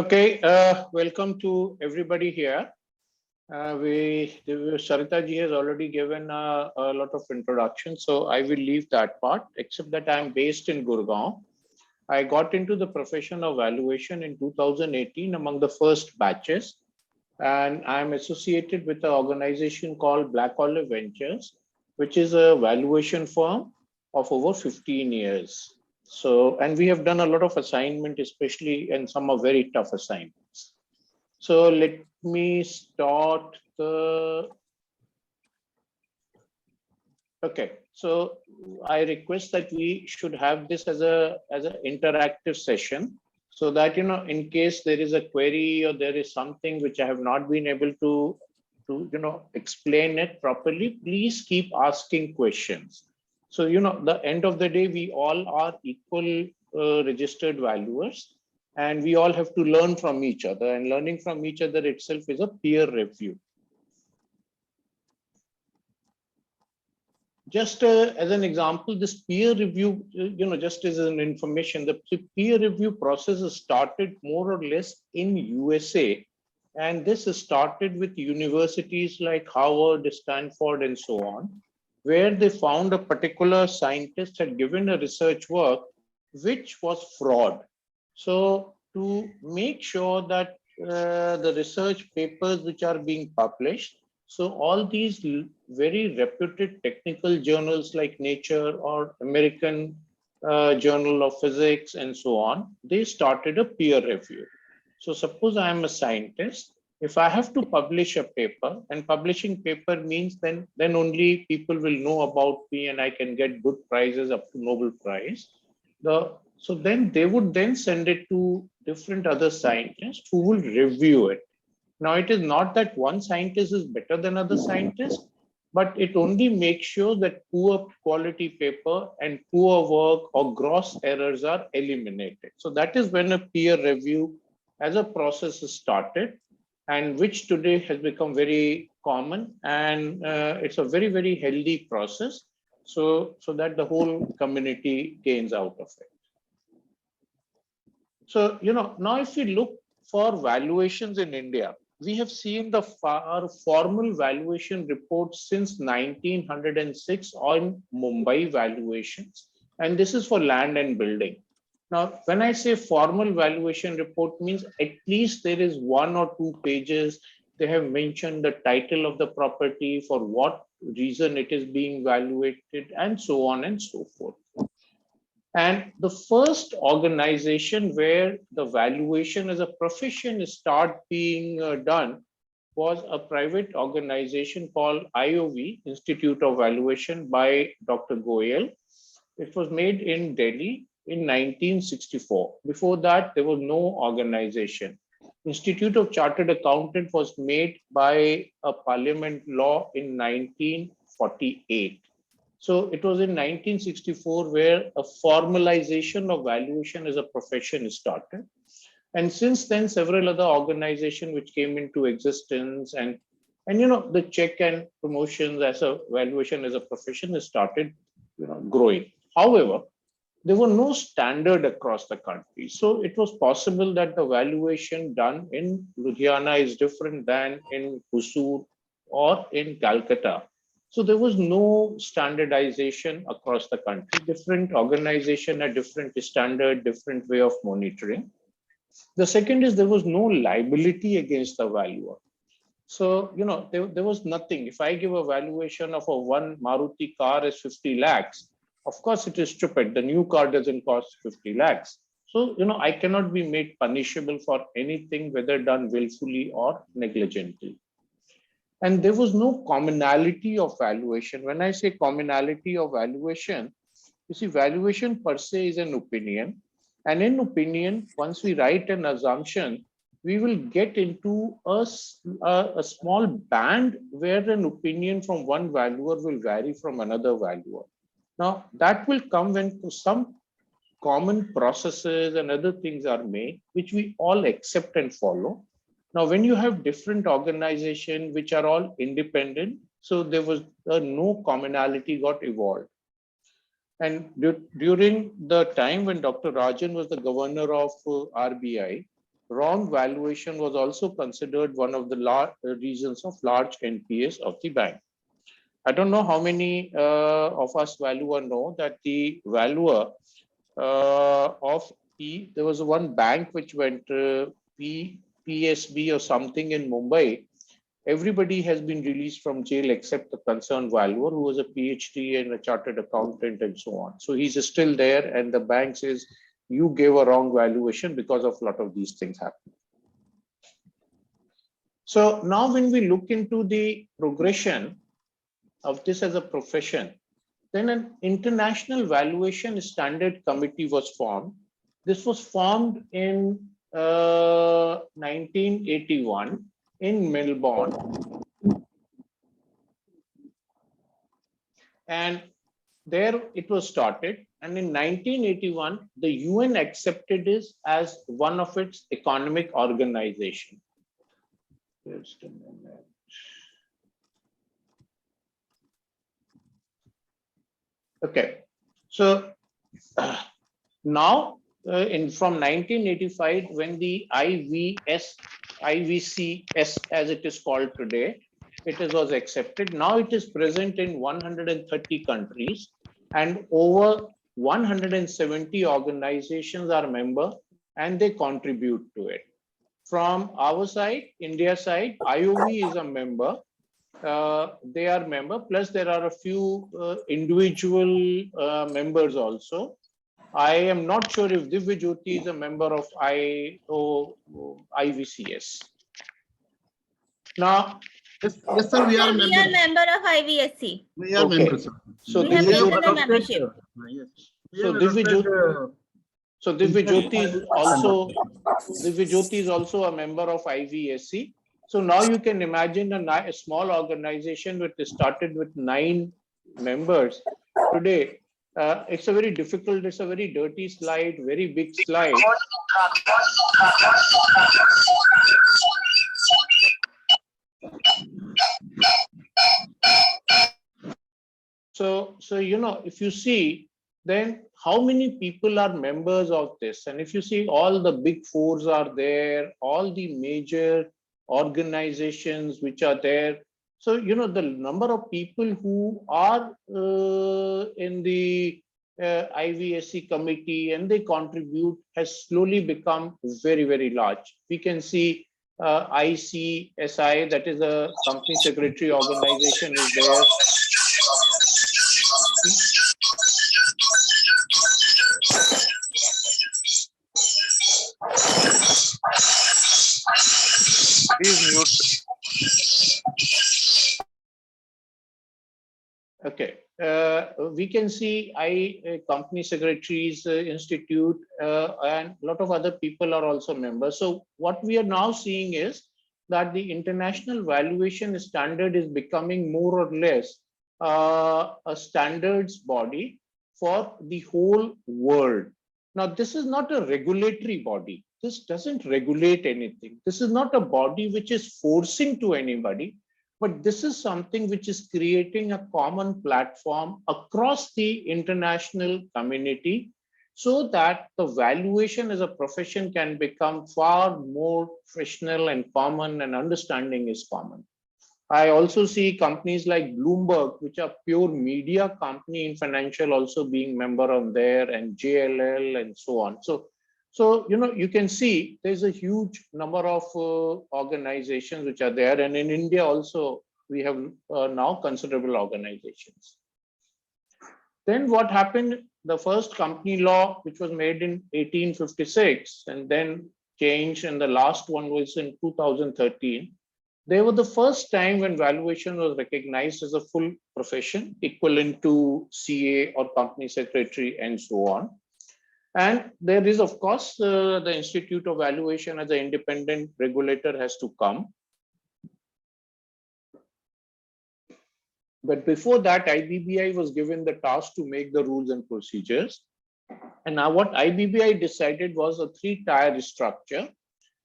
Okay, welcome to everybody here. Sarita ji has already given a lot of introduction, so I will leave that part, except that I'm based in Gurgaon. I got into the profession of valuation in 2018 among the first batches, and I'm associated with an organization called Black Olive Ventures, which is a valuation firm of over 15 years. So, and we have done a lot of assignment, especially, and some are very tough assignments. So let me start the, okay. So I request that we should have this as an interactive session so that, in case there is a query or there is something which I have not been able to explain it properly, please keep asking questions. So, the end of the day, we all are equal registered valuers, and we all have to learn from each other, and learning from each other itself is a peer review. Just as an example, this peer review, just as an information, the peer review process is started more or less in USA. And this is started with universities like Harvard, Stanford, and so on, where they found a particular scientist had given a research work which was fraud. So to make sure that the research papers which are being published, so all these very reputed technical journals like Nature or American Journal of Physics and so on, they started a peer review. So suppose I am a scientist, if I have to publish a paper, and publishing paper means then only people will know about me and I can get good prizes up to Nobel Prize. So then they would then send it to different other scientists who will review it. Now, it is not that one scientist is better than other scientists, but it only makes sure that poor quality paper and poor work or gross errors are eliminated. So that is when a peer review as a process is started, and which today has become very common, and it's a very, very healthy process, so that the whole community gains out of it. So, now if we look for valuations in India, we have seen the formal valuation reports since 1906 on Mumbai valuations, and this is for land and building. Now, when I say formal valuation report, means at least there is 1 or 2 pages. They have mentioned the title of the property, for what reason it is being valuated, and so on and so forth. And the first organization where the valuation as a profession start being done was a private organization called IOV, Institute of Valuation, by Dr. Goyal. It was made in Delhi in 1964. Before that, there was no organization. Institute of Chartered Accountant was made by a parliament law in 1948. So it was in 1964 where a formalization of valuation as a profession started. And since then, several other organizations which came into existence, and the check and promotions as a valuation as a profession has started growing. However, there were no standard across the country. So it was possible that the valuation done in Ludhiana is different than in Hosur or in Calcutta. So there was no standardization across the country. Different organization had different standard, different way of monitoring. The second is there was no liability against the valuer. So, there was nothing. If I give a valuation of a one Maruti car as 50 lakhs, of course it is stupid. The new car doesn't cost 50 lakhs. So, I cannot be made punishable for anything, whether done willfully or negligently. And there was no commonality of valuation. When I say commonality of valuation, you see, valuation per se is an opinion. And in opinion, once we write an assumption, we will get into a small band where an opinion from one valuer will vary from another valuer. Now, that will come when some common processes and other things are made, which we all accept and follow. Now, when you have different organizations which are all independent, so there was no commonality got evolved. And during the time when Dr. Rajan was the governor of RBI, wrong valuation was also considered one of the reasons of large NPAs of the bank. I don't know how many of us valuer know that the valuer of there was one bank which went PSB or something in Mumbai. Everybody has been released from jail except the concerned valuer, who was a PhD and a chartered accountant and so on. So he's still there, and the bank says you gave a wrong valuation because of a lot of these things happening. So now when we look into the progression of this as a profession, then an international valuation standard committee was formed. This was formed in 1981 in Melbourne. And there it was started. And in 1981, the UN accepted it as one of its economic organizations. Just a minute. Okay, so now from 1985, when the IVCS as it is called today, it was accepted. Now it is present in 130 countries, and over 170 organizations are member, and they contribute to it. From our side, India side, IOV is a member. They are member, plus there are a few individual members also. I am not sure if Divya Jyoti is a member of IVCS. Now, yes, sir, we are We are member of IVSC. We are members. So we have mentioned the membership. So Divya Jyoti is also a member of IVSC. So now you can imagine a small organization which started with 9 members. Today, it's a very difficult, it's a very dirty slide, very big slide. So you know, if you see, then how many people are members of this? And if you see, all the big fours are there, all the major organizations which are there. So, you know, the number of people who are in the IVSC committee and they contribute has slowly become very, very large. We can see ICSI, that is a company secretary organization, is there. Please mute. Okay, we can see company secretaries institute and a lot of other people are also members. So what we are now seeing is that the international valuation standard is becoming more or less a standards body for the whole world. Now, this is not a regulatory body. This doesn't regulate anything. This is not a body which is forcing to anybody, but this is something which is creating a common platform across the international community so that the valuation as a profession can become far more professional and common, and understanding is common. I also see companies like Bloomberg, which are pure media company in financial, also being member on there, and JLL and so on. So, you know, you can see there's a huge number of organizations which are there. And in India also, we have now considerable organizations. Then what happened, the first company law, which was made in 1856 and then changed, and the last one was in 2013. They were the first time when valuation was recognized as a full profession, equivalent to CA or company secretary and so on. And there is, of course, the Institute of Valuation as an independent regulator has to come. But before that, IBBI was given the task to make the rules and procedures. And now what IBBI decided was a 3-tier structure.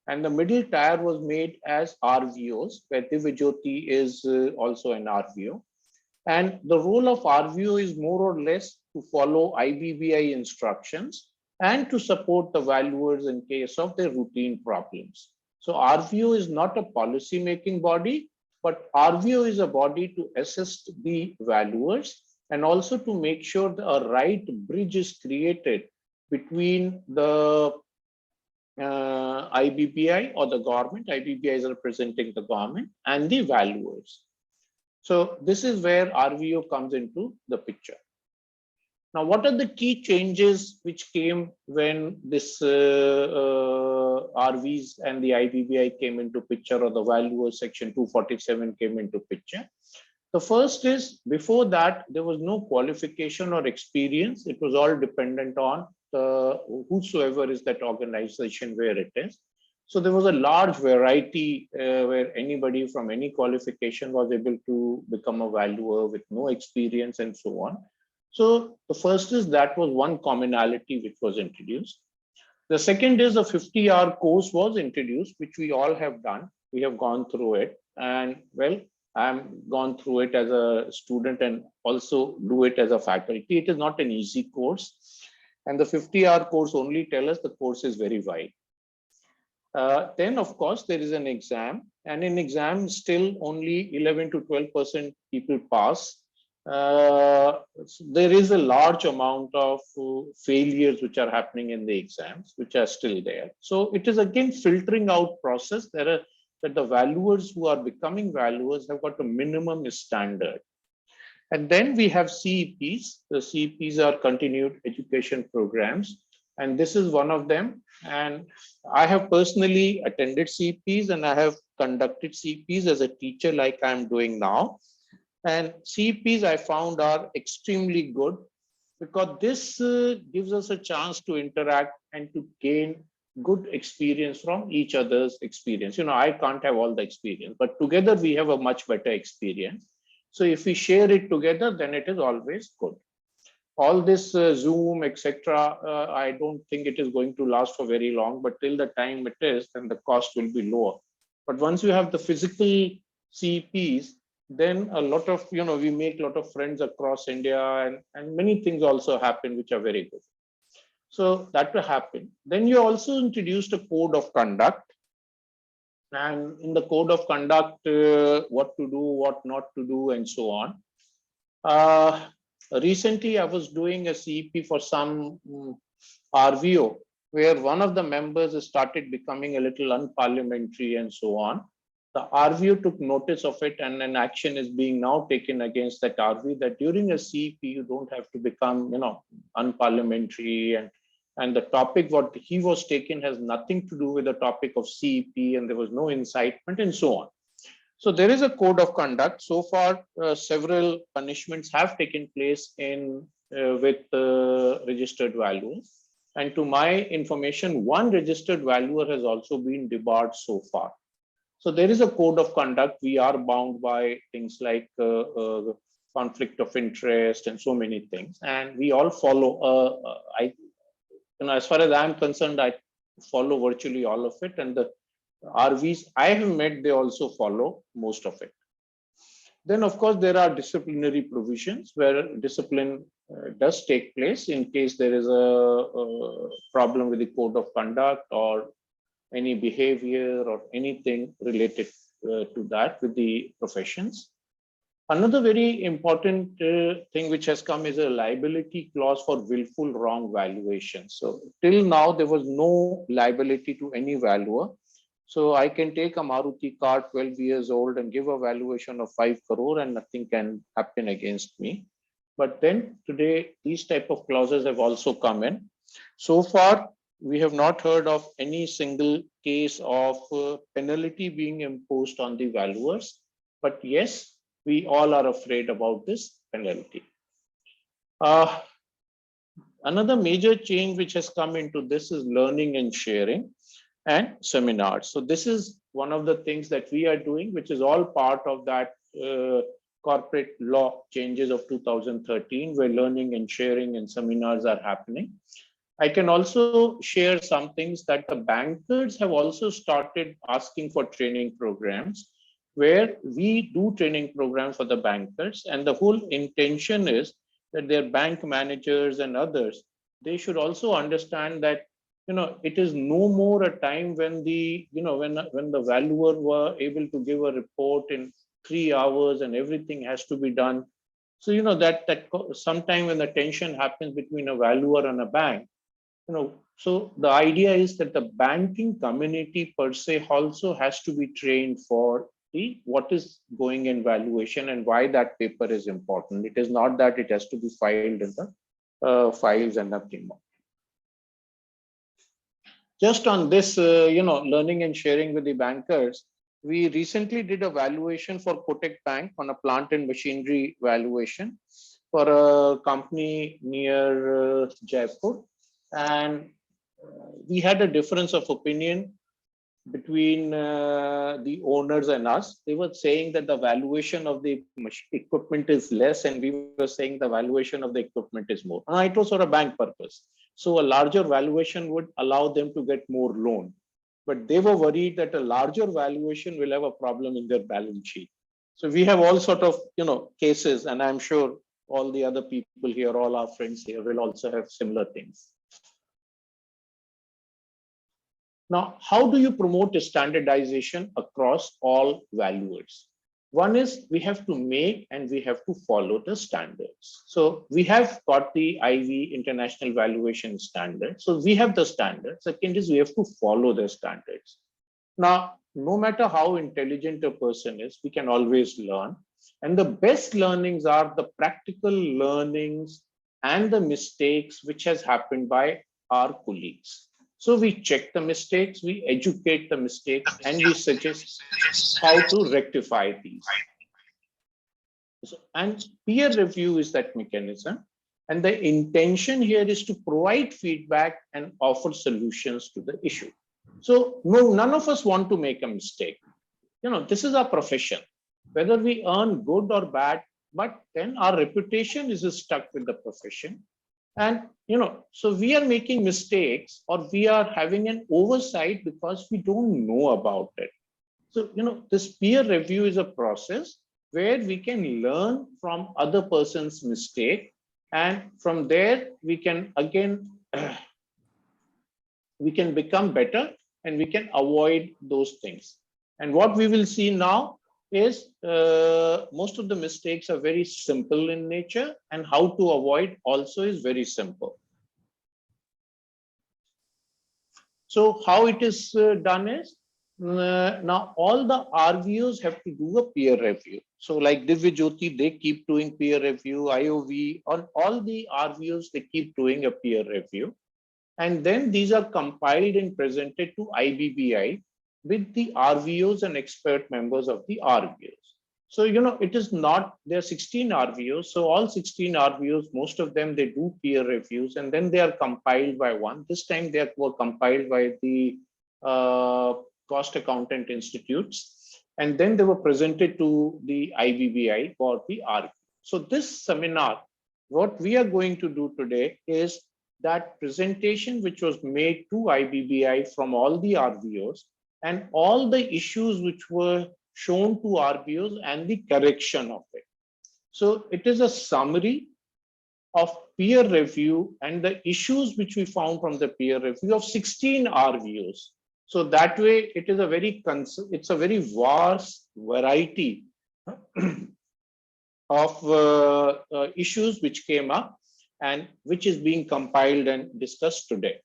And the middle tier was made as RVOs, where Divya Jyoti is also an RVO. And the role of RVO is more or less to follow IBBI instructions. and to support the valuers in case of their routine problems. So RVO is not a policy making body, but RVO is a body to assist the valuers and also to make sure that a right bridge is created between the IBPI or the government. IBPI is representing the government and the valuers. So this is where RVO comes into the picture. Now, what are the key changes which came when this RVs and the IBBI came into picture, or the valuer section 247 came into picture? The first is, before that, there was no qualification or experience. It was all dependent on whosoever is that organization where it is. So there was a large variety where anybody from any qualification was able to become a valuer with no experience and so on. So the first is that was one commonality which was introduced. The second is a 50-hour course was introduced, which we all have done. We have gone through it, and well, I'm gone through it as a student and also do it as a faculty. It is not an easy course, and the 50-hour course only tell us the course is very wide. Then, of course, there is an exam, and in exam, still only 11 to 12% people pass. There is a large amount of failures which are happening in the exams, which are still there. So it is again filtering out process. There are that the valuers who are becoming valuers have got a minimum standard. And then we have CEPs. The CEPs are continued education programs, and this is one of them. And I have personally attended CEPs, and I have conducted CEPs as a teacher like I'm doing now. And CEPs I found are extremely good because this gives us a chance to interact and to gain good experience from each other's experience. You know, I can't have all the experience, but together we have a much better experience. So if we share it together, then it is always good. All this Zoom, etc., I don't think it is going to last for very long, but till the time it is, then the cost will be lower. But once you have the physical CEPs, then a lot of, you know, we make a lot of friends across India, and many things also happen which are very good. So that will happen. Then you also introduced a code of conduct. And in the code of conduct, what to do, what not to do, and so on. Recently, I was doing a CEP for some RVO, where one of the members started becoming a little unparliamentary and so on. The RVO took notice of it, and an action is being now taken against that RV, that during a CEP, you don't have to become, you know, unparliamentary, and the topic what he was taken has nothing to do with the topic of CEP, and there was no incitement and so on. So there is a code of conduct. So far, several punishments have taken place in with registered valuers. And to my information, one registered valuer has also been debarred so far. So there is a code of conduct. We are bound by things like conflict of interest and so many things, and we all follow. As far as I'm concerned, I follow virtually all of it, and the RVs I have met, they also follow most of it. Then, of course, there are disciplinary provisions where discipline does take place in case there is a problem with the code of conduct or any behavior or anything related to that with the professions. Another very important thing which has come is a liability clause for willful wrong valuation. So till now, there was no liability to any valuer. So I can take a Maruti car 12 years old and give a valuation of 5 crore and nothing can happen against me. But then today, these type of clauses have also come in. So far, we have not heard of any single case of penalty being imposed on the valuers. But yes, we all are afraid about this penalty. Another major change which has come into this is learning and sharing and seminars. So this is one of the things that we are doing, which is all part of that corporate law changes of 2013, where learning and sharing and seminars are happening. I can also share some things that the bankers have also started asking for training programs, where we do training programs for the bankers, and the whole intention is that their bank managers and others, they should also understand that, it is no more a time when when the valuer were able to give a report in 3 hours and everything has to be done. So, sometime when the tension happens between a valuer and a bank, so the idea is that the banking community per se also has to be trained for what is going in valuation and why that paper is important. It is not that it has to be filed in the files and nothing more. Just on this, learning and sharing with the bankers, we recently did a valuation for Kotak Bank on a plant and machinery valuation for a company near Jaipur. And we had a difference of opinion between the owners and us. They were saying that the valuation of the equipment is less, and we were saying the valuation of the equipment is more. And it was for a bank purpose. So a larger valuation would allow them to get more loan. But they were worried that a larger valuation will have a problem in their balance sheet. So we have all sort of, cases, and I'm sure all the other people here, all our friends here will also have similar things. Now, how do you promote standardization across all valuers? One is we have to make and we have to follow the standards. So we have got the IV International Valuation Standard. So we have the standards. Second is we have to follow the standards. Now, no matter how intelligent a person is, we can always learn. And the best learnings are the practical learnings and the mistakes which has happened by our colleagues. So we check the mistakes, we educate the mistakes, and we suggest how to rectify these. So, and peer review is that mechanism. And the intention here is to provide feedback and offer solutions to the issue. So none of us want to make a mistake. This is our profession, whether we earn good or bad, but then our reputation is stuck with the profession. And, so we are making mistakes or we are having an oversight because we don't know about it. So, this peer review is a process where we can learn from other person's mistake. And from there, we can again, we can become better and we can avoid those things. And what we will see now is most of the mistakes are very simple in nature, and how to avoid also is very simple. So how it is done is, now all the RVOs have to do a peer review. So like Divya Jyoti, they keep doing peer review, IOV, on all the RVOs, they keep doing a peer review. And then these are compiled and presented to IBBI with the RVOs and expert members of the RVOs. So, it is not, there are 16 RVOs. So all 16 RVOs, most of them, they do peer reviews and then they are compiled by one. This time they were compiled by the cost accountant institutes. And then they were presented to the IBBI for the RVO. So this seminar, what we are going to do today is that presentation which was made to IBBI from all the RVOs and all the issues which were shown to RVOs and the correction of it. So it is a summary of peer review and the issues which we found from the peer review of 16 RVOs. So that way it is it's a very vast variety of issues which came up and which is being compiled and discussed today.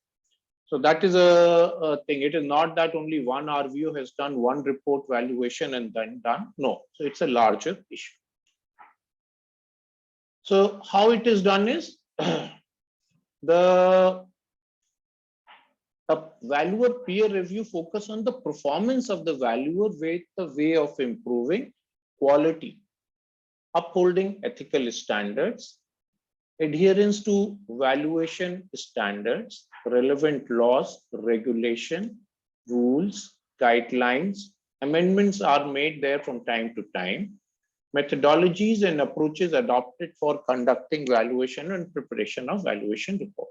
So that is a thing. It is not that only one RVO has done one report valuation and then done. No, so it's a larger issue. So how it is done is the valuer peer review focus on the performance of the valuer with the way of improving quality, upholding ethical standards, adherence to valuation standards, relevant laws, regulation, rules, guidelines, amendments are made there from time to time, methodologies and approaches adopted for conducting valuation and preparation of valuation report.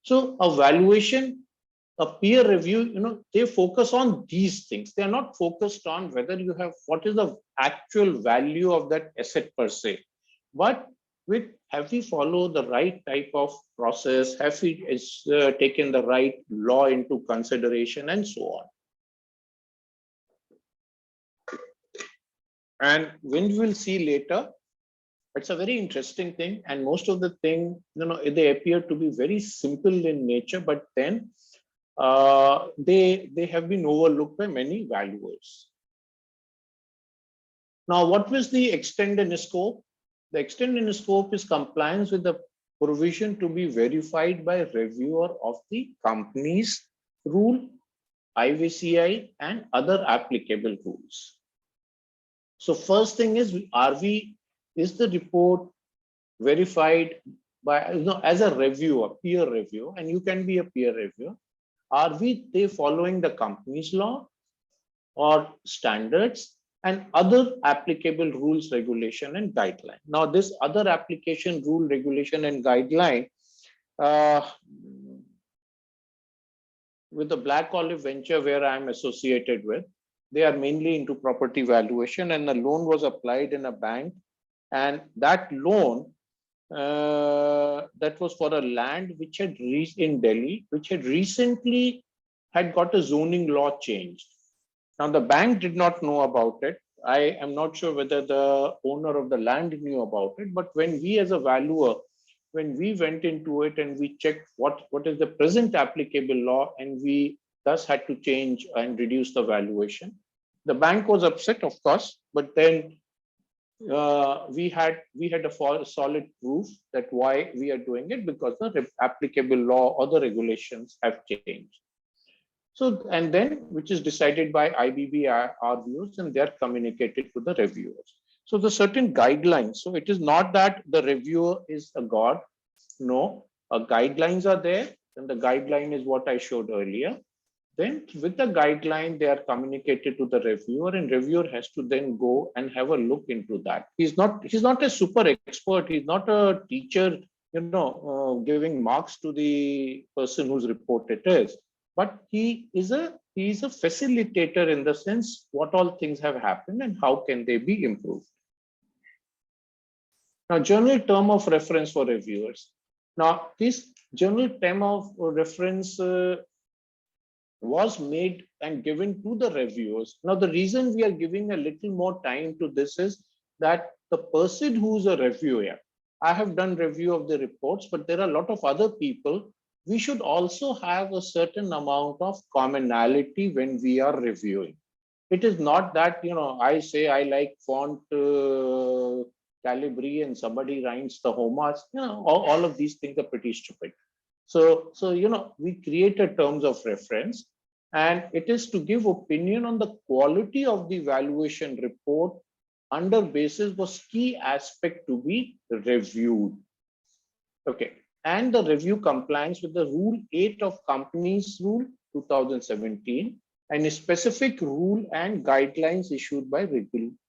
So a valuation, a peer review, they focus on these things. They are not focused on whether you have, what is the actual value of that asset per se, but have we followed the right type of process? Have we taken the right law into consideration and so on? And when we will see later, it's a very interesting thing. And most of the thing, they appear to be very simple in nature, but then they have been overlooked by many valuers. Now, what was the extent and scope? The extent and scope is compliance with the provision to be verified by reviewer of the company's rule, IVCI, and other applicable rules. So first thing is, is the report verified by, as a reviewer, peer review, and you can be a peer reviewer. Are they following the company's law or standards and other applicable rules, regulation, and guideline? Now, this other application, rule, regulation, and guideline, with the Black Olive venture where I'm associated with, they are mainly into property valuation, and the loan was applied in a bank. And that loan, that was for a land which had reached in Delhi, which had recently had got a zoning law changed. Now, the bank did not know about it. I am not sure whether the owner of the land knew about it, but when we as a valuer, when we went into it and we checked what is the present applicable law, and we thus had to change and reduce the valuation. The bank was upset, of course, but then we had a solid proof that why we are doing it, because the applicable law or the regulations have changed. So, and then which is decided by IBB RVOs, and they are communicated to the reviewers. So the certain guidelines. So it is not that the reviewer is a god. No, guidelines are there, and the guideline is what I showed earlier. Then with the guideline, they are communicated to the reviewer, and reviewer has to then go and have a look into that. He's not a super expert. He's not a teacher, giving marks to the person whose report it is. But he is a facilitator in the sense what all things have happened and how can they be improved. Now, general term of reference for reviewers. Now, this general term of reference was made and given to the reviewers. Now, the reason we are giving a little more time to this is that the person who's a reviewer, I have done review of the reports, but there are a lot of other people. We should also have a certain amount of commonality when we are reviewing. It is not that, I say I like font Calibri and somebody writes the Homas, all of these things are pretty stupid. So, we created terms of reference, and it is to give opinion on the quality of the valuation report under basis was key aspect to be reviewed. Okay. And the review compliance with the Rule 8 of Companies Rule 2017 and a specific rule and guidelines issued by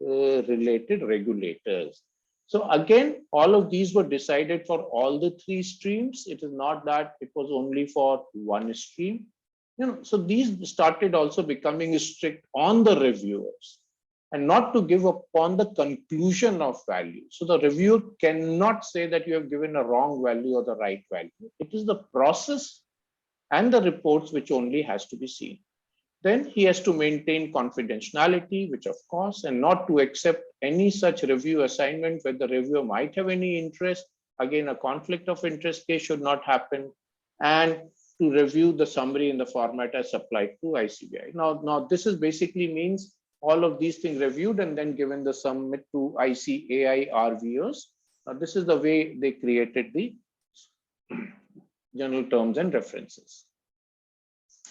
related regulators. So again, all of these were decided for all the three streams. It is not that it was only for one stream. So these started also becoming strict on the reviewers and not to give upon the conclusion of value. So the reviewer cannot say that you have given a wrong value or the right value. It is the process and the reports which only has to be seen. Then he has to maintain confidentiality, which of course, and not to accept any such review assignment where the reviewer might have any interest. Again, a conflict of interest case should not happen. And to review the summary in the format as supplied to ICBI. Now this is basically means all of these things reviewed and then given the submit to ICAI RVOs. This is the way they created the general terms and references.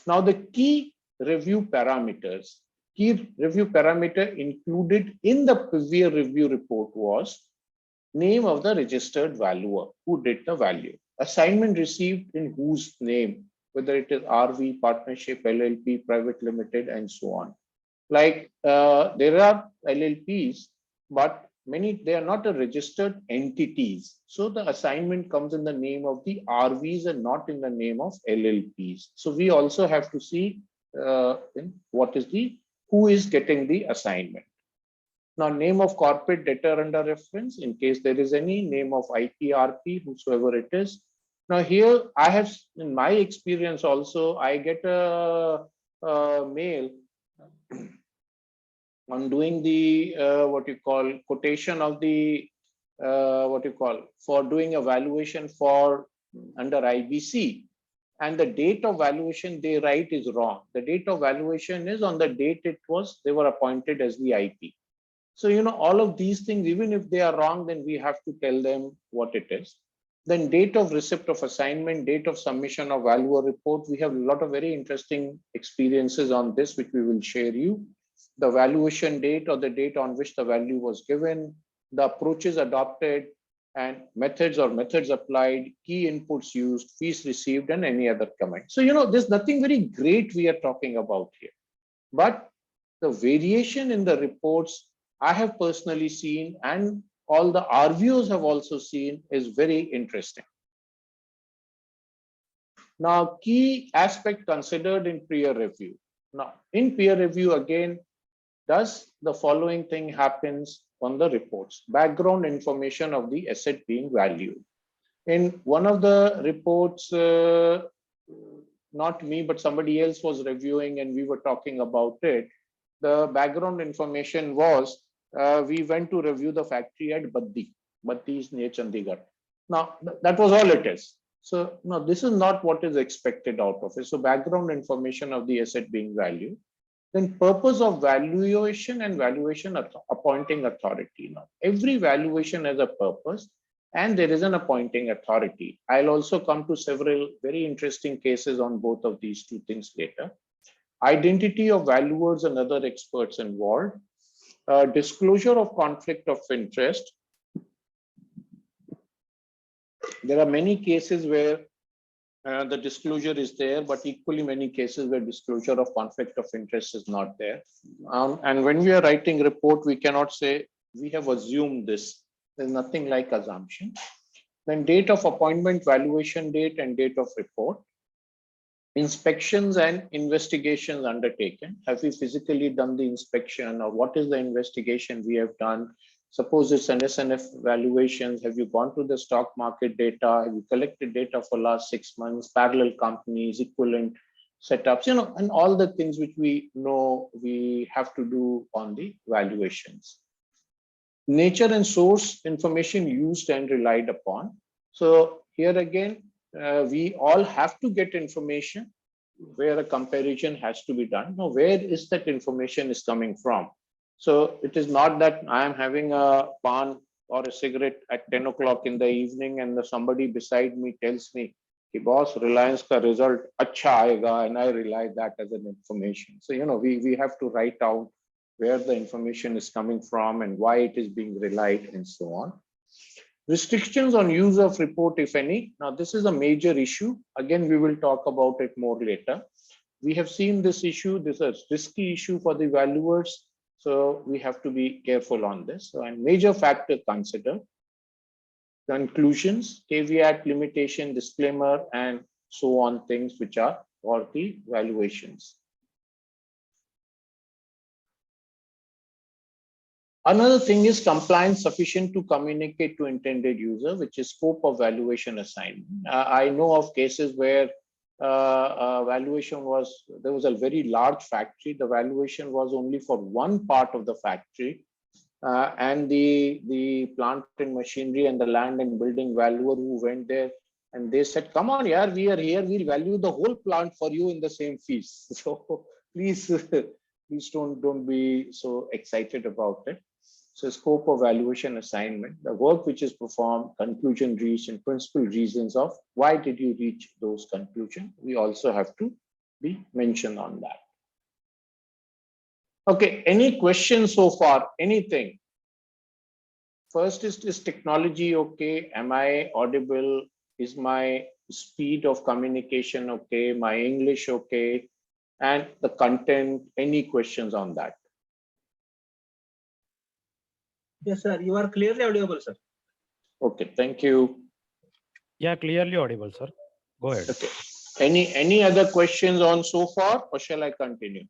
Now the key review parameters. Key review parameter included in the peer review report was name of the registered valuer who did the value, assignment received in whose name, whether it is RV, partnership, LLP, private limited, and so on. Like there are LLPs, but they are not a registered entities. So the assignment comes in the name of the RVs and not in the name of LLPs. So we also have to see who is getting the assignment. Now, name of corporate debtor under reference, in case there is any, name of IPRP, whosoever it is. Now here, I have, in my experience also, I get a mail on doing the what you call quotation of the for doing a valuation for under IBC, and the date of valuation they write is wrong. The date of valuation is on the date they were appointed as the IP. So all of these things, even if they are wrong, then we have to tell them what it is. Then date of receipt of assignment, date of submission of valuer report. We have a lot of very interesting experiences on this, which we will share you. The valuation date or the date on which the value was given, the approaches adopted, and methods applied, key inputs used, fees received, and any other comment. So, there's nothing very great we are talking about here. But the variation in the reports I have personally seen, and all the RVOs have also seen, is very interesting. Now, key aspect considered in peer review. Now, in peer review, again, does the following thing happens on the reports: background information of the asset being valued. In one of the reports, not me, but somebody else was reviewing and we were talking about it. The background information was, we went to review the factory at Baddi is near Chandigarh. Now, that was all it is. So, no, this is not what is expected out of it. So, background information of the asset being valued. Then purpose of valuation and valuation appointing authority. Now, every valuation has a purpose and there is an appointing authority. I'll also come to several very interesting cases on both of these two things later. Identity of valuers and other experts involved. Disclosure of conflict of interest. There are many cases where the disclosure is there, but equally many cases where disclosure of conflict of interest is not there. And when we are writing report, we cannot say we have assumed this. There's nothing like assumption. Then date of appointment, valuation date, and date of report. Inspections and investigations undertaken. Have we physically done the inspection, or what is the investigation we have done? Suppose it's an SNF valuations. Have you gone to the stock market data? Have you collected data for last 6 months, parallel companies, equivalent setups, and all the things which we know we have to do on the valuations. Nature and source information used and relied upon. So here again, we all have to get information where a comparison has to be done. Now, where is that information is coming from? So it is not that I am having a pan or a cigarette at 10 o'clock in the evening and somebody beside me tells me, "Ki boss, Reliance ka result acha aayega," and I rely that as an information. So, we have to write out where the information is coming from and why it is being relied and so on. Restrictions on use of report, if any. Now, this is a major issue. Again, we will talk about it more later. We have seen this issue. This is a risky issue for the valuers. So we have to be careful on this. So, and major factor considered. Conclusions, caveat, limitation, disclaimer, and so on, things which are for the valuations. Another thing is compliance sufficient to communicate to intended user, which is scope of valuation assignment. I know of cases where valuation was, there was a very large factory. The valuation was only for one part of the factory, and the plant and machinery and the land and building valuer who went there, and they said, "Come on, yeah, we are here. We'll value the whole plant for you in the same fees." So please don't be so excited about it. So scope of valuation assignment, the work which is performed, conclusion reached, and principal reasons of why did you reach those conclusions. We also have to be mentioned on that. Okay, any questions so far? Anything? First, is technology okay? Am I audible? Is my speed of communication okay? My English okay? And the content, any questions on that? Yes, sir. You are clearly audible, sir. Okay, thank you. Yeah, clearly audible, sir. Go ahead. Okay. Any other questions on so far, or shall I continue?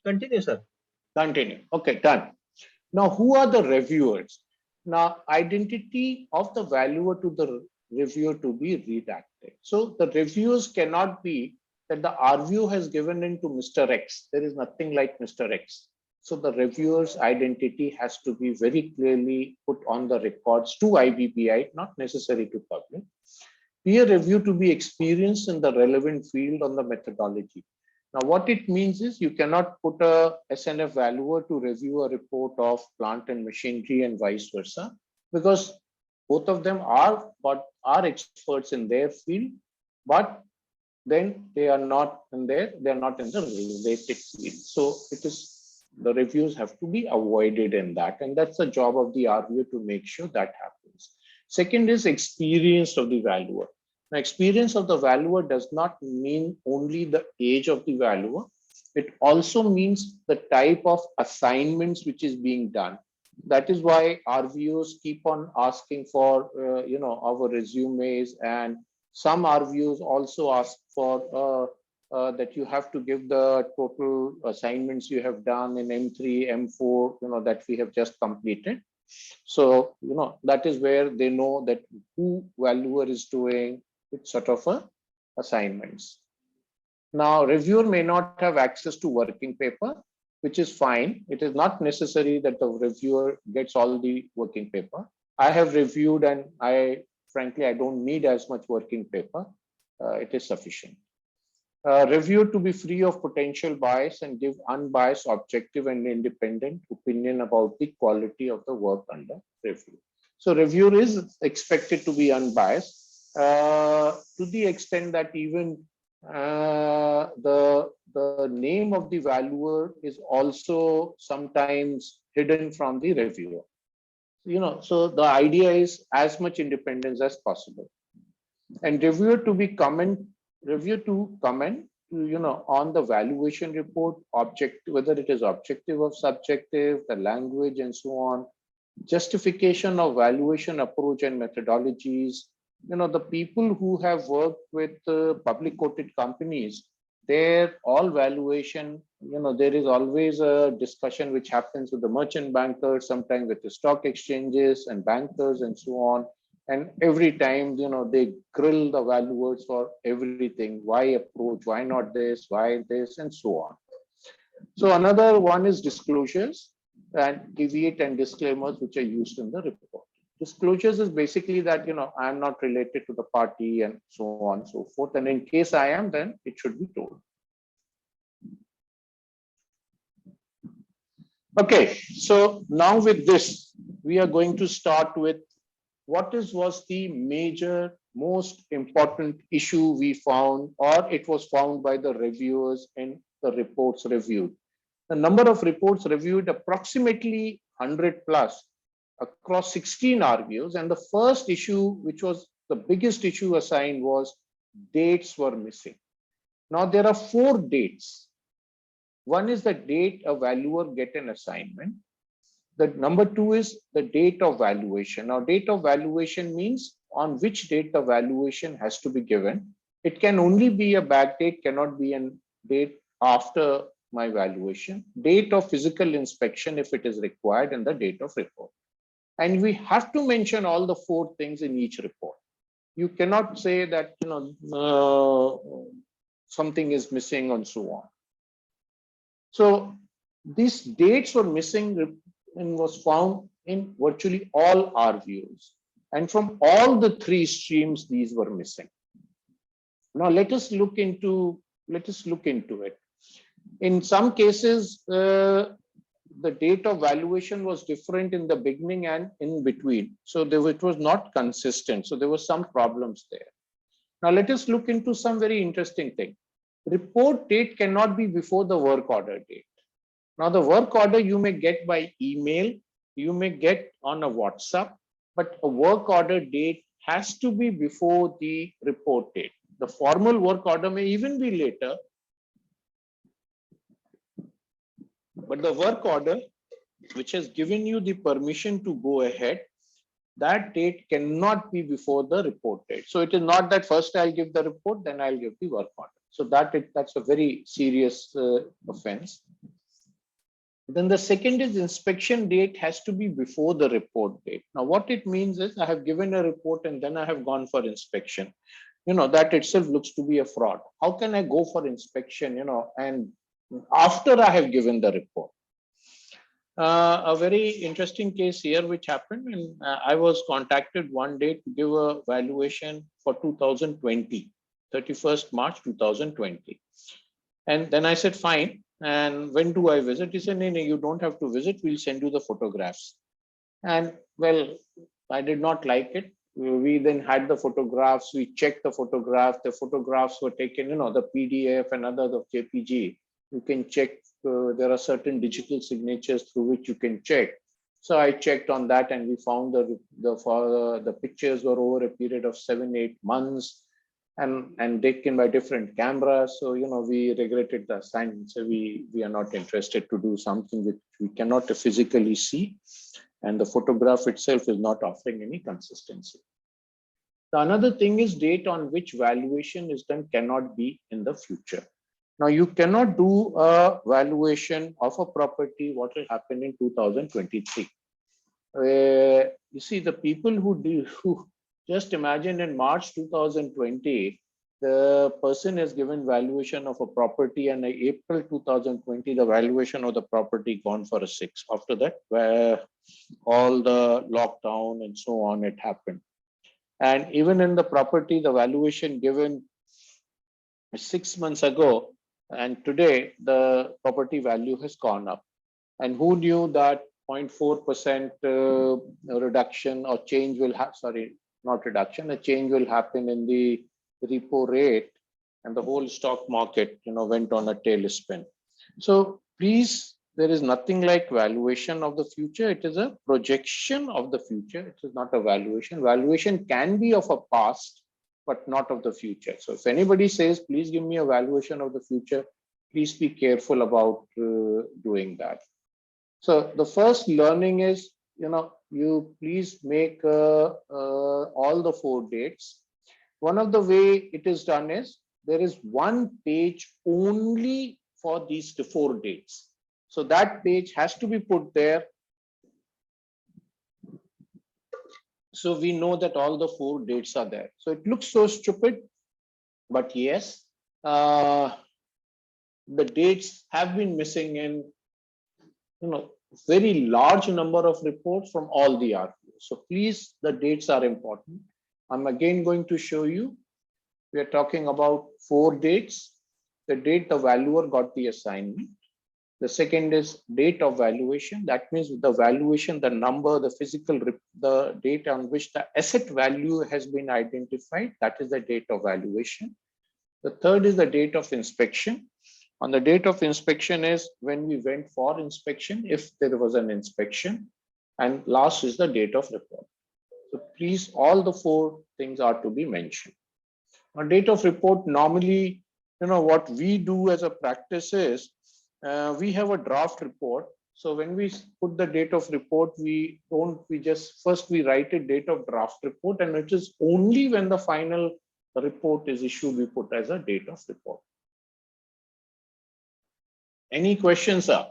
Continue, sir. Continue. Okay, done. Now, who are the reviewers? Now, identity of the valuer to the reviewer to be redacted. So the reviewers cannot be that the RVO has given in to Mr. X. There is nothing like Mr. X. So the reviewer's identity has to be very clearly put on the records to IBPI, not necessary to public. Peer review to be experienced in the relevant field on the methodology. Now, what it means is you cannot put a SNF valuer to review a report of plant and machinery and vice versa, because both of them are experts in their field, but then they are not in the related field. So the reviews have to be avoided in that, and that's the job of the RVO to make sure that happens. Second is experience of the valuer. Now, experience of the valuer does not mean only the age of the valuer. It also means the type of assignments which is being done. That is why RVOs keep on asking for, our resumes, and some RVOs also ask for that you have to give the total assignments you have done in M3, M4, that we have just completed. So, that is where they know that who valuer is doing which sort of assignments. Now, reviewer may not have access to working paper, which is fine. It is not necessary that the reviewer gets all the working paper. I have reviewed, and frankly, I don't need as much working paper. It is sufficient. Review to be free of potential bias and give unbiased, objective, and independent opinion about the quality of the work under review. So reviewer is expected to be unbiased to the extent that even the name of the valuer is also sometimes hidden from the reviewer. So the idea is as much independence as possible. And reviewer to comment on the valuation report, whether it is objective or subjective, the language and so on, justification of valuation approach and methodologies. The people who have worked with public quoted companies, their all valuation, there is always a discussion which happens with the merchant bankers, sometimes with the stock exchanges and bankers and so on. And every time, they grill the valuers for everything. Why approach? Why not this? Why this? And so on. So another one is disclosures and caveat and disclaimers which are used in the report. Disclosures is basically that, I am not related to the party and so on and so forth. And in case I am, then it should be told. Okay, so now with this, we are going to start with what was the major, most important issue we found, or it was found by the reviewers in the reports reviewed. The number of reports reviewed approximately 100 plus across 16 RVOs, and the first issue, which was the biggest issue assigned, was dates were missing. Now there are 4 dates. One is the date a valuer get an assignment. The number 2 is the date of valuation. Now, date of valuation means on which date the valuation has to be given. It can only be a back date, cannot be a date after my valuation. Date of physical inspection if it is required, and the date of report. And we have to mention all the 4 things in each report. You cannot say that something is missing and so on. So these dates were missing and was found in virtually all RVOs. And from all the 3 streams, these were missing. Now let us look into it. In some cases, the date of valuation was different in the beginning and in between. So it was not consistent. So there were some problems there. Now let us look into some very interesting thing. Report date cannot be before the work order date. Now the work order you may get by email, you may get on a WhatsApp, but a work order date has to be before the report date. The formal work order may even be later, but the work order which has given you the permission to go ahead, that date cannot be before the report date. So it is not that first I'll give the report, then I'll give the work order. So that's a very serious offense. Then the second is inspection date has to be before the report date. Now, what it means is I have given a report and then I have gone for inspection. That itself looks to be a fraud. How can I go for inspection, and after I have given the report? A very interesting case here which happened, and I was contacted one day to give a valuation for 2020, 31st March 2020. And then I said, fine. And when do I visit? He said, no, you don't have to visit. We'll send you the photographs. And well, I did not like it. We then had the photographs. We checked the photographs. The photographs were taken, the PDF and other the JPG. You can check. There are certain digital signatures through which you can check. So I checked on that, and we found the pictures were over a period of 7-8 months. And taken by different cameras. So, we regretted the assignment. So we are not interested to do something which we cannot physically see. And the photograph itself is not offering any consistency. The another thing is date on which valuation is done cannot be in the future. Now, you cannot do a valuation of a property, what will happen in 2023. You see, the people who just imagine in March 2020, the person is given valuation of a property, and in April 2020, the valuation of the property gone for a 6. After that, where all the lockdown and so on, it happened. And even in the property, the valuation given 6 months ago, and today the property value has gone up. And who knew that 0.4% reduction or change will have, not reduction, a change will happen in the repo rate, and the whole stock market, went on a tailspin. So please, there is nothing like valuation of the future. It is a projection of the future. It is not a valuation. Valuation can be of a past, but not of the future. So if anybody says, please give me a valuation of the future, please be careful about doing that. So the first learning is, you please make all the 4 dates. One of the way it is done is there is one page only for these 4 dates. So that page has to be put there. So we know that all the 4 dates are there. So it looks so stupid, but yes, the dates have been missing in, very large number of reports from all the RPOs. So please, the dates are important. I'm again going to show you. We are talking about 4 dates. The date the valuer got the assignment. The second is date of valuation. That means the valuation, the number, the date on which the asset value has been identified. That is the date of valuation. The third is the date of inspection. On the date of inspection is when we went for inspection, if there was an inspection. And last is the date of report. So please, all the 4 things are to be mentioned. On date of report, normally, what we do as a practice is, we have a draft report. So when we put the date of report, we write a date of draft report, and it is only when the final report is issued, we put as a date of report. Any questions, sir?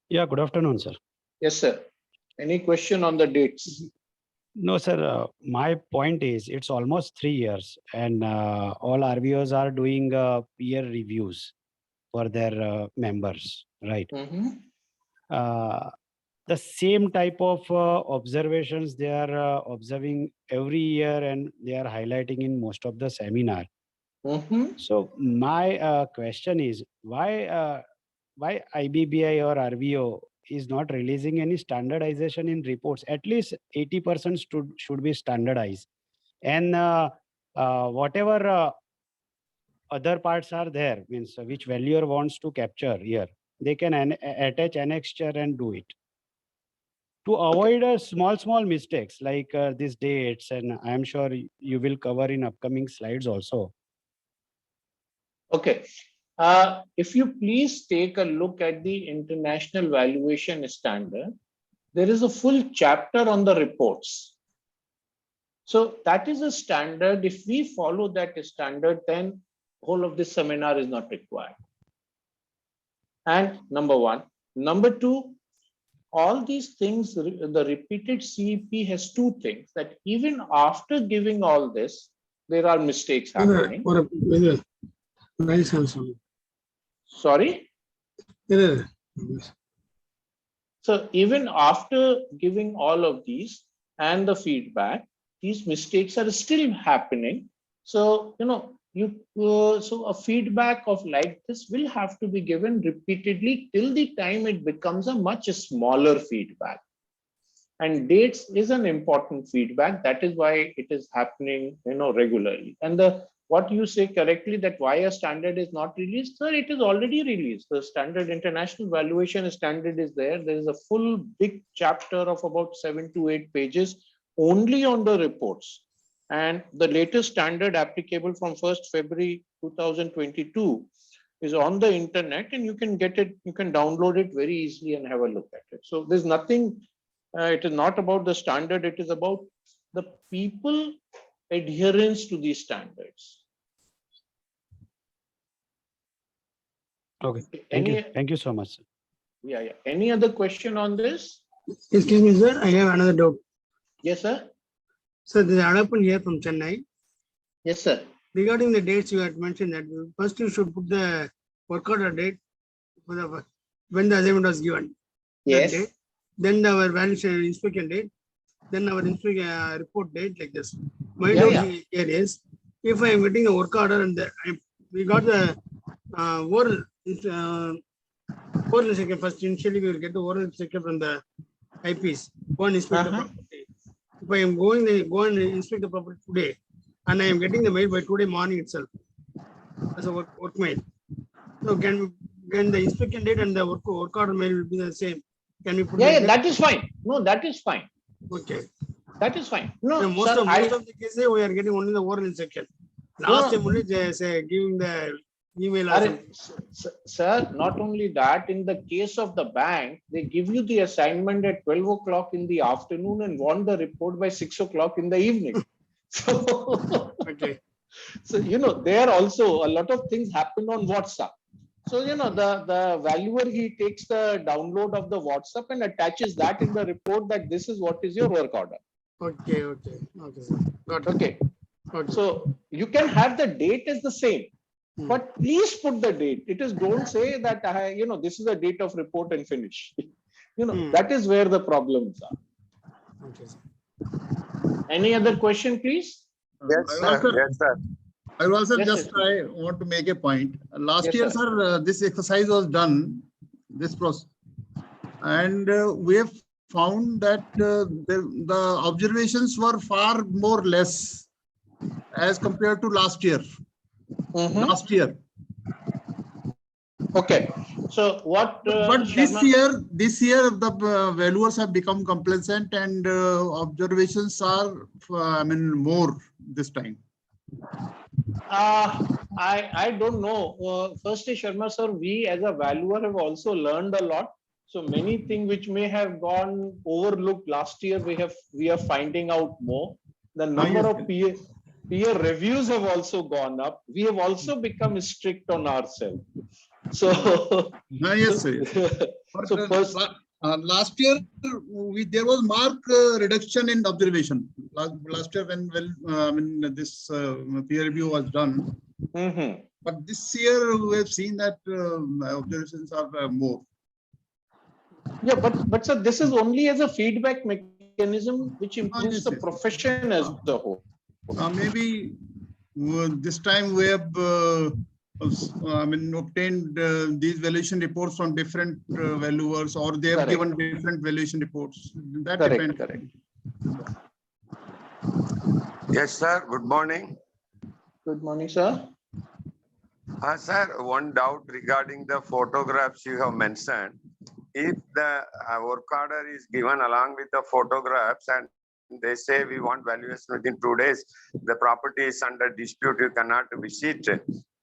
Yeah, good afternoon, sir. Yes, sir. Any question on the dates? No, sir. My point is, it's almost 3 years, and all RBOs are doing peer reviews for their members, right? The same type of observations they are observing every year, and they are highlighting in most of the seminar. So my question is, why IBBI or RBO is not releasing any standardization in reports? At least 80% should be standardized, and whatever other parts are there, means which valuer wants to capture here, they can attach annexure and do it to avoid small mistakes like these dates, and I am sure you will cover in upcoming slides also. Okay. If you please take a look at the International Valuation Standard, there is a full chapter on the reports. So that is a standard. If we follow that standard, then whole of this seminar is not required. And number one. Number two, all these things, the repeated CEP has two things, that even after giving all this, there are mistakes happening. Sorry? So even after giving all of these and the feedback, these mistakes are still happening. So, so a feedback of like this will have to be given repeatedly till the time it becomes a much smaller feedback. And dates is an important feedback. That is why it is happening, regularly. And what you say correctly, that why a standard is not released, sir, it is already released. The standard, international valuation standard is there. There is a full big chapter of about 7 to 8 pages only on the reports. And the latest standard applicable from 1st February 2022 is on the internet, and you can get it, you can download it very easily and have a look at it. So there's nothing, it is not about the standard, it is about the people adherence to these standards. Okay, thank you. Thank you so much, sir. Yeah. Any other question on this? Excuse me, sir. I have another doubt. Yes, sir. So this is Adapun here from Chennai. Yes, sir. Regarding the dates, you had mentioned that first you should put the work order date for the when the assignment was given. Yes. Date. Then our valuation inspection date. Then our inspection report date, like this. My doubt here is, if I am getting a work order and we got the oral inspection first. Initially, we will get the oral inspection from the IPs. Go and inspect the property. If I am go and inspect the property today, and I am getting the mail by today morning itself as a work mail. So can the inspection date and the work order mail will be the same? Can we put? That is fine. No, that is fine. Okay. That is fine. No, most sir, of the cases we are getting only the oral inspection. Last time only they say giving the email. Sir, not only that, in the case of the bank, they give you the assignment at 12 o'clock in the afternoon and want the report by 6 o'clock in the evening. So, okay. So, there also a lot of things happen on WhatsApp. So, the valuer, he takes the download of the WhatsApp and attaches that in the report that this is what is your work order. Okay, sir. Got it. Okay. So you can have the date as the same, but please put the date. It is, don't say that, this is the date of report and finish. That is where the problems are. Okay, sir. Any other question, please? Yes, sir. Yes, sir. I will also Yes, just sir. want to make a point. Last Yes, year, sir. sir, this exercise was done, this process, and we have found that the observations were far more less as compared to last year. Last year. Okay. So what? But this year the valuers have become complacent and observations are, more this time. I don't know. Firstly, Sharma sir, we as a valuer have also learned a lot. So many things which may have gone overlooked last year, we are finding out more. The number of peer reviews have also gone up. We have also become strict on ourselves. So Yes, sir. So first, last year there was marked reduction in observation. Last year when this peer review was done, but this year we have seen that observations are more. Yeah, but sir, this is only as a feedback mechanism which improves the profession as a whole. Maybe this time we have obtained these valuation reports from different valuers, or they have given different valuation reports. That depends. Correct. Yes, sir. Good morning. Good morning, sir. Sir, one doubt regarding the photographs you have mentioned. If the work order is given along with the photographs and they say we want valuation within 2 days, the property is under dispute, you cannot visit.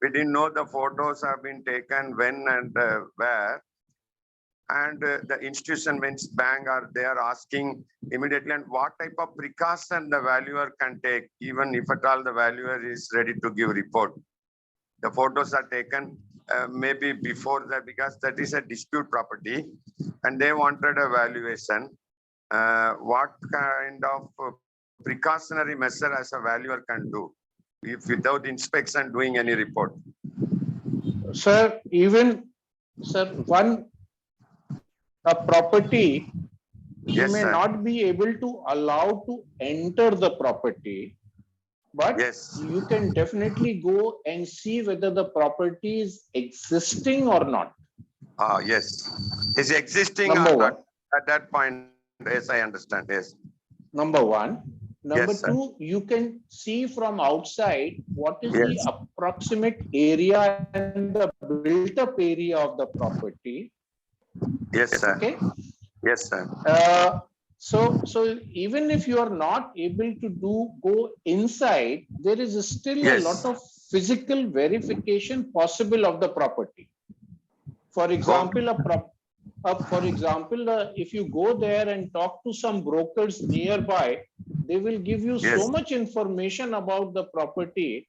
We didn't know the photos have been taken when and where. And the institution means bank they are asking immediately, and what type of precaution the valuer can take, even if at all the valuer is ready to give report. The photos are taken maybe before that, because that is a dispute property and they wanted a valuation. What kind of precautionary measure as a valuer can do if without inspection doing any report? Sir, a property, you Yes, may sir. not be able to allow to enter the property, but Yes. you can definitely go and see whether the property is existing or not. Yes. Is existing Number or one. not at that point? Yes, I understand. Yes. Number one. Number Yes, sir. two, you can see from outside what is the Yes. approximate area and the built-up area of the property. Yes, sir. Okay. Yes, sir. So even if you are not able to go inside, there is still a Yes. lot of physical verification possible of the property. For example, if you go there and talk to some brokers nearby, they will give you so Yes. much information about the property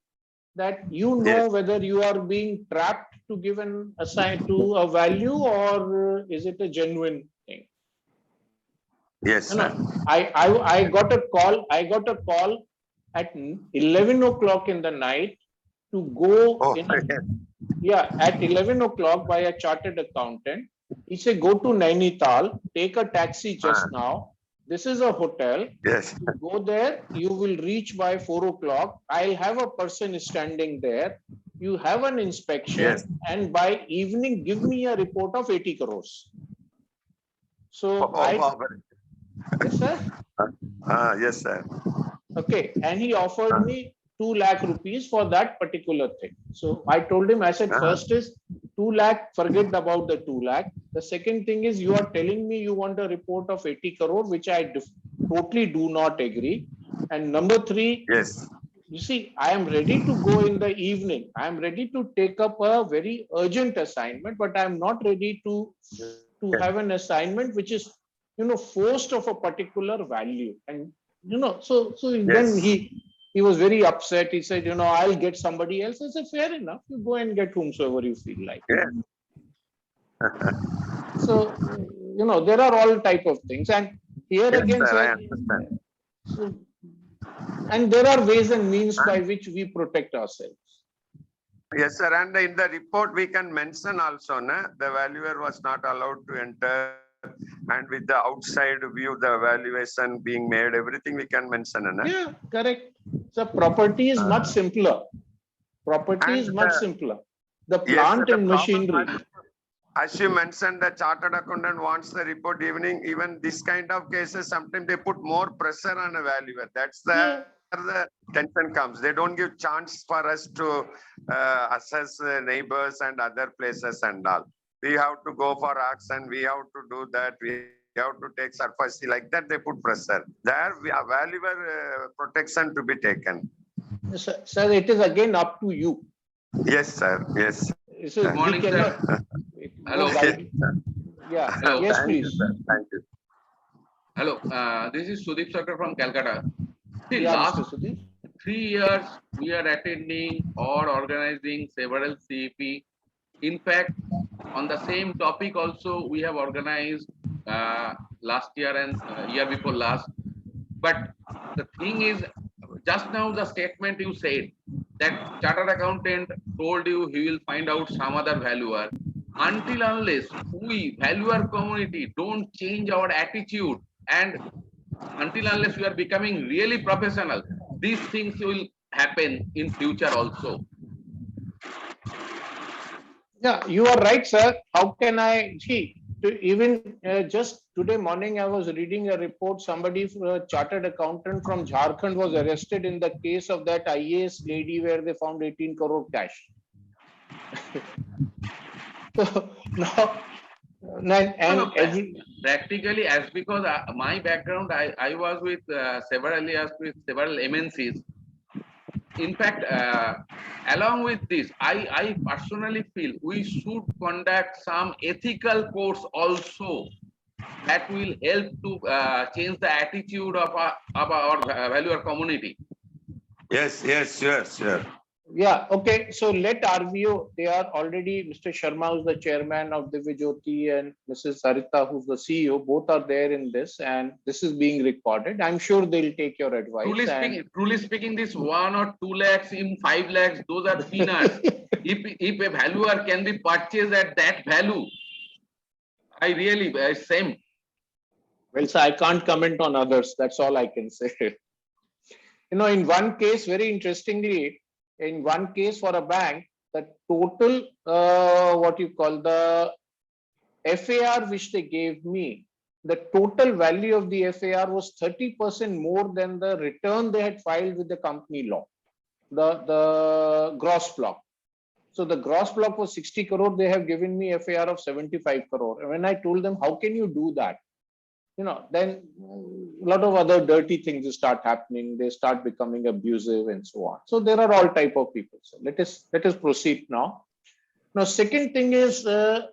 that you know Yes. whether you are being trapped to give an assign to a value or is it a genuine thing. Yes, No, sir. I got a call. I got a call at 11 o'clock in the night to go Oh, in at 11 o'clock by a chartered accountant. He said, go to Nainital, take a taxi just now. This is a hotel. yes. You go there, you will reach by 4 o'clock. I'll have a person standing there. You have an inspection, Yes. and by evening, give me a report of 80 crores. So yes, sir. Yes, sir. Okay, and he offered me 2 lakh rupees for that particular thing. So I told him, I said, first is 2 lakh, forget about the 2 lakh. The second thing is you are telling me you want a report of 80 crore, which I totally do not agree. And number three, Yes. you see, I am ready to go in the evening. I am ready to take up a very urgent assignment, but I am not ready to have an assignment which is, forced of a particular value. And, so then he was very upset. He said, I'll get somebody else. I said, fair enough. You go and get whomsoever you feel like. Yeah. So, there are all type of things. And here Yes, again, sir, I sir, understand. and there are ways and means by which we protect ourselves. Yes, sir. And in the report, we can mention also, the valuer was not allowed to enter, and with the outside view, the valuation being made, everything we can mention. Yeah, correct. So property is much simpler. Property is much simpler. The plant and machinery. As you mentioned, the chartered accountant wants the report evening. Even this kind of cases, sometimes they put more pressure on a valuer. That's the tension comes. They don't give chance for us to assess neighbors and other places and all. We have to go for auction. We have to do that. We have to take surface. Like that, they put pressure. There, we have valuer protection to be taken. Sir, it is again up to you. Yes, sir. Yes. Good morning, sir. Hello. Yeah. Hello. Yes, Thank please. you, sir. Thank you. Hello. This is Sudeep Sarkar from Calcutta. See, Yeah, last Mr. Sudhir. 3 years, we are attending or organizing several CEP. In fact, on the same topic also, we have organized last year and year before last. But the thing is, just now the statement you said that chartered accountant told you he will find out some other valuer. Until unless we valuer community don't change our attitude and until unless we are becoming really professional, these things will happen in future also. Yeah, you are right, sir. How can I see? Even just today morning, I was reading a report. Somebody, a chartered accountant from Jharkhand, was arrested in the case of that IAS lady where they found 18 crore cash. So now, practically, as because my background, I was with several years with several MNCs. In fact, along with this, I personally feel we should conduct some ethical course also that will help to change the attitude of our valuer community. Yes, yes, sure, sure. Yeah, okay. So let RVO, they are already, Mr. Sharma, who's the chairman of Divyajyoti, and Mrs. Sarita, who's the CEO, both are there in this, and this is being recorded. I'm sure they'll take your advice. Truly speaking, this 1 or 2 lakhs in 5 lakhs, those are peanuts. If a valuer can be purchased at that value, I really same. Well, so I can't comment on others. That's all I can say. In one case, very interestingly, in one case for a bank, the total, what you call the FAR which they gave me, the total value of the FAR was 30% more than the return they had filed with the company law, the gross block. So the gross block was 60 crore. They have given me FAR of 75 crore. And when I told them, how can you do that? Then a lot of other dirty things start happening. They start becoming abusive and so on. So there are all type of people. So let us proceed now. Now, second thing is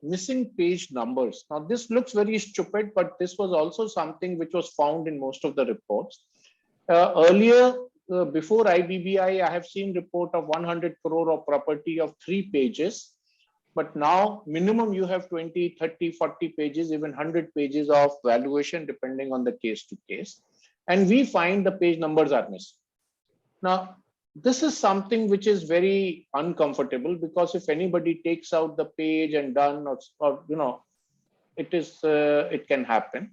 missing page numbers. Now, this looks very stupid, but this was also something which was found in most of the reports. Earlier, before IBBI, I have seen report of 100 crore of property of 3 pages. But now minimum you have 20, 30, 40 pages, even 100 pages of valuation, depending on the case to case. And we find the page numbers are missing. Now, this is something which is very uncomfortable, because if anybody takes out the page and done, or it can happen.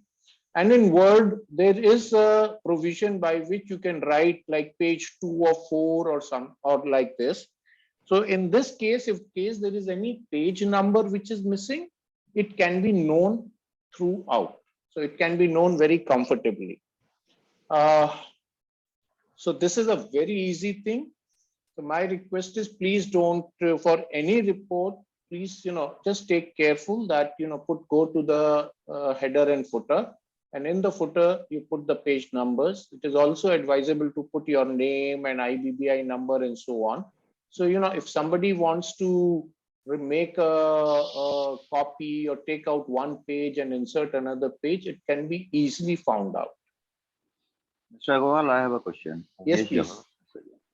And in Word, there is a provision by which you can write like page 2 or 4 or like this. So in this case, if there is any page number which is missing, it can be known throughout. So it can be known very comfortably. So this is a very easy thing. So my request is, please don't, for any report, please, just take careful that, go to the header and footer. And in the footer, you put the page numbers. It is also advisable to put your name and IBBI number and so on. So, if somebody wants to make a copy or take out one page and insert another page, it can be easily found out. Mr. Agarwal, I have a question. Yes, please.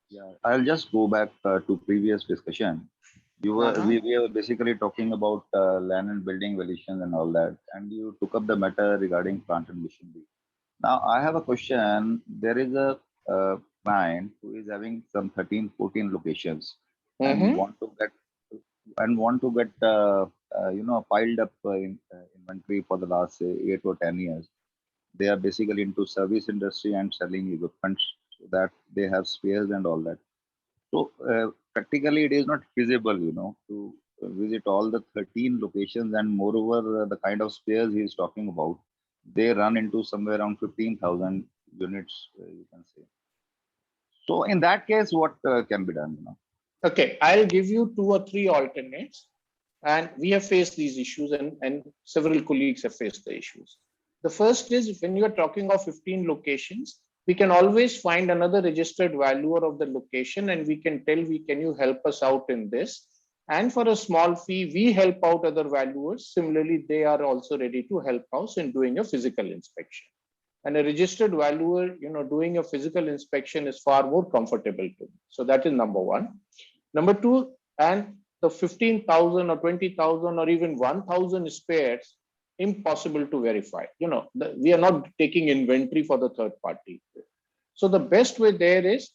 Yeah, I'll just go back to previous discussion. We were basically talking about land and building valuations and all that, and you took up the matter regarding plant and machinery. Now, I have a question. There is a client who is having some 13, 14 locations and want to get piled up inventory for the last, say, 8 or 10 years. They are basically into service industry and selling equipment, so that they have spares and all that. So practically, it is not feasible, to visit all the 13 locations, and moreover, the kind of spares he is talking about, they run into somewhere around 15,000 units, you can say. So in that case, what can be done? Okay, I'll give you 2 or 3 alternates, and we have faced these issues, and several colleagues have faced the issues. The first is, when you are talking of 15 locations, we can always find another registered valuer of the location, and we can tell, can you help us out in this? And for a small fee, we help out other valuers. Similarly, they are also ready to help us in doing a physical inspection. And a registered valuer, doing a physical inspection is far more comfortable to me. So that is number one. Number two, and the 15,000 or 20,000 or even 1,000 spares, impossible to verify. We are not taking inventory for the third party. So the best way there is,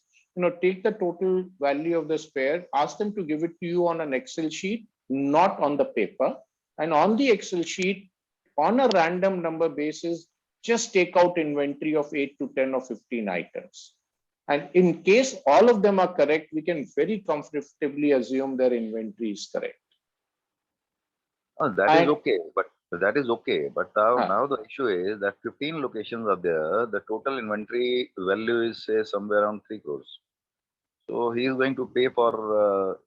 take the total value of the spare, ask them to give it to you on an Excel sheet, not on the paper. And on the Excel sheet, on a random number basis, just take out inventory of 8 to 10 or 15 items. And in case all of them are correct, we can very comfortably assume their inventory is correct. Oh, that is okay, but now the issue is that 15 locations are there. The total inventory value is, say, somewhere around 3 crores. So he is going to pay for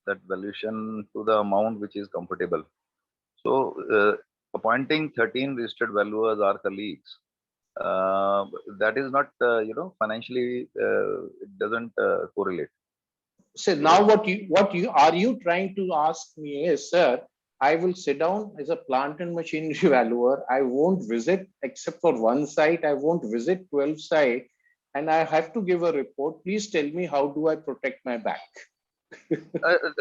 that valuation to the amount which is comfortable. So appointing 13 registered valuers, our colleagues, that is not financially, it doesn't correlate. So now what you trying to ask me is, sir, I will sit down as a plant and machinery valuer. I won't visit except for one site. I won't visit 12 sites, and I have to give a report. Please tell me, how do I protect my back?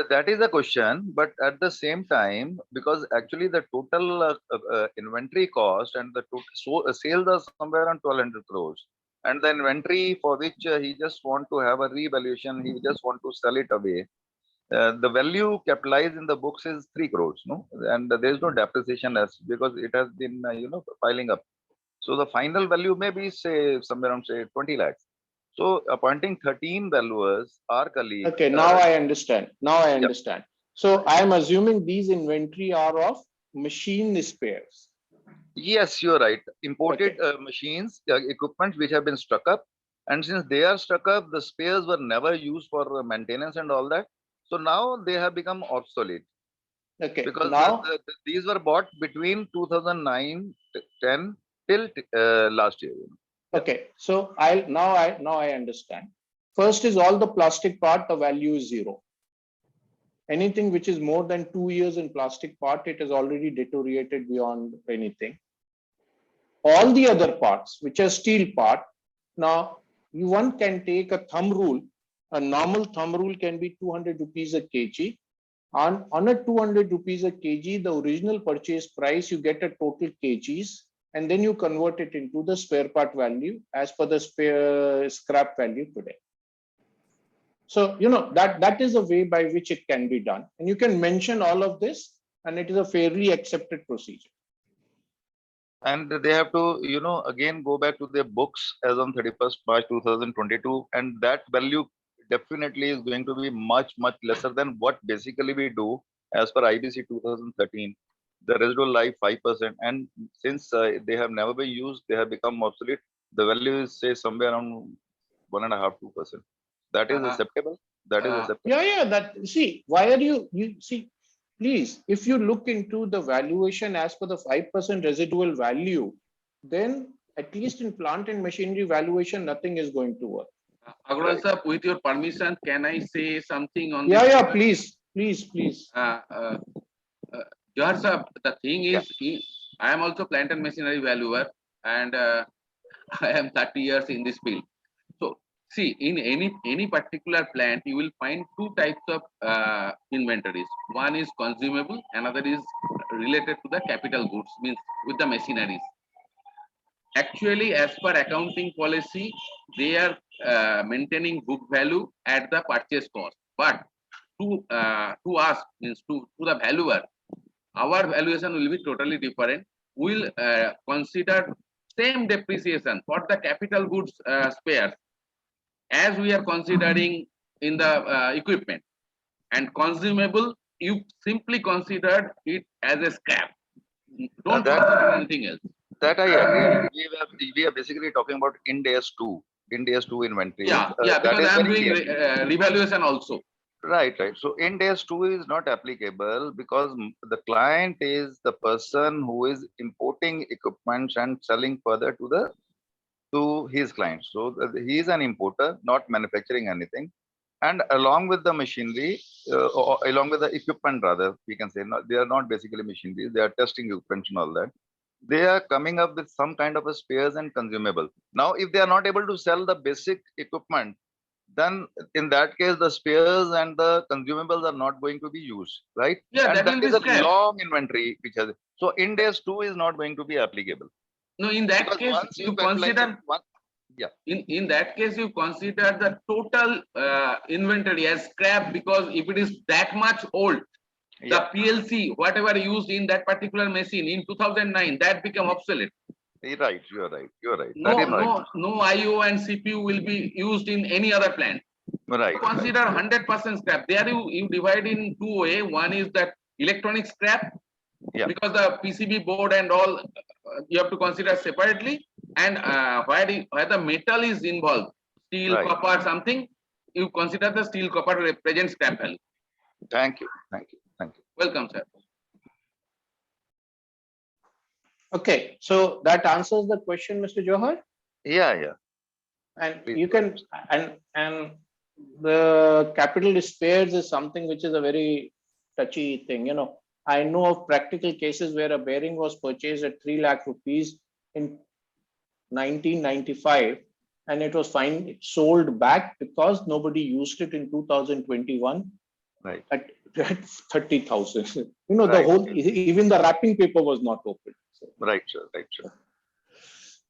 That is the question, but at the same time, because actually the total inventory cost and the sales are somewhere around 1,200 crores, and the inventory for which he just want to have a revaluation, he just want to sell it away. The value capitalized in the books is 3 crores, no, and there is no depreciation as because it has been piling up. So the final value may be say somewhere around say 20 lakhs. So appointing 13 valuers, our colleague. Okay, now I understand. Now I Yeah. understand. So I am assuming these inventory are of machine spares. Yes, you're right. Imported machines, equipment which have been struck up. And since they are struck up, the spares were never used for maintenance and all that. So now they have become obsolete. Okay, Because now these were bought between 2009, 10 till last year. okay, so now I understand. First is all the plastic part, the value is 0. Anything which is more than 2 years in plastic part, it has already deteriorated beyond anything. All the other parts, which are steel part, now one can take a thumb rule. A normal thumb rule can be 200 rupees a kg. On a 200 rupees a kg, the original purchase price, you get a total kgs, and then you convert it into the spare part value as per the scrap value today. So, that is a way by which it can be done. And you can mention all of this, and it is a fairly accepted procedure. And they have to, again go back to their books as on 31st March 2022, and that value definitely is going to be much, much lesser than what basically we do as per IBC 2013. The residual life 5%, and since they have never been used, they have become obsolete. The value is say somewhere around 1.5–2%. That is acceptable. That is acceptable. Yeah. Why are you see? Please, if you look into the valuation as per the 5% residual value, then at least in plant and machinery valuation, nothing is going to work. Agrawal sir, with your permission, can I say something on this? Yeah, please. Johar sir, the thing is, I am also plant and machinery valuer, and I am 30 years in this field. So, see, in any particular plant, you will find 2 types of inventories. One is consumable, another is related to the capital goods, means with the machineries. Actually, as per accounting policy, they are maintaining book value at the purchase cost. But to us, means to the valuer, our valuation will be totally different. We'll consider same depreciation for the capital goods spares as we are considering in the equipment, and consumable, you simply considered it as a scrap. Don't consider anything else. That I agree. We are basically talking about Ind AS 2 inventory. Yeah, because I am doing revaluation also. Right. So Ind AS 2 is not applicable because the client is the person who is importing equipment and selling further to his clients. So he is an importer, not manufacturing anything. And along with the machinery, or along with the equipment, rather, we can say, they are not basically machinery, they are testing equipment and all that. They are coming up with some kind of a spares and consumable. Now, if they are not able to sell the basic equipment, then in that case, the spares and the consumables are not going to be used, right? Yeah, and that is a scrap. long inventory which has. So Ind AS 2 is not going to be applicable. No, in that case, you consider. In that case, you consider the total inventory as scrap, because if it is that much old, the PLC, whatever used in that particular machine in 2009, that become obsolete. Right, you are right. No IO and CPU will be used in any other plant. Right. So consider 100% scrap. There you divide in 2 ways. One is that electronic scrap, because the PCB board and all you have to consider separately, and where the metal is involved, steel, copper, something, you consider the steel, copper represents scrap value. Thank you. Welcome, sir. Okay, so that answers the question, Mr. Johar? Yeah. And you can, and the capital spares is something which is a very touchy thing. I know of practical cases where a bearing was purchased at 3 lakh rupees in 1995, and it was sold back because nobody used it in 2021, Right. at 30,000. You know, the Right. whole, even the wrapping paper was not open. So, Right, sir. Right, sir.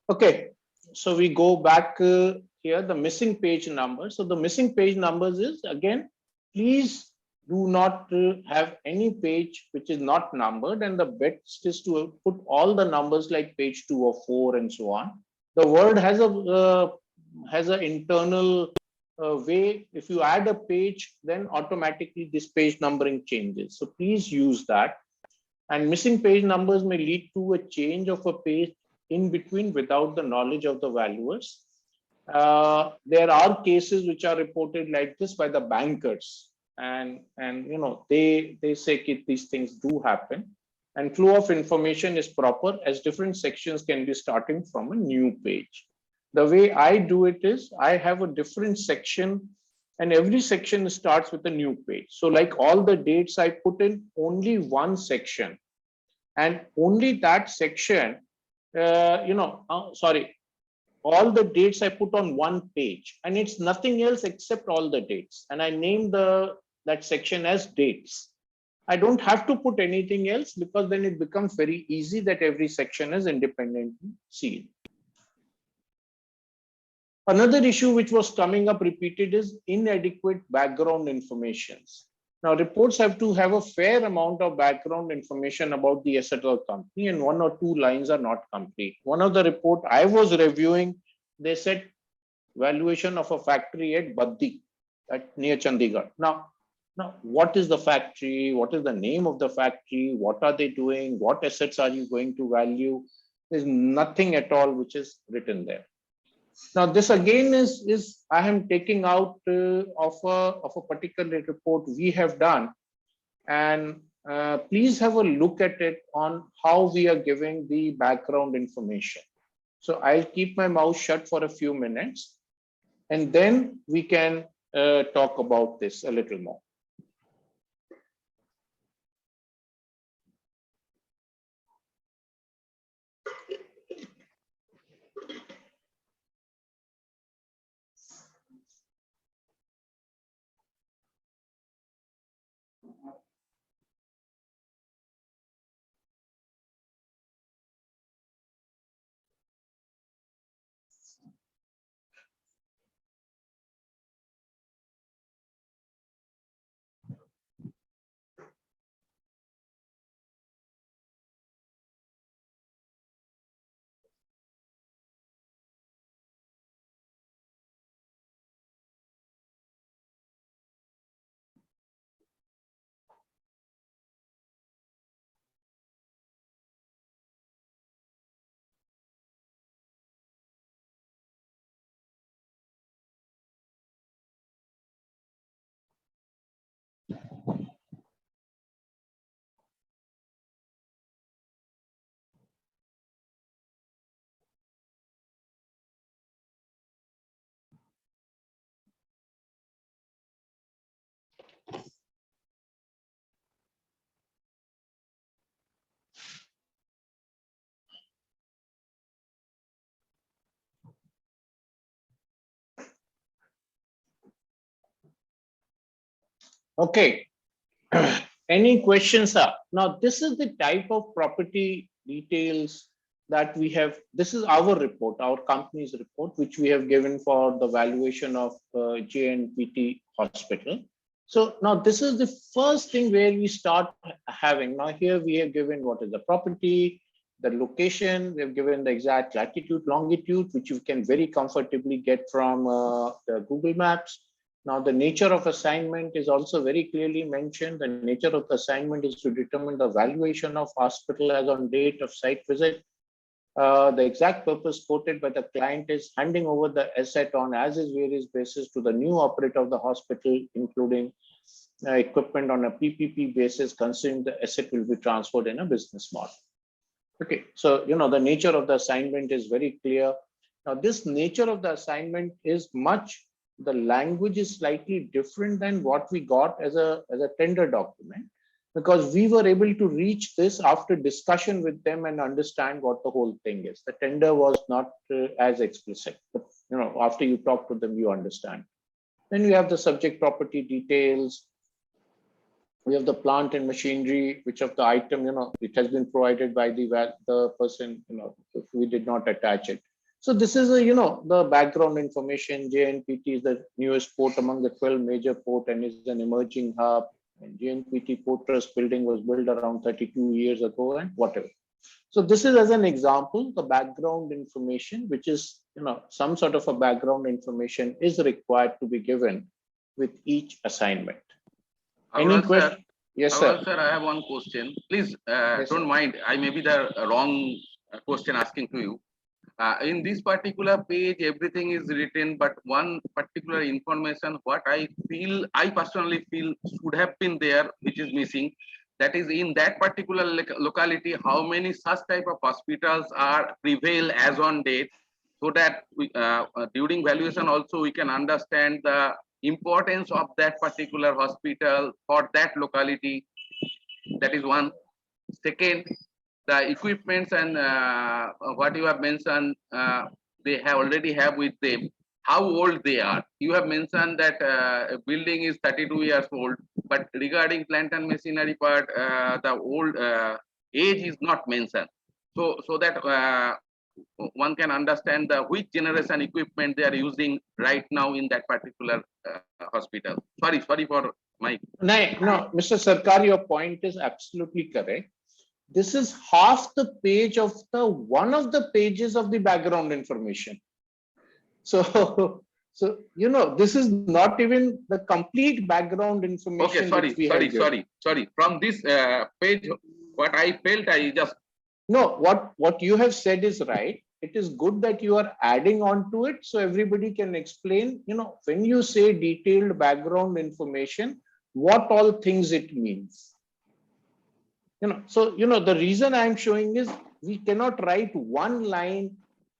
okay, so we go back here, the missing page numbers. So the missing page numbers is, again, please do not have any page which is not numbered, and the best is to put all the numbers like page 2 or 4 and so on. The word has a internal way. If you add a page, then automatically this page numbering changes. So please use that. And missing page numbers may lead to a change of a page in between without the knowledge of the valuers. There are cases which are reported like this by the bankers, and you know, they say these things do happen, and flow of information is proper as different sections can be starting from a new page. The way I do it is I have a different section, and every section starts with a new page. So like all the dates, I put in only one section, and only that section, all the dates I put on one page, and it's nothing else except all the dates. And I name that section as dates. I don't have to put anything else, because then it becomes very easy that every section is independently seen. Another issue which was coming up repeated is inadequate background informations. Now, reports have to have a fair amount of background information about the asset or company, and 1 or 2 lines are not complete. One of the report I was reviewing, they said valuation of a factory at Baddi, near Chandigarh. Now, what is the factory? What is the name of the factory? What are they doing? What assets are you going to value? There's nothing at all which is written there. Now, this again is I am taking out of a particular report we have done, and please have a look at it on how we are giving the background information. So I'll keep my mouth shut for a few minutes, and then we can talk about this a little more. Okay. Any questions, sir? Now, this is the type of property details that we have. This is our report, our company's report, which we have given for the valuation of JNPT Hospital. So now this is the first thing where we start having. Now here we have given what is the property, the location, we have given the exact latitude, longitude, which you can very comfortably get from the Google Maps. Now, the nature of assignment is also very clearly mentioned. The nature of the assignment is to determine the valuation of hospital as on date of site visit. The exact purpose quoted by the client is handing over the asset on as is various basis to the new operator of the hospital, including equipment on a PPP basis, considering the asset will be transferred in a business model. Okay, so the nature of the assignment is very clear. Now, this nature of the assignment is the language is slightly different than what we got as a tender document, because we were able to reach this after discussion with them and understand what the whole thing is. The tender was not as explicit, but after you talk to them, you understand. Then we have the subject property details, We have the plant and machinery, which of the item, it has been provided by the person, if we did not attach it. So this is the background information. JNPT is the newest port among the 12 major port and is an emerging hub. And JNPT Port Trust building was built around 32 years ago and whatever. So this is as an example, the background information, which is, some sort of a background information is required to be given with each assignment. Any question? Yes, sir. Sir, I have one question. Please Yes, don't sir. mind. I may be the wrong question asking to you. In this particular page, everything is written, but one particular information, what I personally feel should have been there, which is missing. That is in that particular locality, how many such type of hospitals are prevail as on date, so that we, during valuation also we can understand the importance of that particular hospital for that locality. That is one. Second, the equipments and what you have mentioned, they have already have with them, how old they are. You have mentioned that a building is 32 years old, but regarding plant and machinery part, the old age is not mentioned. So that one can understand the which generation equipment they are using right now in that particular hospital. Sorry for my. No, Mr. Sarkar, your point is absolutely correct. This is half the page of one of the pages of the background information. So this is not even the complete background information. Okay, sorry. From this page, what I felt, I just. No, what you have said is right. It is good that you are adding on to it so everybody can explain, when you say detailed background information, what all things it means. So the reason I'm showing is we cannot write one line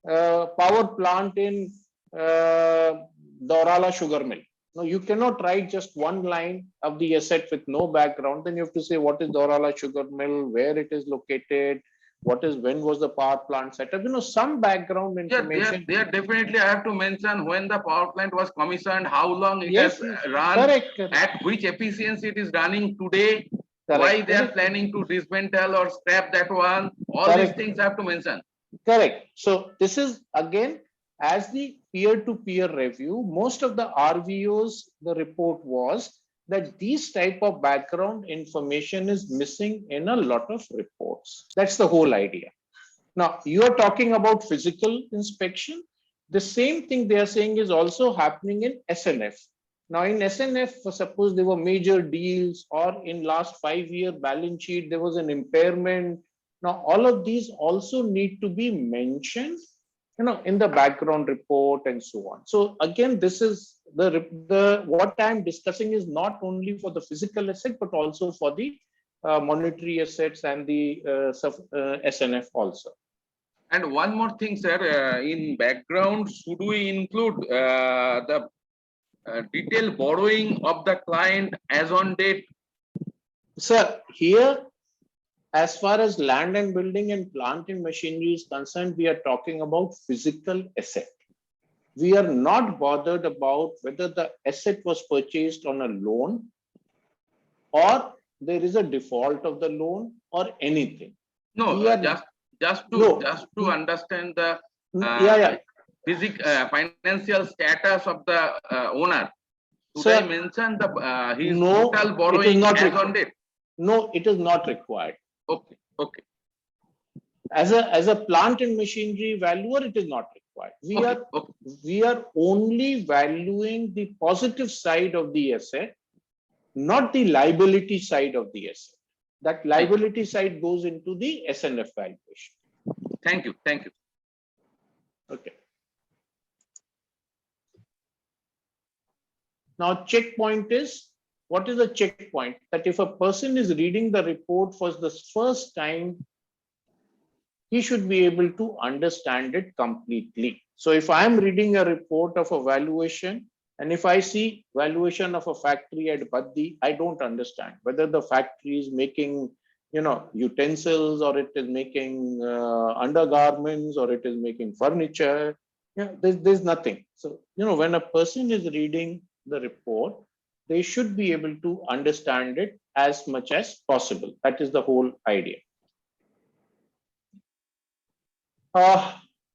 power plant in Dorala sugar mill. No, you cannot write just one line of the asset with no background. Then you have to say what is Dorala sugar mill, where it is located, when was the power plant set up. Some background information. Yeah, definitely I have to mention when the power plant was commissioned, how long it has run, correct. At which efficiency it is running today. Correct. Why they are planning to dismantle or scrap that one. All these things I have to mention. Correct. So this is again, as the peer-to-peer review, most of the RVOs, the report was that these type of background information is missing in a lot of reports. That's the whole idea. Now, you are talking about physical inspection. The same thing they are saying is also happening in SNF. Now in SNF, suppose there were major deals or in last 5-year balance sheet, there was an impairment. Now all of these also need to be mentioned, in the background report and so on. So again, this is what I'm discussing is not only for the physical asset, but also for the monetary assets and the SNF also. And one more thing, sir, in background, should we include the detailed borrowing of the client as on date? Sir, here, as far as land and building and plant and machinery is concerned, we are talking about physical asset. We are not bothered about whether the asset was purchased on a loan or there is a default of the loan or anything. No, just to understand the financial status of the owner. Should I mention the his total borrowing as on date? No, it is not required. Okay. As a plant and machinery valuer, it is not required. We are only valuing the positive side of the asset, not the liability side of the asset. That liability side goes into the SNF valuation. Thank you. Okay. Now, checkpoint is, what is a checkpoint? That if a person is reading the report for the first time, he should be able to understand it completely. So if I'm reading a report of a valuation, and if I see valuation of a factory at Baddi, I don't understand whether the factory is making, utensils, or it is making undergarments, or it is making furniture. There's nothing. So, when a person is reading the report, they should be able to understand it as much as possible. That is the whole idea.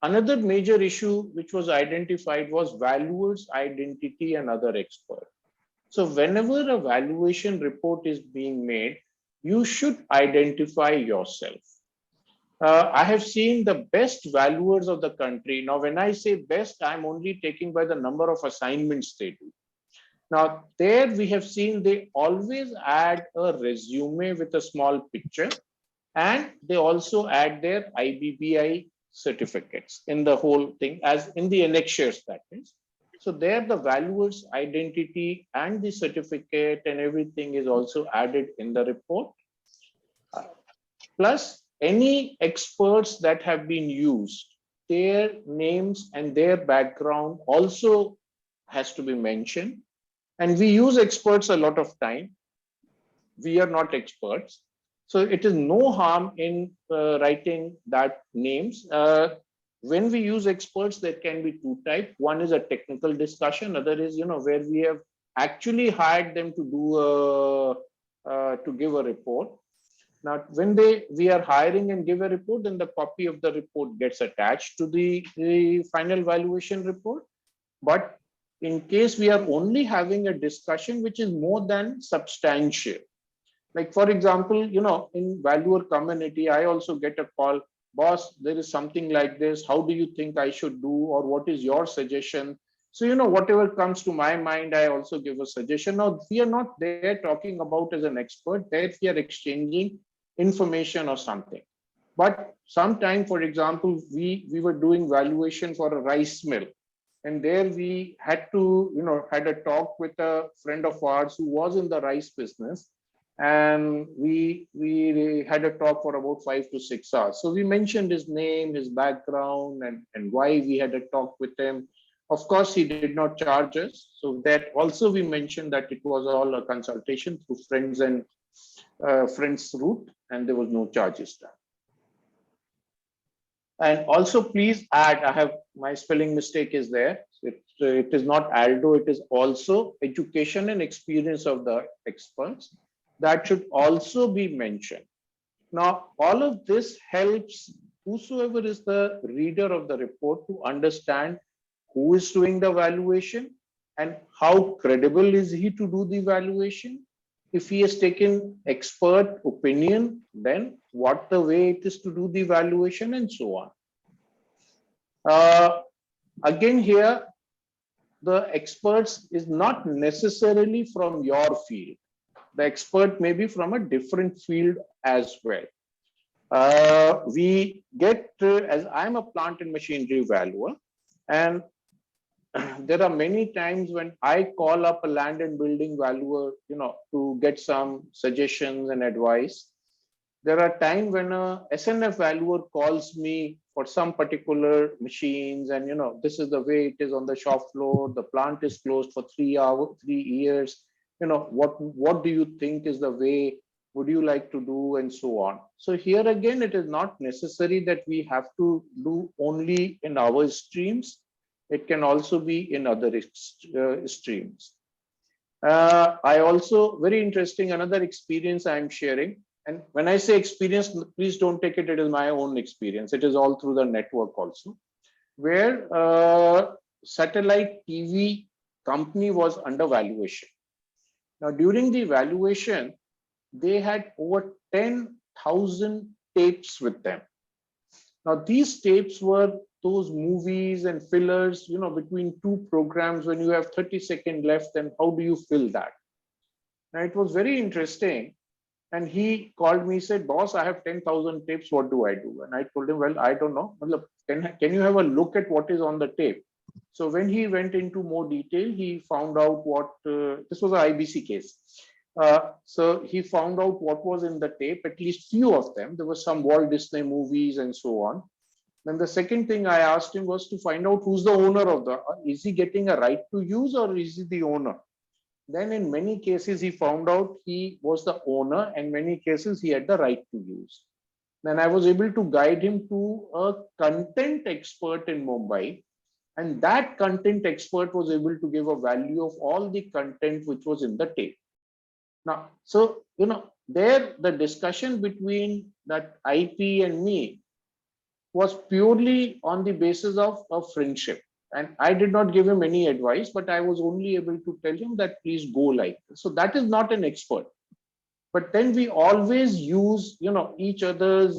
Another major issue which was identified was valuers, identity, and other experts. So whenever a valuation report is being made, you should identify yourself. I have seen the best valuers of the country. Now, when I say best, I'm only taking by the number of assignments they do. Now, there we have seen they always add a resume with a small picture, and they also add their IBBI certificates in the whole thing, as in the annexures, that is. So there the valuer's identity and the certificate and everything is also added in the report. Plus, any experts that have been used, their names and their background also has to be mentioned. And we use experts a lot of time. We are not experts. So it is no harm in writing that names. When we use experts, there can be two types. One is a technical discussion. Other is, where we have actually hired them to do to give a report. Now, when we are hiring and give a report, then the copy of the report gets attached to the final valuation report. But in case we are only having a discussion which is more than substantial, like for example, in valuer community, I also get a call, boss, there is something like this. How do you think I should do? Or what is your suggestion? So, whatever comes to my mind, I also give a suggestion. Now, we are not there talking about as an expert, there we are exchanging information or something. But sometime, for example, we were doing valuation for a rice mill. And there we had to, had a talk with a friend of ours who was in the rice business. And we had a talk for about 5 to 6 hours. So we mentioned his name, his background, and why we had a talk with him. Of course, he did not charge us. So that also we mentioned that it was all a consultation through friends and friends route, and there was no charges done. And also, please add, I have my spelling mistake is there. It is not Aldo, it is also education and experience of the experts. That should also be mentioned. Now, all of this helps whosoever is the reader of the report to understand who is doing the valuation and how credible is he to do the valuation. If he has taken expert opinion, then what the way it is to do the valuation and so on. Again here, the experts is not necessarily from your field. The expert may be from a different field as well. We get, as I'm a plant and machinery valuer, and there are many times when I call up a land and building valuer, to get some suggestions and advice. There are times when a SNF valuer calls me for some particular machines, and this is the way it is on the shop floor. The plant is closed for 3 years. What do you think is the way? Would you like to do, and so on? So here again, it is not necessary that we have to do only in our streams. It can also be in other streams. I also, very interesting, another experience I'm sharing. And when I say experience, please don't take it as my own experience. It is all through the network also, where satellite TV company was under valuation. Now, during the valuation, they had over 10,000 tapes with them. Now, these tapes were those movies and fillers, between two programs when you have 30 seconds left, and how do you fill that? Now, it was very interesting. And he called me, said, boss, I have 10,000 tapes. What do I do? And I told him, well, I don't know. Can you have a look at what is on the tape? So when he went into more detail, he found out what, this was an IBC case. So he found out what was in the tape, at least few of them. There were some Walt Disney movies and so on. Then the second thing I asked him was to find out who's the owner of the, is he getting a right to use or is he the owner? Then in many cases, he found out he was the owner, and many cases he had the right to use. Then I was able to guide him to a content expert in Mumbai, and that content expert was able to give a value of all the content which was in the tape. Now, so, there the discussion between that IP and me was purely on the basis of a friendship. And I did not give him any advice, but I was only able to tell him that please go like this. So that is not an expert. But then we always use, each other's,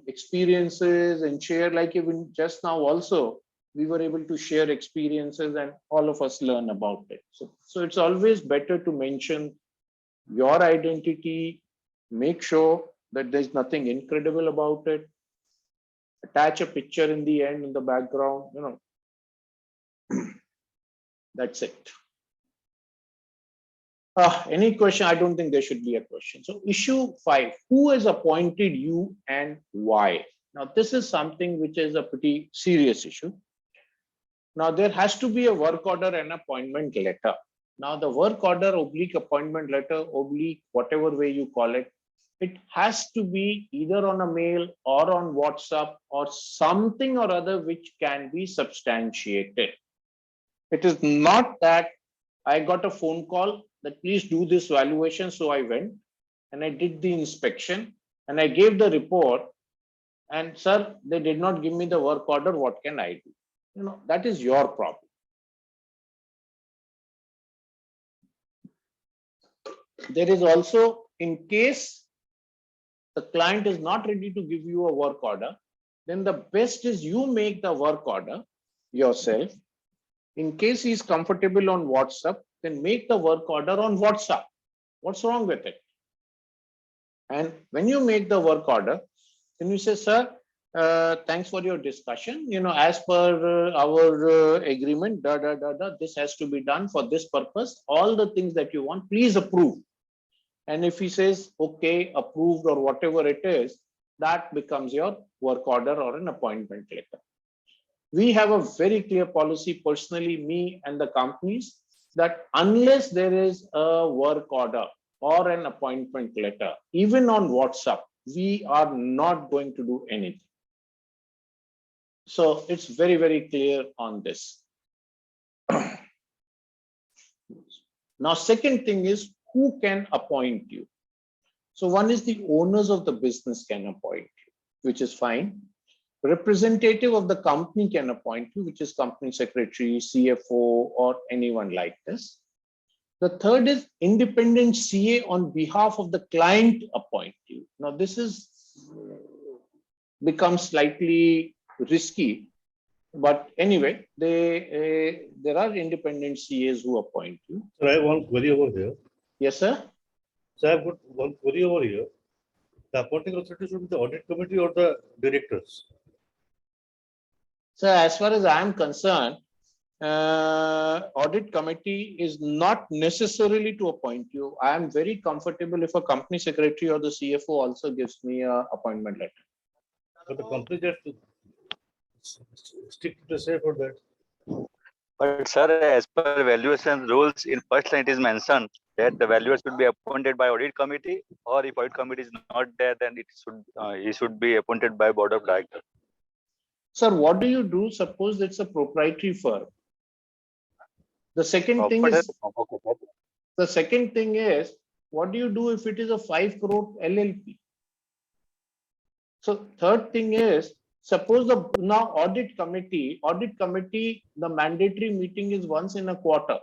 experiences and share, like even just now also, we were able to share experiences and all of us learn about it. So it's always better to mention your identity, make sure that there's nothing incredible about it, attach a picture in the end in the background, that's it. Any question? I don't think there should be a question. So issue 5, who has appointed you and why? Now, this is something which is a pretty serious issue. Now, there has to be a work order and appointment letter. Now, the work order / appointment letter / whatever way you call it, it has to be either on a mail or on WhatsApp or something or other which can be substantiated. It is not that I got a phone call that please do this valuation. So I went and I did the inspection and I gave the report. And sir, they did not give me the work order. What can I do? That is your problem. There is also, in case the client is not ready to give you a work order, then the best is you make the work order yourself. In case he is comfortable on WhatsApp, then make the work order on WhatsApp. What's wrong with it? And when you make the work order, then you say, sir, thanks for your discussion. As per our agreement, this has to be done for this purpose. All the things that you want, please approve. And if he says, okay, approved or whatever it is, that becomes your work order or an appointment letter. We have a very clear policy, personally, me and the companies, that unless there is a work order or an appointment letter, even on WhatsApp, we are not going to do anything. So it's very, very clear on this. Now, second thing is, who can appoint you? So one is the owners of the business can appoint you, which is fine. Representative of the company can appoint you, which is company secretary, CFO, or anyone like this. The third is independent CA on behalf of the client appoint you. Now this is becomes slightly risky, but anyway, there are independent CAs who appoint you. So I have one query over here. Yes, sir. So I've got one query over here. The appointing authority should be the audit committee or the directors? So as far as I am concerned, audit committee is not necessarily to appoint you. I am very comfortable if a company secretary or the CFO also gives me an appointment letter. But the company just stick to the say for that. But sir, as per valuation rules, in first line it is mentioned that the valuer should be appointed by audit committee, or if audit committee is not there, then he should be appointed by board of directors. Sir, what do you do? Suppose it's a proprietary firm. The second thing is, what do you do if it is a 5 crore LLP? So third thing is, suppose now audit committee, the mandatory meeting is once in a quarter.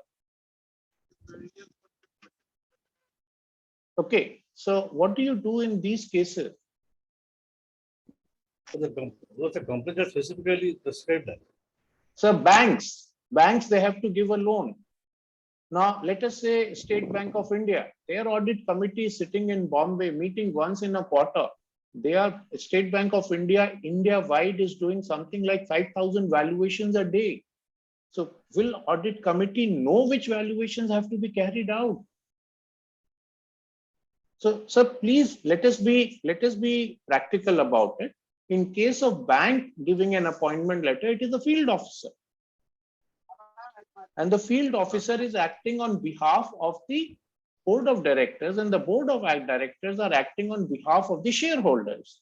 Okay, so what do you do in these cases? What's the company that specifically prescribed that? So banks, they have to give a loan. Now, let us say State Bank of India, their audit committee is sitting in Bombay, meeting once in a quarter. State Bank of India, India-wide is doing something like 5,000 valuations a day. So will audit committee know which valuations have to be carried out? So please let us be practical about it. In case of bank giving an appointment letter, it is the field officer. And the field officer is acting on behalf of the board of directors, and the board of directors are acting on behalf of the shareholders.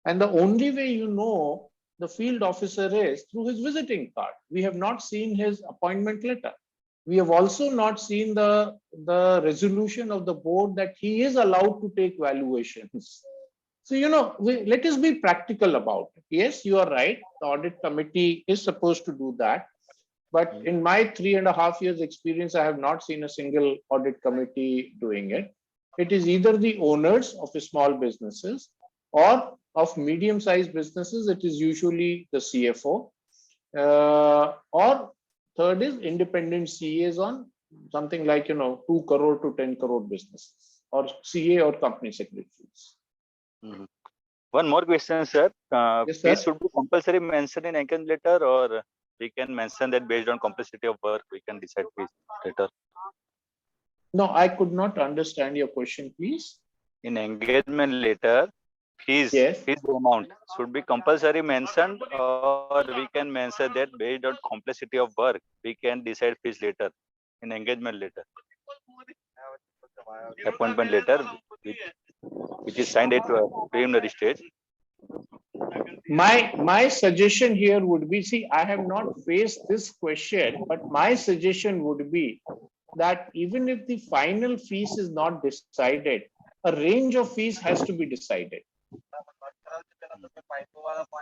And the only way you know the field officer is through his visiting card. We have not seen his appointment letter. We have also not seen the resolution of the board that he is allowed to take valuations. So, let us be practical about it. Yes, you are right. The audit committee is supposed to do that. But in my 3.5 years experience, I have not seen a single audit committee doing it. It is either the owners of the small businesses or of medium-sized businesses. It is usually the CFO, or third is independent CAs on something like 2 crore to 10 crore businesses, or CA or company secretaries. One more question, sir. Yes, sir. Fees should be compulsory mentioned in engagement letter, or we can mention that based on complexity of work, we can decide fees later. No, I could not understand your question, please. In engagement letter, fees amount should be compulsory mentioned, or we can mention that based on complexity of work, we can decide fees later in engagement letter. Appointment letter, which is signed at preliminary stage. My suggestion here would be, see, I have not faced this question, but my suggestion would be that even if the final fees is not decided, a range of fees has to be decided.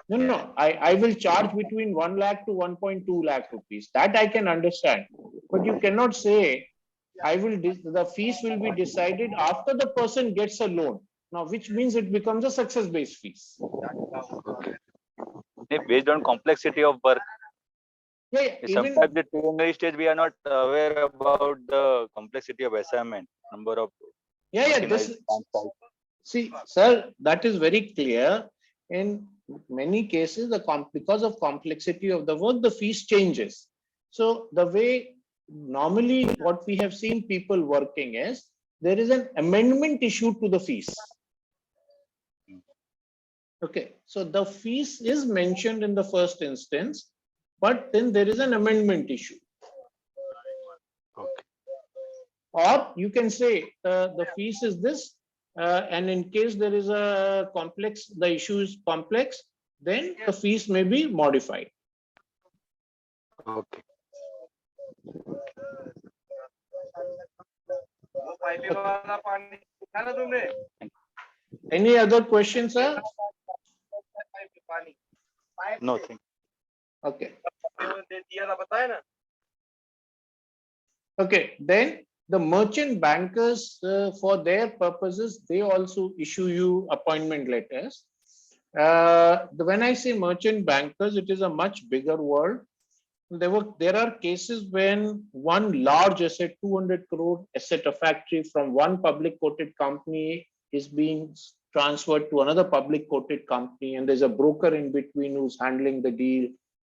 No, I will charge between 1 lakh to 1.2 lakh rupees. That I can understand. But you cannot say the fees will be decided after the person gets a loan. Now, which means it becomes a success-based fees. Based on complexity of work. Yeah, sometimes at the preliminary stage, we are not aware about the complexity of assignment, number of. See, sir, that is very clear. In many cases, because of complexity of the work, the fees changes. So the way normally what we have seen people working is, there is an amendment issued to the fees. Okay, so the fees is mentioned in the first instance, but then there is an amendment issue. Okay. Or you can say the fees is this, and in case there is a complex, the issue is complex, then the fees may be modified. Okay. Any other questions, sir? Nothing. Okay. Okay, then the merchant bankers, for their purposes, they also issue you appointment letters. When I say merchant bankers, it is a much bigger world. There are cases when one large asset, 200 crore asset, a factory from one public quoted company is being transferred to another public quoted company, and there's a broker in between who's handling the deal.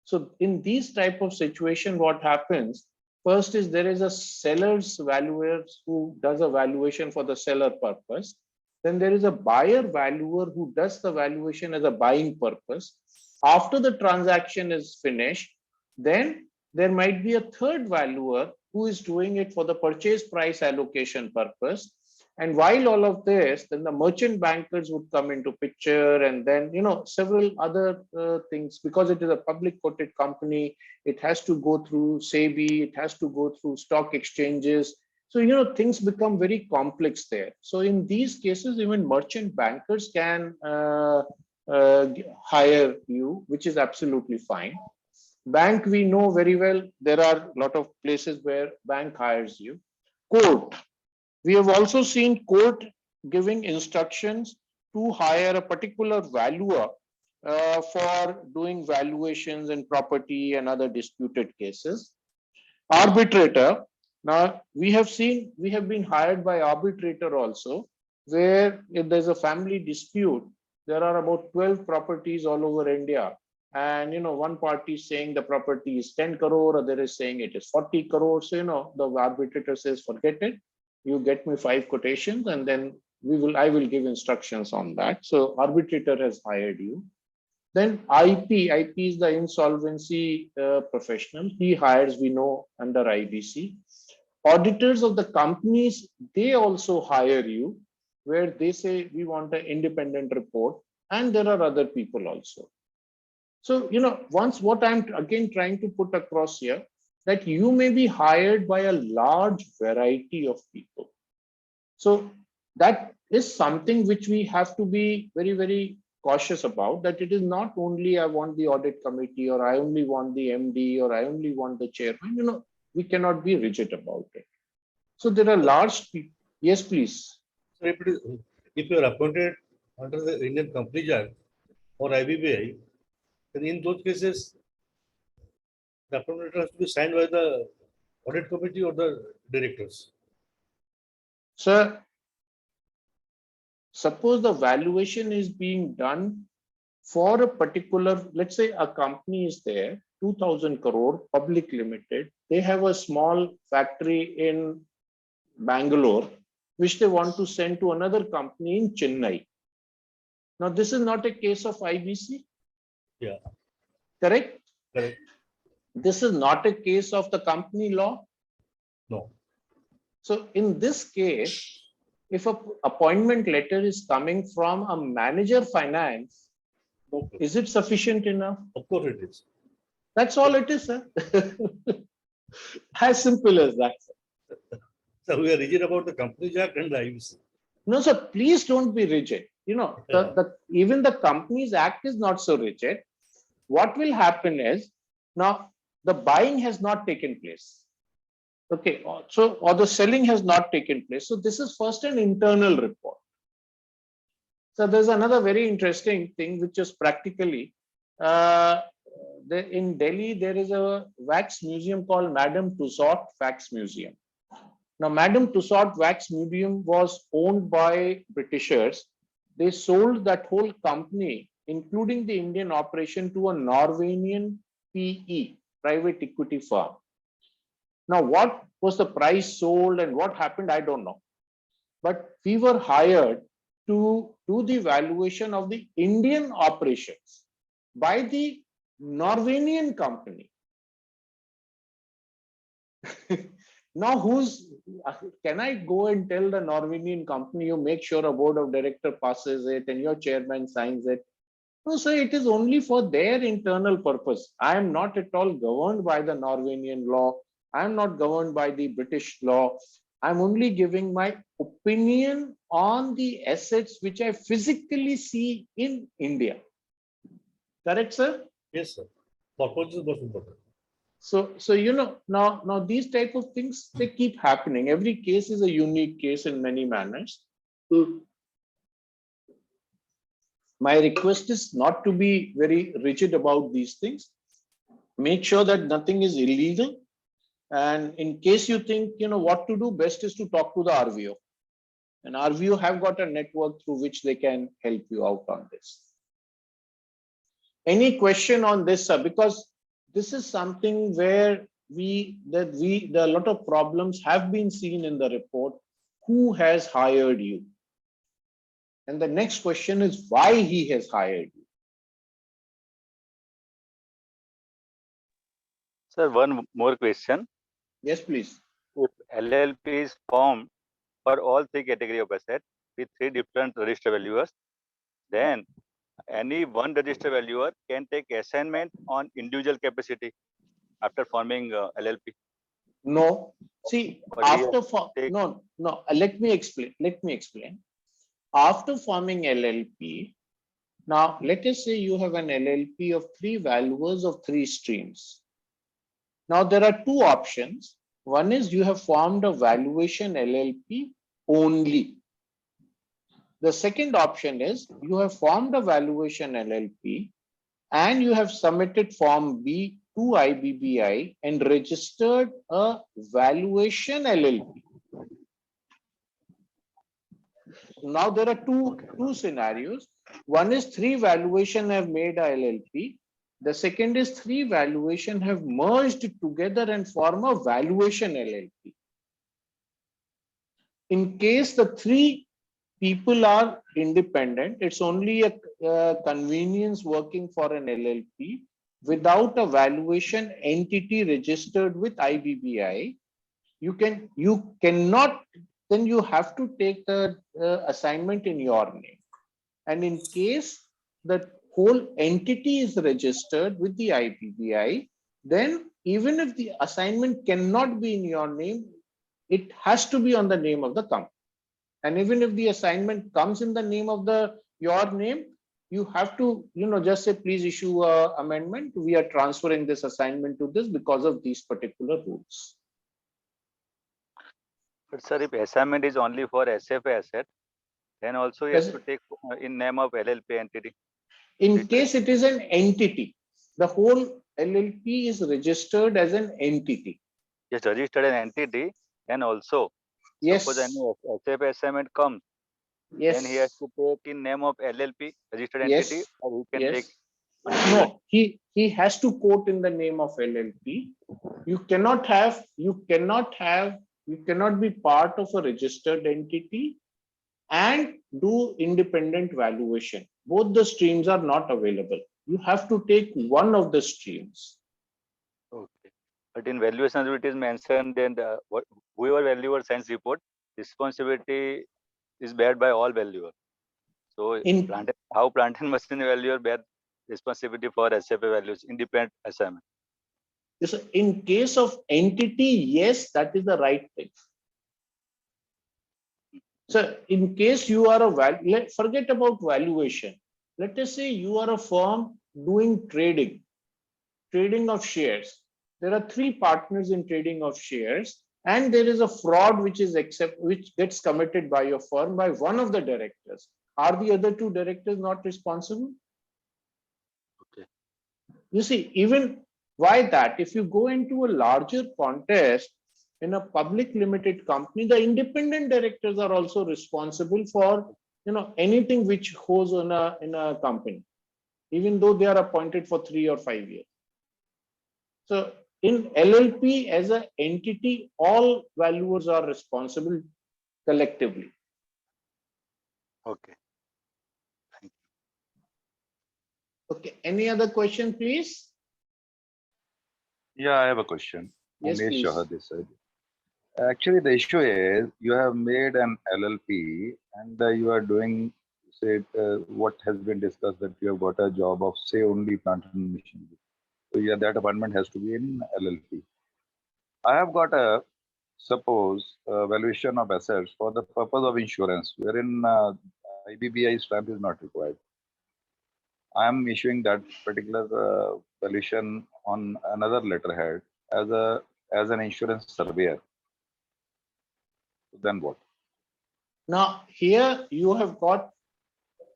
So in these type of situation, what happens? First is there is a seller's valuer who does a valuation for the seller purpose. Then there is a buyer valuer who does the valuation as a buying purpose. After the transaction is finished, then there might be a third valuer who is doing it for the purchase price allocation purpose. And while all of this, then the merchant bankers would come into picture, and then several other things, because it is a public quoted company, it has to go through SEBI, it has to go through stock exchanges. So things become very complex there. So in these cases, even merchant bankers can hire you, which is absolutely fine. Bank, we know very well, there are a lot of places where bank hires you. Court. We have also seen court giving instructions to hire a particular valuer for doing valuations in property and other disputed cases. Arbitrator. Now, we have been hired by arbitrator also, where if there's a family dispute, there are about 12 properties all over India. And one party is saying the property is 10 crore, other is saying it is 40 crore. So the arbitrator says, forget it. You get me 5 quotations, and then I will give instructions on that. So arbitrator has hired you. Then IP is the insolvency professional. He hires, we know, under IBC. Auditors of the companies, they also hire you, where they say we want an independent report, and there are other people also. So, once what I'm again trying to put across here, that you may be hired by a large variety of people. So that is something which we have to be very, very cautious about, that it is not only I want the audit committee, or I only want the MD, or I only want the chairman. You know, we cannot be rigid about it. So there are large people. Yes, please. So if you are appointed under the Indian Companies Act or IBBI, then in those cases, the appointment letter has to be signed by the audit committee or the directors. Sir, suppose the valuation is being done for a particular, let's say a company is there, 2000 crore, public limited. They have a small factory in Bangalore, which they want to send to another company in Chennai. Now, this is not a case of IBC. Yeah. Correct? Correct. This is not a case of the company law. No. So in this case, if a appointment letter is coming from a manager finance, Okay. is it sufficient enough? Of course it is. That's all it is, sir. As simple as that. So we are rigid about the Companies Act and the IBC. No, sir, please don't be rigid. You know, even the Companies Act is not so rigid. What will happen is, now the buying has not taken place. Okay, so, or the selling has not taken place. So this is first an internal report. So there's another very interesting thing, which is practically, in Delhi, there is a wax museum called Madame Tussauds Wax Museum. Now, Madame Tussauds Wax Museum was owned by Britishers. They sold that whole company, including the Indian operation, to a Norwegian PE, private equity firm. Now, what was the price sold and what happened, I don't know. But we were hired to do the valuation of the Indian operations by the Norwegian company. Now, can I go and tell the Norwegian company, you make sure a board of director passes it and your chairman signs it? No, sir, it is only for their internal purpose. I am not at all governed by the Norwegian law. I am not governed by the British law. I'm only giving my opinion on the assets which I physically see in India. Correct, sir? Yes, sir. Purpose is most important. So you know, now these type of things, they keep happening. Every case is a unique case in many manners. My request is not to be very rigid about these things. Make sure that nothing is illegal. And in case you think, you know, what to do, best is to talk to the RVO. And RVO have got a network through which they can help you out on this. Any question on this, sir? Because this is something where there are a lot of problems have been seen in the report. Who has hired you? And the next question is why he has hired you. Sir, one more question. Yes, please. If LLP is formed for all three category of assets with three different register valuers, then any one register valuer can take assignment on individual capacity after forming LLP. No, see, let me explain. After forming LLP, now let us say you have an LLP of three valuers of three streams. Now there are two options. One is you have formed a valuation LLP only. The second option is you have formed a valuation LLP and you have submitted Form B to IBBI and registered a valuation LLP. Now there are two scenarios. One is three valuation have made a LLP. The second is three valuation have merged together and form a valuation LLP. In case the three people are independent, it's only a convenience working for an LLP without a valuation entity registered with IBBI. You cannot, then you have to take the assignment in your name. And in case the whole entity is registered with the IBBI, then even if the assignment cannot be in your name, it has to be on the name of the company. And even if the assignment comes in the name of your name, you have to, just say, please issue a amendment. We are transferring this assignment to this because of these particular rules. But sir, if assignment is only for SFA asset, then also you have to take in name of LLP entity. In case it is an entity, the whole LLP is registered as an entity. Yes, registered an entity, and also suppose any SFA assignment comes, then he has to take in name of LLP, registered entity, or he can take. No, he has to quote in the name of LLP. You cannot be part of a registered entity and do independent valuation. Both the streams are not available. You have to take one of the streams. Okay. But in valuation, it is mentioned, then whoever valuer sends report, responsibility is bear by all valuer. So how plant and machine valuer bear responsibility for SFA values, independent assignment? Yes, in case of entity, yes, that is the right thing. So in case you are forget about valuation. Let us say you are a firm doing trading of shares. There are 3 partners in trading of shares, and there is a fraud which gets committed by your firm by one of the directors. Are the other 2 directors not responsible? Okay. You see, even why that? If you go into a larger contest in a public limited company, the independent directors are also responsible for anything which goes in a company, even though they are appointed for 3 or 5 years. So in LLP as an entity, all valuers are responsible collectively. Okay. Thank you. Okay. Any other question, please? Yeah, I have a question. Yes, Umesh please. Shah this side. Actually, the issue is you have made an LLP and you are doing, say, what has been discussed, that you have got a job of, say, only plant and machinery. So yeah, that appointment has to be in LLP. I have got a, suppose, valuation of assets for the purpose of insurance, wherein IBBI stamp is not required. I am issuing that particular valuation on another letterhead as an insurance surveyor. Then what? Now here you have got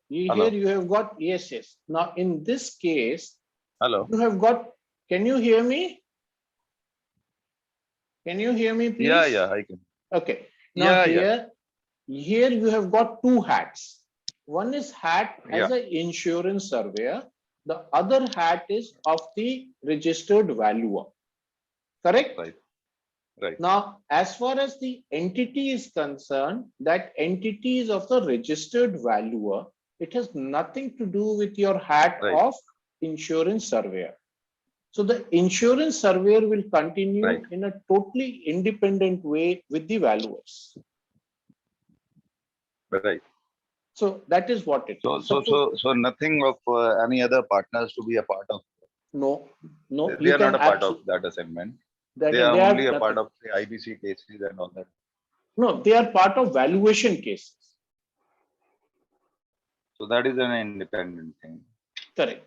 yes. Now in this case, hello, you have got. Can you hear me? Can you hear me, please? Yeah, I can. Okay. Now here you have got 2 hats. One is hat as an insurance surveyor. The other hat is of the registered valuer. Correct? Right. Now, as far as the entity is concerned, that entity is of the registered valuer. It has nothing to do with your hat of insurance surveyor. So the insurance surveyor will continue in a totally independent way with the valuers. Right. So that is what it is. So nothing of any other partners to be a part of. No. They are not a part of that assignment. They are only a part of the IBC cases and all that. No, they are part of valuation cases. So that is an independent thing. Correct.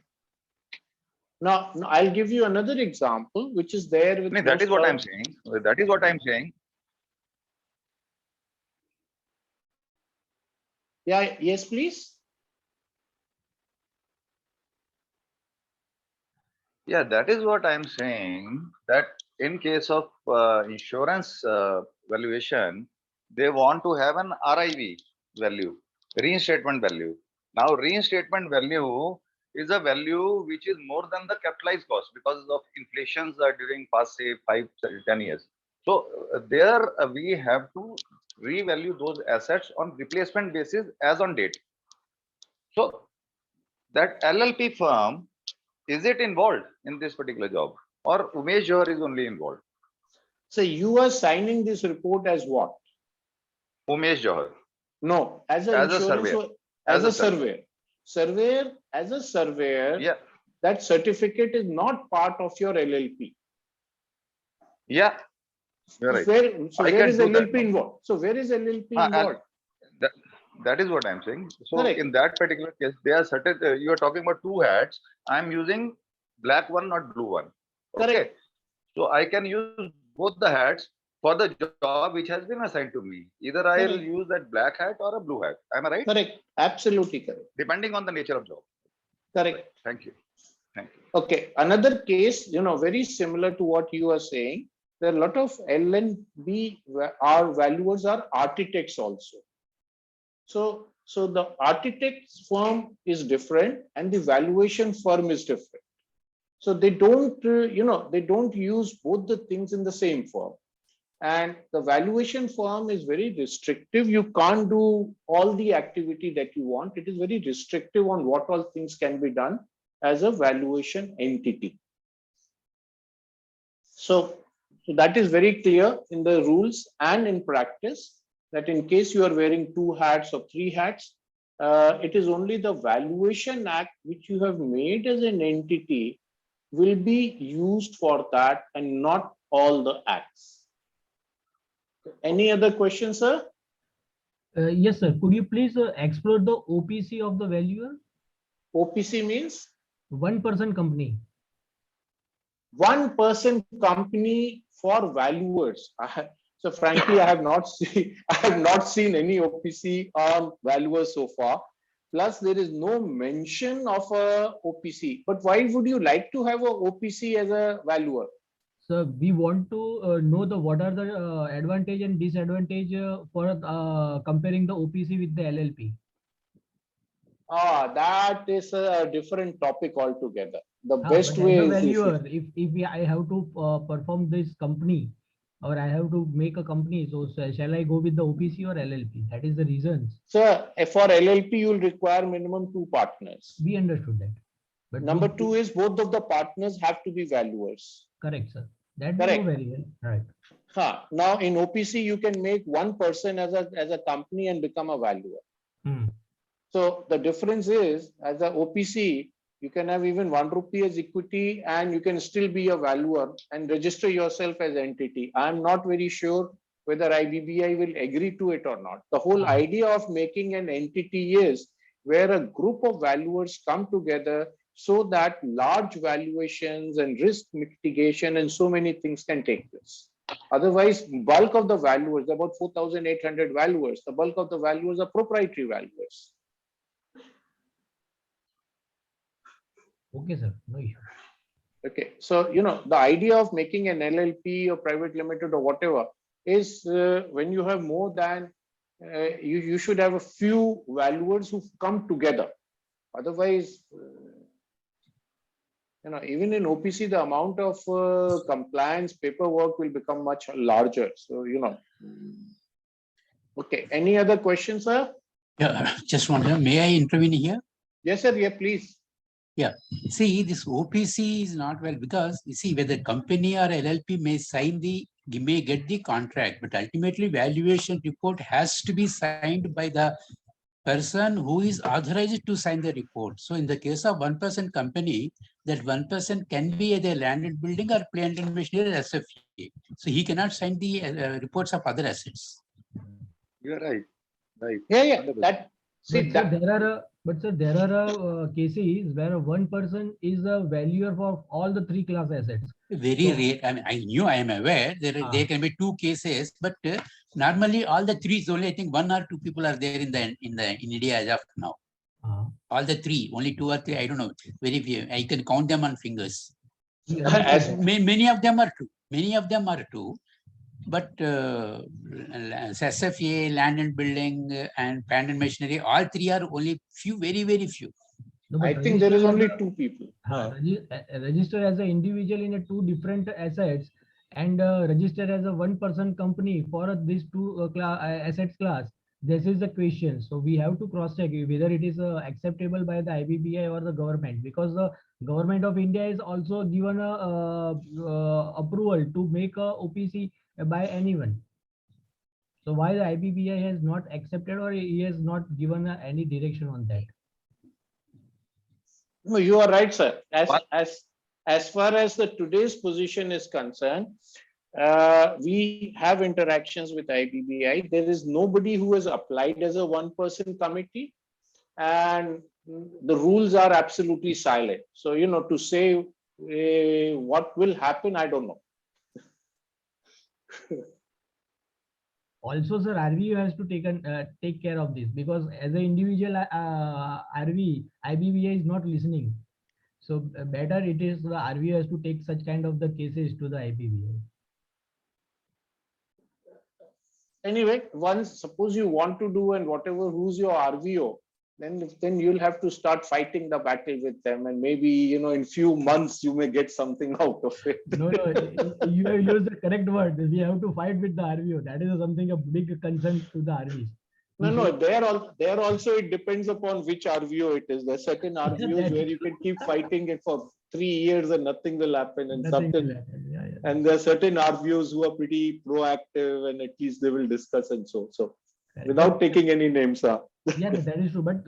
Now I'll give you another example, which is there with. That is what I'm saying. That is what I'm saying. Yeah. Yes, please. Yeah, that is what I'm saying. That in case of insurance valuation, they want to have an RIV value, reinstatement value. Now, reinstatement value is a value which is more than the capitalized cost because of inflations during past, say, 5-10 years. So there we have to revalue those assets on replacement basis as on date. So that LLP firm, is it involved in this particular job, or Umesh Johar is only involved? So you are signing this report as what? Umesh Johar. No, as a surveyor. As a surveyor. Surveyor, as a surveyor. Yeah. that certificate is not part of your LLP. Yeah, you're right. So I where can is do that LLP now. involved? So where is LLP And involved? that is what I'm saying. So Correct. in that particular case, there are certain, you are talking about two hats. I'm using black one, not blue one. Okay. Correct. So I can use both the hats for the job which has been assigned to me. Either I'll Correct. use that black hat or a blue hat. Am I right? Correct. Absolutely correct. Depending on the nature of job. Correct. Right. Thank you. Thank you. Okay. Another case, very similar to what you are saying. There are a lot of L&B, our valuers are architects also. So the architect's firm is different and the valuation firm is different. So they don't, they don't use both the things in the same firm. And the valuation firm is very restrictive. You can't do all the activity that you want. It is very restrictive on what all things can be done as a valuation entity. So that is very clear in the rules and in practice, that in case you are wearing 2 hats or 3 hats, it is only the valuation act which you have made as an entity will be used for that and not all the acts. Any other questions, sir? Yes, sir. Could you please explore the OPC of the valuer? OPC means? One-person company. One-person company for valuers. So frankly, I have not seen any OPC on valuers so far. Plus, there is no mention of a OPC. But why would you like to have a OPC as a valuer? So we want to know what are the advantage and disadvantage for comparing the OPC with the LLP. That is a different topic altogether. The best way as a is valuer, if I have to perform this company, or I have to make a company, so shall I go with the OPC or LLP? That is the reasons. Sir, for LLP, you will require minimum 2 partners. We understood that. But number 2 is both of the partners have to be valuers. Correct, sir. That correct. We know very well. Right. Now in OPC, you can make one person as a company and become a valuer. So the difference is, as a OPC, you can have even 1 rupee as equity and you can still be a valuer and register yourself as entity. I'm not very sure whether IBBI will agree to it or not. The whole idea of making an entity is where a group of valuers come together so that large valuations and risk mitigation and so many things can take place. Otherwise, bulk of the valuers, about 4,800 valuers, the bulk of the valuers are proprietary valuers. Okay, sir. No issue. Okay, so the idea of making an LLP or private limited or whatever is when you have more than you should have a few valuers who come together. Otherwise, even in OPC, the amount of compliance paperwork will become much larger. So Okay, any other questions, sir? Yeah, just wonder, may I intervene here? Yes, sir. Yeah, please. Yeah, see, this OPC is not well because you see whether company or LLP may get the contract, but ultimately valuation report has to be signed by the person who is authorized to sign the report. So in the case of 1-person company, that 1 person can be either land and building or plant and machinery SFA. So he cannot sign the reports of other assets. You're right. Right. Yeah. That. See, But sir, there are cases where 1 person is a valuer for all the 3 class assets. Very rare. I mean, I am aware there can be 2 cases, but normally all the 3 is only, I think 1 or 2 people are there in India as of now. All the 3, only 2 or 3, I don't know. Very few. I can count them on fingers. Many of them are 2. Many of them are 2. But SFA, land and building, and plant and machinery, all 3 are only few, very, very few. No, I think there is only 2 people. Register as an individual in 2 different assets and register as a 1-person company for these 2 assets class. This is the question. So we have to cross check whether it is acceptable by the IBBI or the government, because the government of India is also given a approval to make a OPC by anyone. So why the IBBI has not accepted or he has not given any direction on that? No, you are right, sir. As far as the today's position is concerned, we have interactions with IBBI. There is nobody who has applied as a one-person committee, and the rules are absolutely silent. So, to say what will happen, I don't know. Also, sir, RVO has to take care of this, because as an individual, IBBI is not listening. So better it is the RVO has to take such kind of the cases to the IBBI. Anyway, once suppose you want to do, and whatever, who's your RVO, then you'll have to start fighting the battle with them, and maybe in few months you may get something out of it. No, you have used the correct word. We have to fight with the RVO. That is something a big concern to the RVs. No, there also it depends upon which RVO it is. There are certain RVOs where you can keep fighting it for 3 years and nothing will happen, and and there are certain RVOs who are pretty proactive, and at least they will discuss and so. Without taking any names, yeah, that is true. But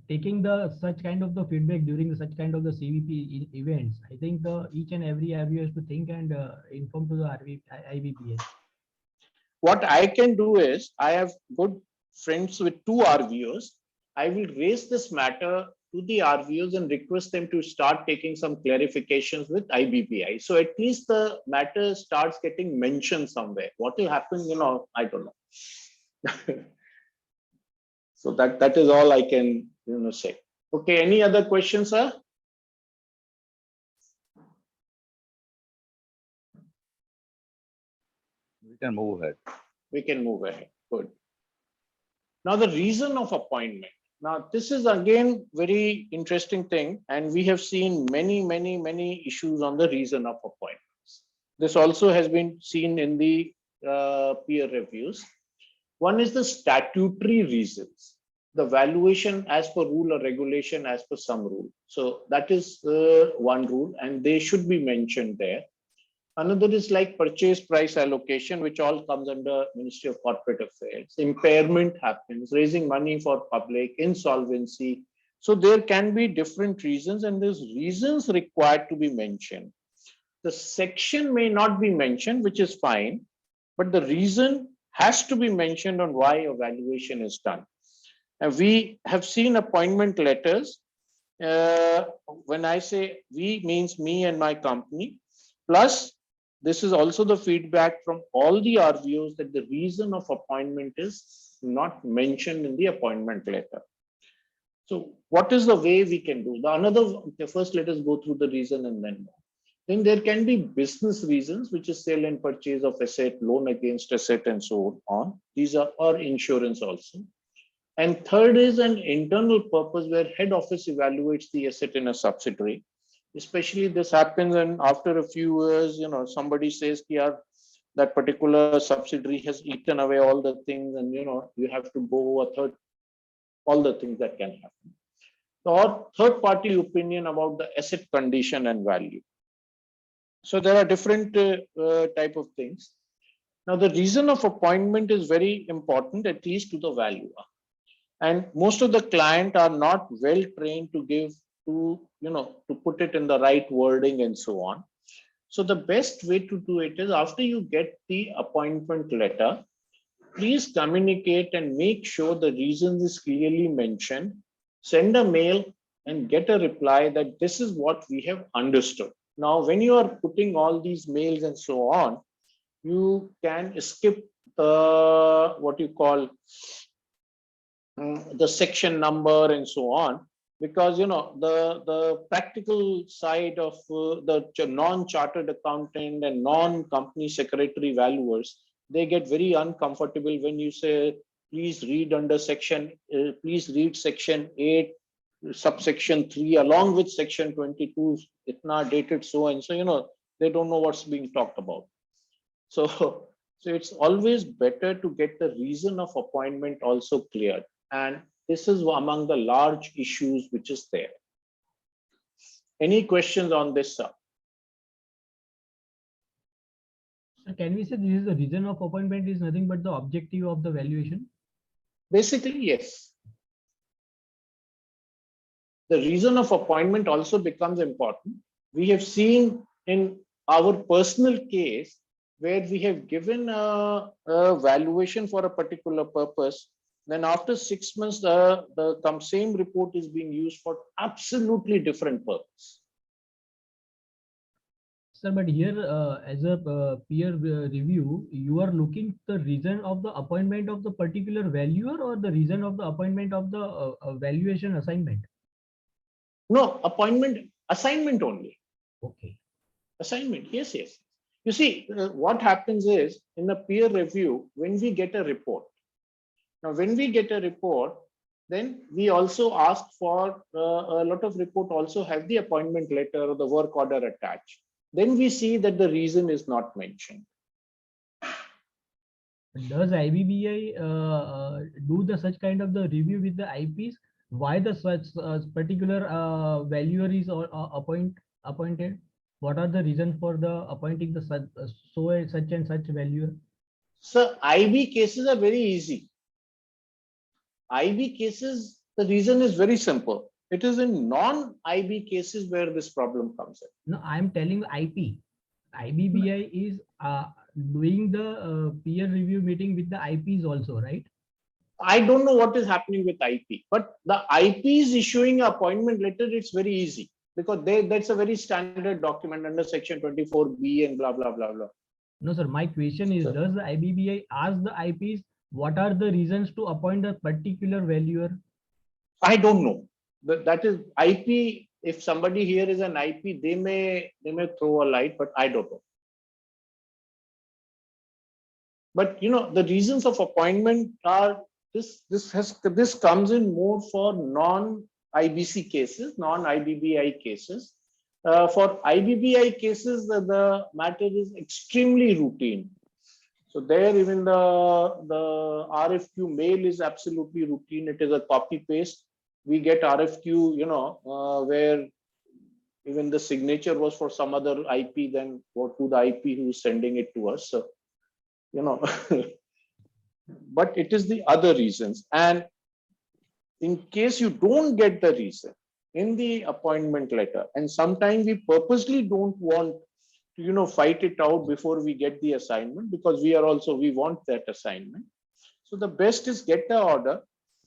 taking such kind of the feedback during such kind of the CVP events, I think each and every RVO has to think and inform to the IBBI. What I can do is, I have good friends with 2 RVOs. I will raise this matter to the RVOs and request them to start taking some clarifications with IBBI. So at least the matter starts getting mentioned somewhere. What will happen, I don't know. So that is all I can say. Okay, any other questions, sir? We can move ahead. We can move ahead. Good. Now, the reason of appointment. Now, this is again very interesting thing, and we have seen many issues on the reason of appointments. This also has been seen in the peer reviews. One is the statutory reasons, the valuation as per rule or regulation as per some rule. So that is one rule, and they should be mentioned there. Another is like purchase price allocation, which all comes under Ministry of Corporate Affairs. Impairment happens, raising money for public, insolvency. So there can be different reasons, and there's reasons required to be mentioned. The section may not be mentioned, which is fine, but the reason has to be mentioned on why a valuation is done. And we have seen appointment letters. When I say we, means me and my company. Plus, this is also the feedback from all the RVOs that the reason of appointment is not mentioned in the appointment letter. So what is the way we can do? First, let us go through the reason and then more. Then there can be business reasons, which is sale and purchase of asset, loan against asset, and so on. These are or insurance also. And third is an internal purpose where head office evaluates the asset in a subsidiary. Especially this happens, and after a few years, somebody says, yeah, that particular subsidiary has eaten away all the things, and you have to go a third, all the things that can happen. Or third party opinion about the asset condition and value. So there are different type of things. Now, the reason of appointment is very important, at least to the valuer. And most of the client are not well trained to give to put it in the right wording and so on. So the best way to do it is, after you get the appointment letter, please communicate and make sure the reason is clearly mentioned. Send a mail and get a reply that this is what we have understood. Now, when you are putting all these mails and so on, you can skip the what you call the section number and so on, because the practical side of the non-chartered accountant and non-company secretary valuers, they get very uncomfortable when you say, please read under section, please read section 8, subsection 3 along with section 22, itna dated so and so, they don't know what's being talked about. So it's always better to get the reason of appointment also cleared. And this is among the large issues which is there. Any questions on this, sir? Can we say this is the reason of appointment is nothing but the objective of the valuation? Basically, yes. the reason of appointment also becomes important. We have seen in our personal case where we have given a valuation for a particular purpose. Then after 6 months, the same report is being used for absolutely different purpose. Sir, but here as a peer review, you are looking the reason of the appointment of the particular valuer or the reason of the appointment of the valuation assignment? No, assignment only. Okay. Assignment, yes, yes. You see, what happens is in a peer review, when we get a report, now when we get a report, then we also ask for a lot of report also have the appointment letter or the work order attached. Then we see that the reason is not mentioned. Does IBBI do the such kind of the review with the IPs? Why the such particular valuer is appointed? What are the reasons for the appointing the such and such valuer? So IB cases are very easy. IB cases, the reason is very simple. It is in non-IB cases where this problem comes in. No, I'm telling IP. IBBI is doing the peer review meeting with the IPs also, right? I don't know what is happening with IP, but the IP is issuing an appointment letter. It's very easy because that's a very standard document under section 24B and blah, blah, blah, blah. No, sir. My question is, does the IBBI ask the IPs what are the reasons to appoint a particular valuer? I don't know. That is IP. If somebody here is an IP, they may throw a light, but I don't know. But you know, the reasons of appointment are this comes in more for non-IBC cases, non-IBBI cases. For IBBI cases, the matter is extremely routine. So there, even the RFQ mail is absolutely routine. It is a copy paste. We get RFQ, you know, where even the signature was for some other IP than what to the IP who is sending it to us. So, you know, but it is the other reasons. And in case you don't get the reason in the appointment letter, and sometimes we purposely don't want to, you know, fight it out before we get the assignment because we want that assignment. So the best is get the order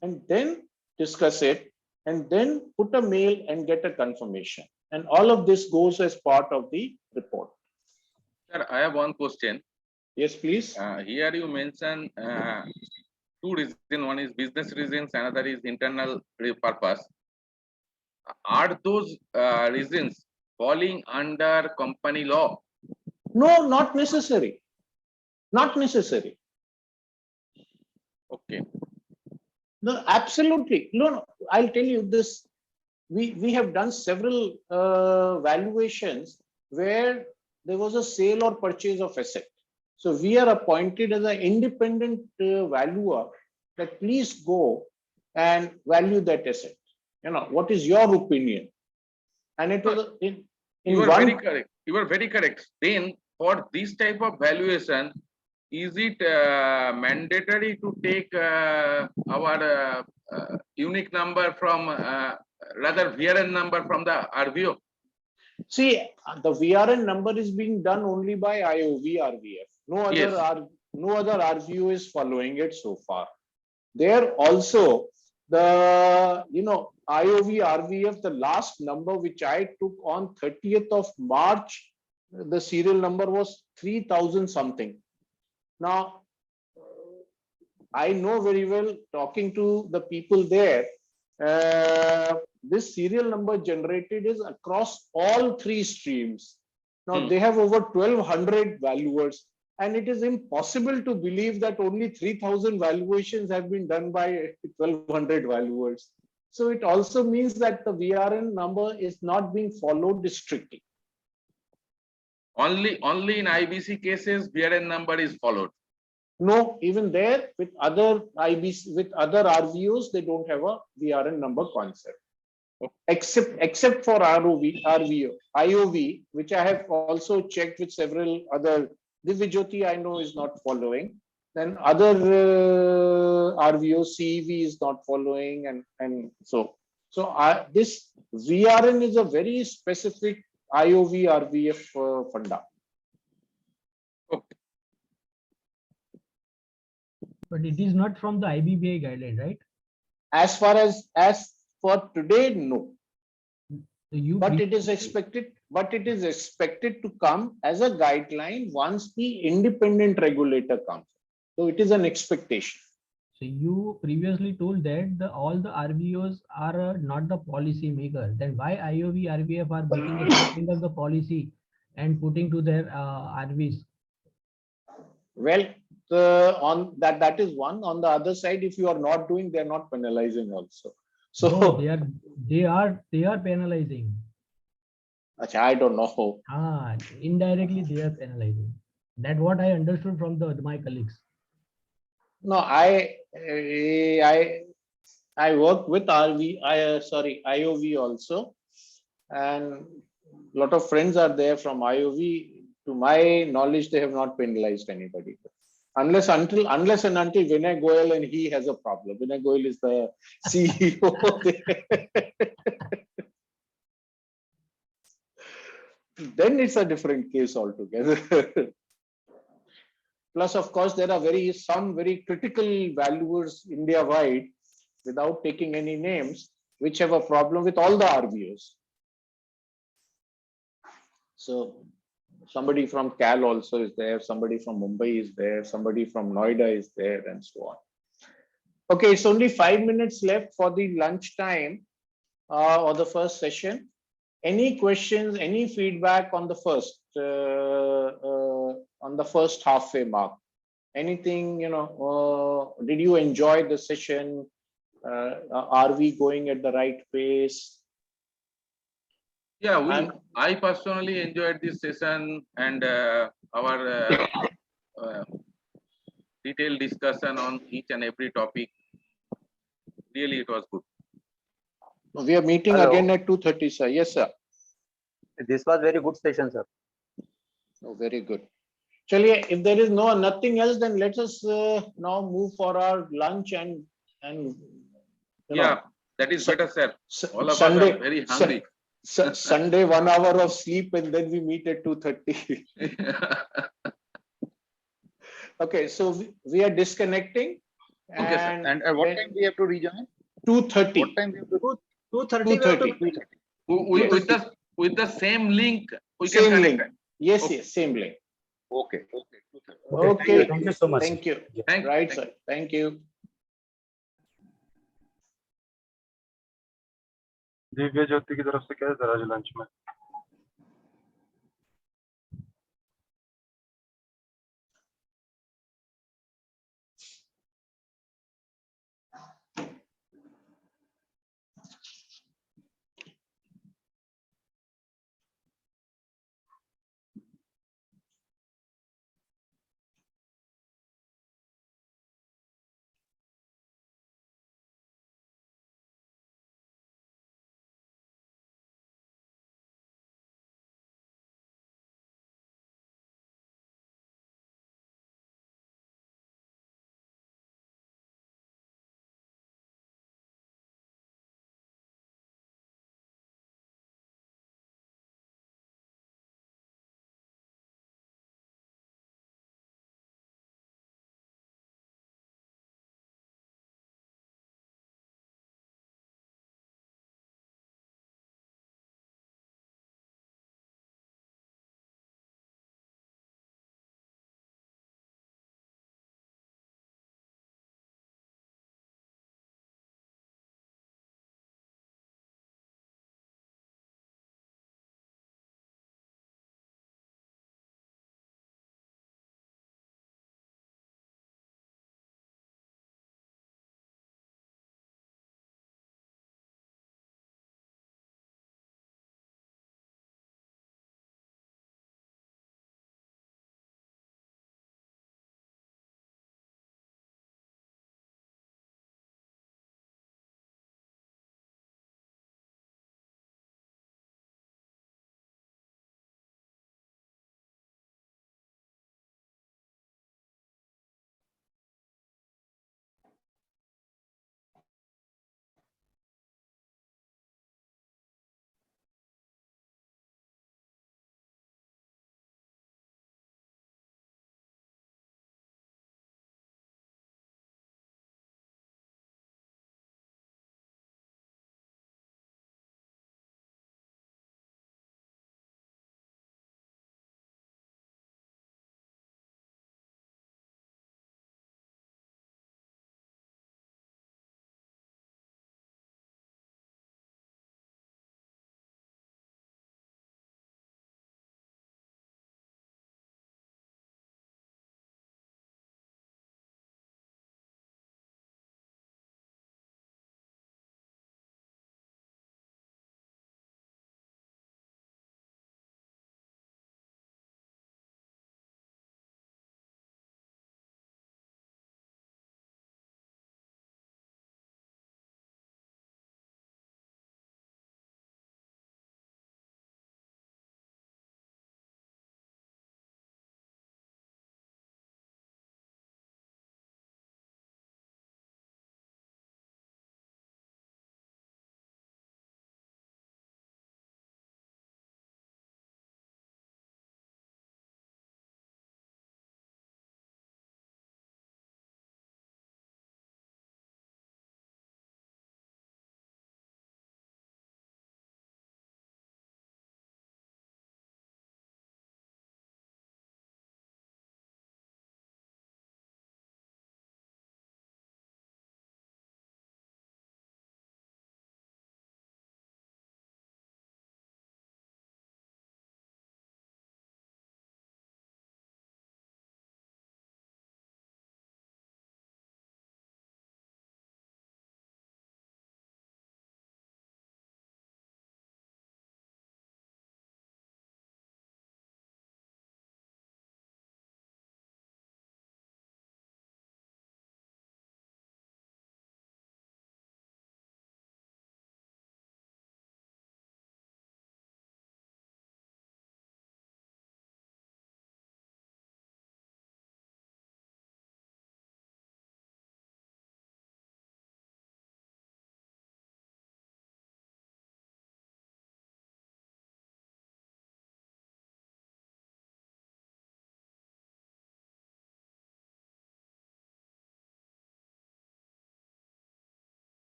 and then discuss it and then put a mail and get a confirmation. And all of this goes as part of the report. Sir, I have one question. Yes, please. Here you mention two reasons. One is business reasons, another is internal purpose. Are those reasons falling under company law? No, not necessary. Not necessary. Okay. No, absolutely. No, I'll tell you this. We have done several valuations where there was a sale or purchase of asset. So we are appointed as an independent valuer that please go and value that asset. You know, what is your opinion? And it was you are very correct. You are very correct. Then for this type of valuation, is it mandatory to take our unique number from rather VRN number from the RVO? See, the VRN number is being done only by IOV RVF. No other RVO is following it so far. There also the IOV RVF, the last number which I took on 30th of March, the serial number was 3000 something. Now, I know very well talking to the people there, this serial number generated is across all three streams. Now they have over 1200 valuers, and it is impossible to believe that only 3000 valuations have been done by 1200 valuers. So it also means that the VRN number is not being followed strictly. Only in IBC cases, VRN number is followed. No, even there with other IBC, with other RVOs, they don't have a VRN number concept. Except for IOV, which I have also checked with several other. Divijyoti I know is not following. Then other RVO, CEV is not following, and so So this VRN is a very specific IOV RVF funda. But it is not from the IBBI guideline, right? As for today, no. So but it is expected to come as a guideline once the independent regulator comes. So it is an expectation. So you previously told that all the RVOs are not the policy maker. Then why IOV, RVF are making a statement of the policy and putting to their RVs? Well, on that is one. On the other side, if you are not doing, they are not penalizing also. So no, they are penalizing. I don't know. Indirectly they are penalizing. That's what I understood from my colleagues. No, I work with IOV also, and a lot of friends are there from IOV. To my knowledge, they have not penalized anybody. Unless and until Vinay Goyal and he has a problem. Vinay Goyal is the CEO there. Then it's a different case altogether. Plus, of course, there are some very critical valuers India-wide, without taking any names, which have a problem with all the RVOs. So somebody from Cal also is there, somebody from Mumbai is there, somebody from Noida is there, and so on. Okay, it's only 5 minutes left for the lunch time or the first session. Any questions, any feedback on the first halfway mark? Anything, did you enjoy the session? Are we going at the right pace? Yeah, I personally enjoyed this session and our detailed discussion on each and every topic. Really, it was good. We are meeting again at 2:30, sir. Yes, sir. This was very good session, sir. Oh, very good. Chaliye, if there is nothing else, then let us now move for our lunch and that is better, sir. All of Sunday, us are very hungry. Sunday 1 hour of sleep and then we meet at 2:30. Okay, so we are disconnecting. Okay, sir. And at what time we have to rejoin? 2:30. What time we have to 2:30. With the same link, we same can connect. link. Yes, yes, same link. Okay. Okay. Thank you so much. Thank you. Right, sir. Thank you. Divya ज्योति की तरफ से क्या है जरा lunch में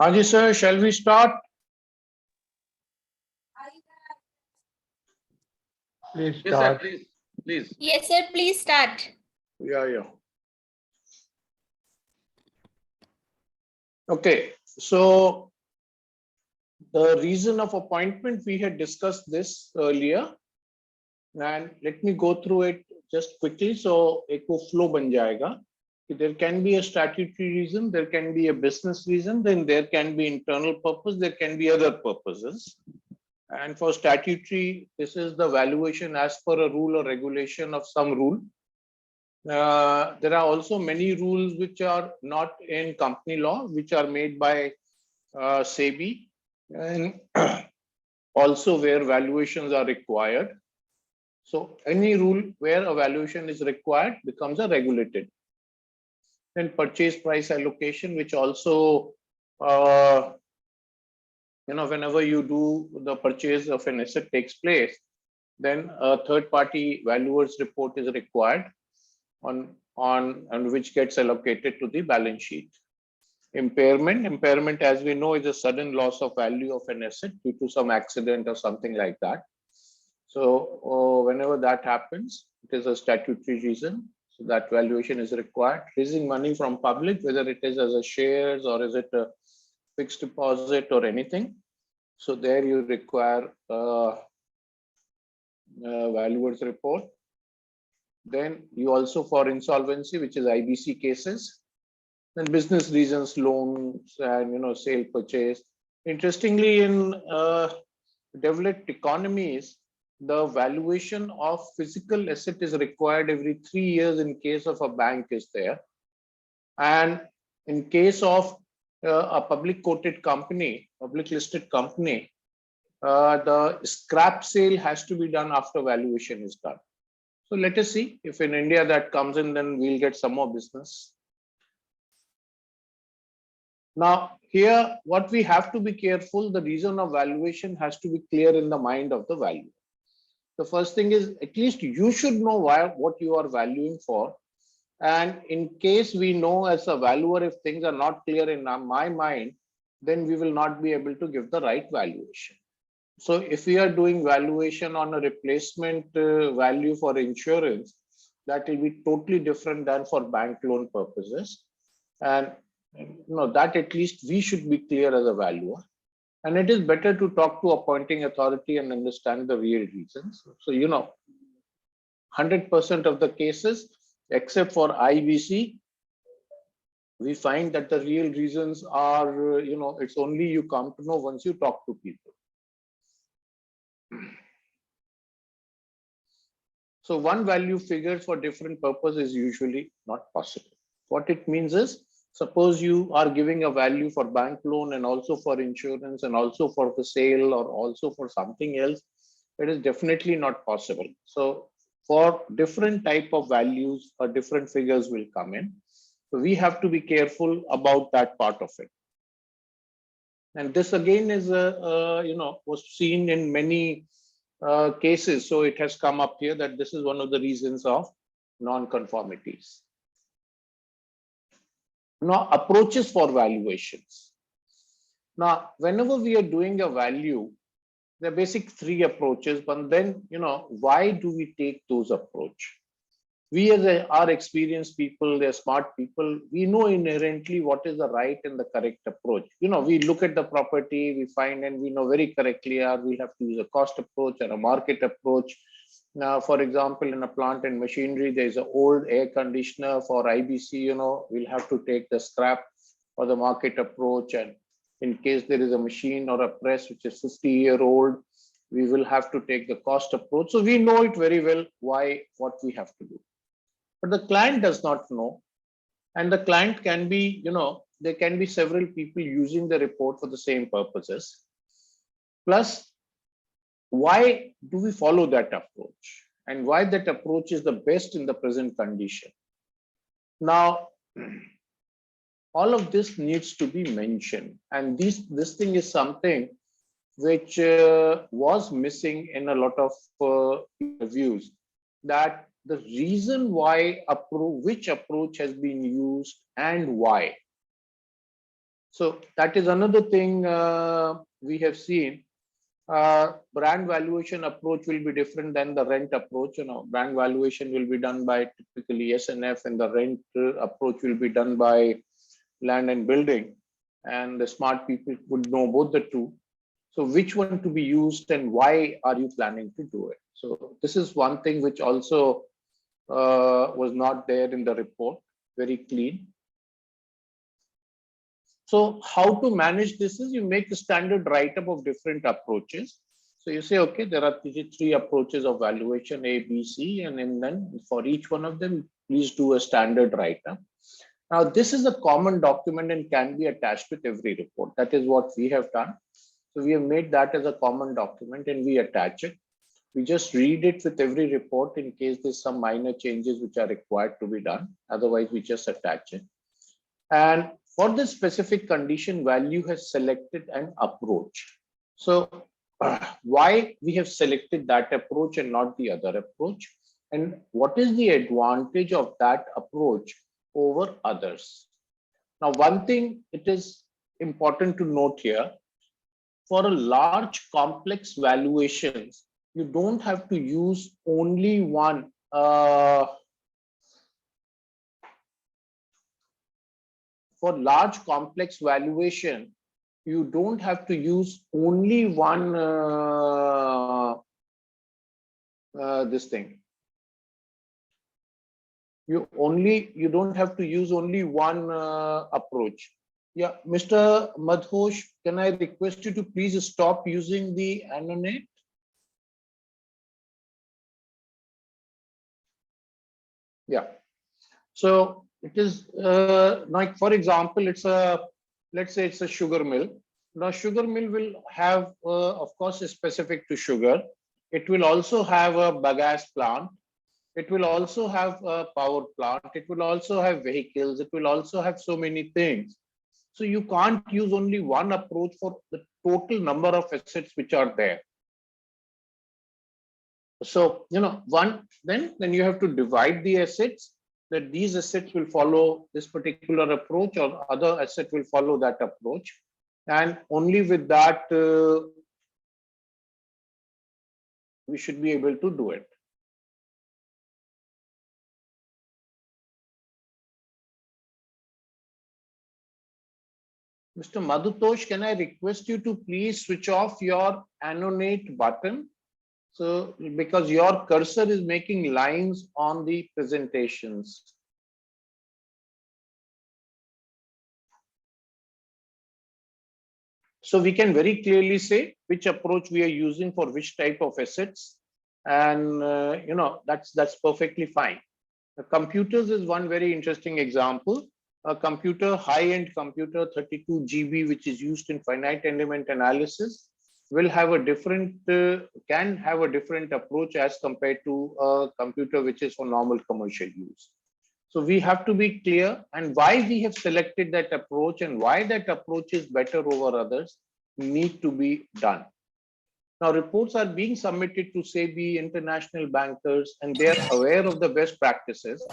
Haji sir, shall we start? Please Yes, sir, start. please, please. Yes, sir, please start. Yeah. Okay, so the reason of appointment, we had discussed this earlier, and let me go through it just quickly. So एक वो flow बन जाएगा. There can be a statutory reason, there can be a business reason, then there can be internal purpose, there can be other purposes. And for statutory, this is the valuation as per a rule or regulation of some rule. There are also many rules which are not in company law, which are made by SEBI, and also where valuations are required. So any rule where a valuation is required becomes a regulated. Then purchase price allocation, which also, whenever you do the purchase of an asset takes place, then a third party valuer's report is required on which gets allocated to the balance sheet. Impairment, as we know, is a sudden loss of value of an asset due to some accident or something like that. So whenever that happens, it is a statutory reason. So that valuation is required. Raising money from public, whether it is as a shares or is it a fixed deposit or anything. So there you require a valuer's report. Then you also, for insolvency, which is IBC cases, then business reasons, loans, and sale purchase. Interestingly, in developed economies, the valuation of physical asset is required every 3 years in case of a bank is there. And in case of a public quoted company, public listed company, the scrap sale has to be done after valuation is done. So let us see if in India that comes in, then we'll get some more business. Now here, what we have to be careful, the reason of valuation has to be clear in the mind of the valuer. The first thing is, at least you should know what you are valuing for. And in case we know as a valuer, if things are not clear in my mind, then we will not be able to give the right valuation. So if we are doing valuation on a replacement value for insurance, that will be totally different than for bank loan purposes. And that at least we should be clear as a valuer. And it is better to talk to appointing authority and understand the real reasons. So, 100% of the cases, except for IBC, we find that the real reasons are, it's only you come to know once you talk to people. So one value figure for different purpose is usually not possible. What it means is, suppose you are giving a value for bank loan and also for insurance and also for the sale or also for something else, it is definitely not possible. So for different type of values or different figures will come in. So we have to be careful about that part of it. And this again is, was seen in many cases. So it has come up here that this is one of the reasons of non-conformities. Now, approaches for valuations. Now, whenever we are doing a value, there are basic 3 approaches, but then, why do we take those approach? We as our experienced people, they're smart people, we know inherently what is the right and the correct approach. We look at the property, we find and we know very correctly, we have to use a cost approach or a market approach. Now, for example, in a plant and machinery, there's an old air conditioner for IBC, we'll have to take the scrap or the market approach. And in case there is a machine or a press which is 50-year-old, we will have to take the cost approach. So we know it very well what we have to do. But the client does not know. And the client can be, there can be several people using the report for the same purposes. Plus, why do we follow that approach? And why that approach is the best in the present condition? Now, all of this needs to be mentioned. And this thing is something which was missing in a lot of reviews, that the reason why which approach has been used and why. So that is another thing we have seen. Brand valuation approach will be different than the rent approach. Brand valuation will be done by typically SNF, and the rent approach will be done by land and building. And the smart people would know both the two. So which one to be used and why are you planning to do it? So this is one thing which also was not there in the report, very clean. So how to manage this is you make a standard write-up of different approaches. So you say, okay, there are three approaches of valuation, A, B, C, and then for each one of them, please do a standard write-up. Now, this is a common document and can be attached with every report. That is what we have done. So we have made that as a common document and we attach it. We just read it with every report in case there's some minor changes which are required to be done. Otherwise, we just attach it. And for this specific condition, value has selected an approach. So why we have selected that approach and not the other approach? And what is the advantage of that approach over others? Now, one thing it is important to note here, for a large complex valuations, you don't have to use only one for large complex valuation, you don't have to use only one this thing. You don't have to use only one approach. Yeah, Mr. Madhosh, can I request you to please stop using the annotate? Yeah. So it is like, for example, let's say it's a sugar mill. Now, sugar mill will have, of course, specific to sugar. It will also have a bagasse plant. It will also have a power plant. It will also have vehicles. It will also have so many things. So you can't use only one approach for the total number of assets which are there. So, then you have to divide the assets, that these assets will follow this particular approach or other asset will follow that approach. And only with that, we should be able to do it. Mr. Madhutosh, can I request you to please switch off your annotate button? So, because your cursor is making lines on the presentations. So we can very clearly say which approach we are using for which type of assets. And, that's perfectly fine. The computers is one very interesting example. A computer, high-end computer, 32 GB, which is used in finite element analysis, will have a different, can have a different approach as compared to a computer which is for normal commercial use. So we have to be clear, and why we have selected that approach and why that approach is better over others need to be done. Now, reports are being submitted to SEBI, international bankers, and they are aware of the best practices.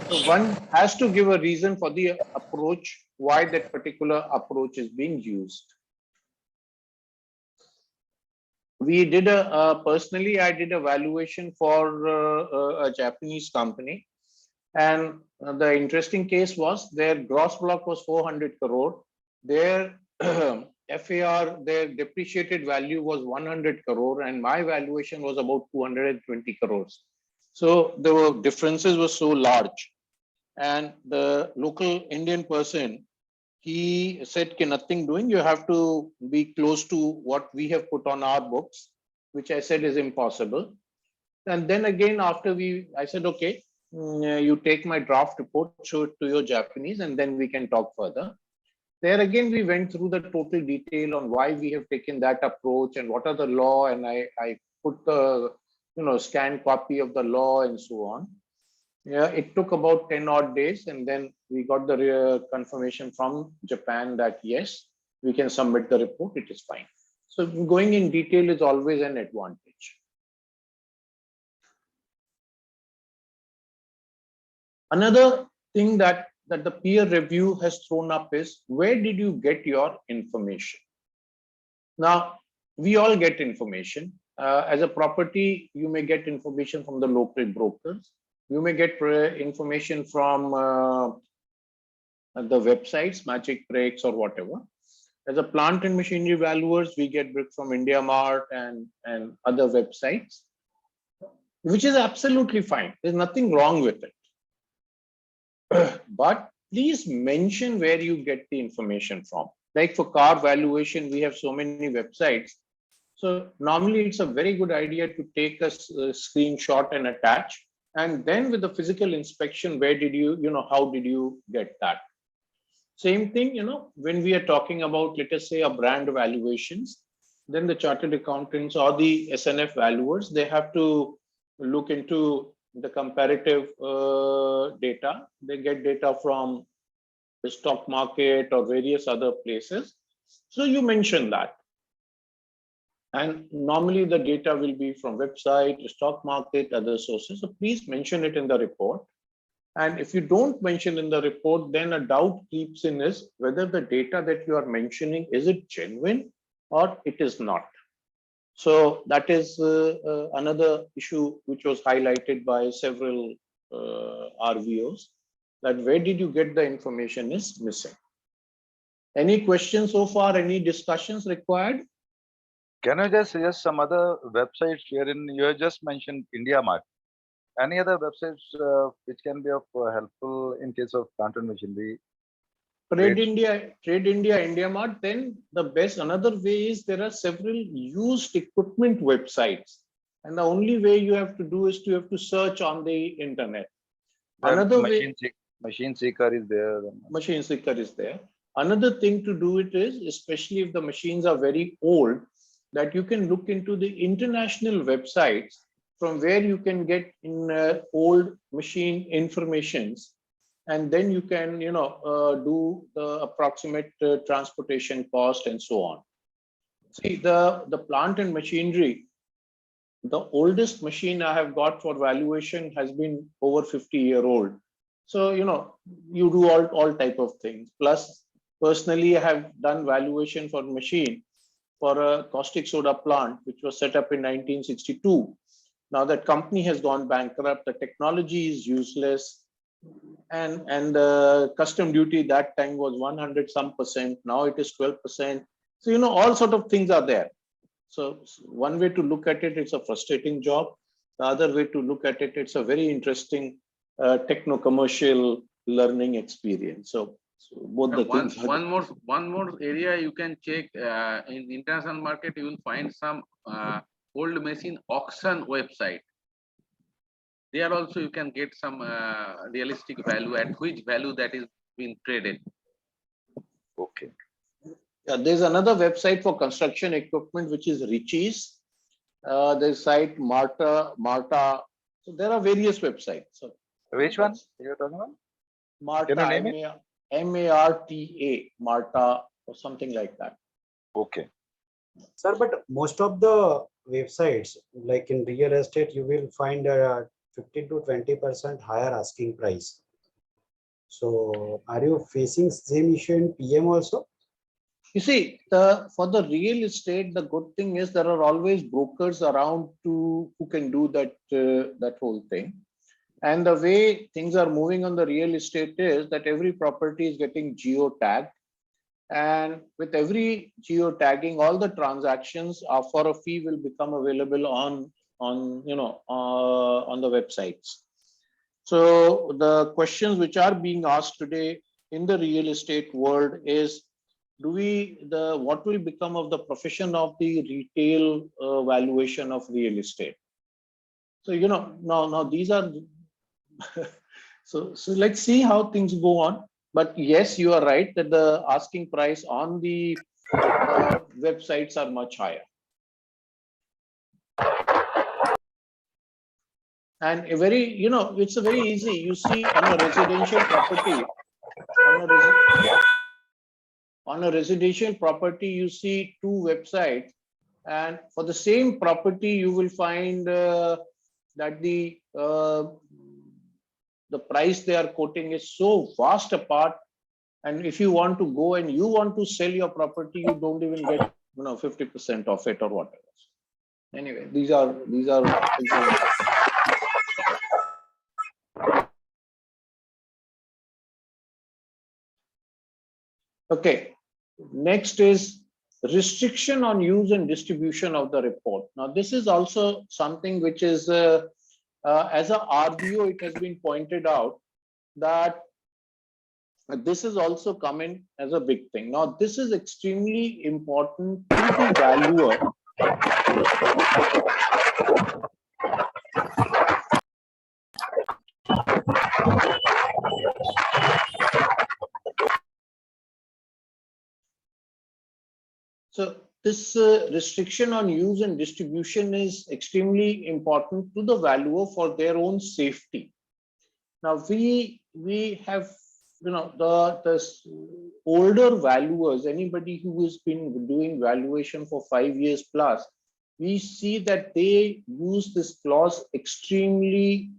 So one has to give a reason for the approach, why that particular approach is being used. We did personally, I did a valuation for a Japanese company. And the interesting case was their gross block was 400 crore. Their FAR, their depreciated value was 100 crore, and my valuation was about 220 crores. So the differences were so large. And the local Indian person, he said, nothing doing, you have to be close to what we have put on our books, which I said is impossible. And then again, after I said, okay, you take my draft report, show it to your Japanese, and then we can talk further. There again, we went through the total detail on why we have taken that approach and what are the law, and I put the scanned copy of the law and so on. Yeah, it took about 10 odd days, and then we got the confirmation from Japan that yes, we can submit the report, it is fine. So going in detail is always an advantage. Another thing that the peer review has thrown up is, where did you get your information? Now, we all get information. As a property, you may get information from the local brokers. You may get information from the websites, Magic Breaks or whatever. As a plant and machinery valuers, we get bricks from India Mart and other websites, which is absolutely fine. There's nothing wrong with it. But please mention where you get the information from. Like for car valuation, we have so many websites. So normally it's a very good idea to take a screenshot and attach. And then with the physical inspection, where did you, how did you get that? Same thing, when we are talking about, let us say, a brand valuations, then the chartered accountants or the SNF valuers, they have to look into the comparative data. They get data from the stock market or various other places. So you mentioned that. And normally the data will be from website, the stock market, other sources. So please mention it in the report. And if you don't mention in the report, then a doubt creeps in is whether the data that you are mentioning, is it genuine or it is not. So that is another issue which was highlighted by several RVOs, that where did you get the information is missing. Any questions so far? Any discussions required? Can you just suggest some other websites wherein you have just mentioned India Mart? Any other websites which can be of helpful in case of plant and machinery? Trade India, India Mart. Then the best, another way is there are several used equipment websites. And the only way you have to do is to search on the internet. Another way, Machine Seeker is there. Machine Seeker is there. Another thing to do it is, especially if the machines are very old, that you can look into the international websites from where you can get in old machine informations, and then you can do the approximate transportation cost and so on. See, the plant and machinery, the oldest machine I have got for valuation has been over 50-year-old. So you do all type of things. Plus, personally, I have done valuation for machine for a caustic soda plant which was set up in 1962. Now that company has gone bankrupt, the technology is useless, and the custom duty that time was 100 some percent. Now it is 12%. So all sort of things are there. So one way to look at it, it's a frustrating job. The other way to look at it, it's a very interesting techno-commercial learning experience. So both the things. One more area you can check in international market. You will find some old machine auction website. There also you can get some realistic value, at which value that is being traded. Okay. There's another website for construction equipment which is Richies. There's site Marta. So there are various websites. So which one you're talking about? Marta, MARTA, Marta, or something like that. Okay. Sir, but most of the websites, like in real estate, you will find a 15 to 20% higher asking price. So are you facing same issue in PM also? You see, for the real estate, the good thing is there are always brokers around who can do that whole thing. And the way things are moving on the real estate is that every property is getting geo-tagged. And with every geo-tagging, all the transactions are for a fee will become available on the websites. So the questions which are being asked today in the real estate world is, what will become of the profession of the retail valuation of real estate? So now these are so let's see how things go on. But yes, you are right that the asking price on the websites are much higher. And it's a very easy. You see on a residential property, on a residential property, you see two websites, and for the same property, you will find that the price they are quoting is so vast apart. And if you want to go and you want to sell your property, you don't even get 50% of it or whatever. Anyway, these are examples. Okay, next is restriction on use and distribution of the report. Now, this is also something which is, as a RBO, it has been pointed out that this is also coming as a big thing. Now, this is extremely important to the valuer. So this restriction on use and distribution is extremely important to the valuer for their own safety. Now we have the older valuers, anybody who has been doing valuation for 5 years plus, we see that they use this clause extremely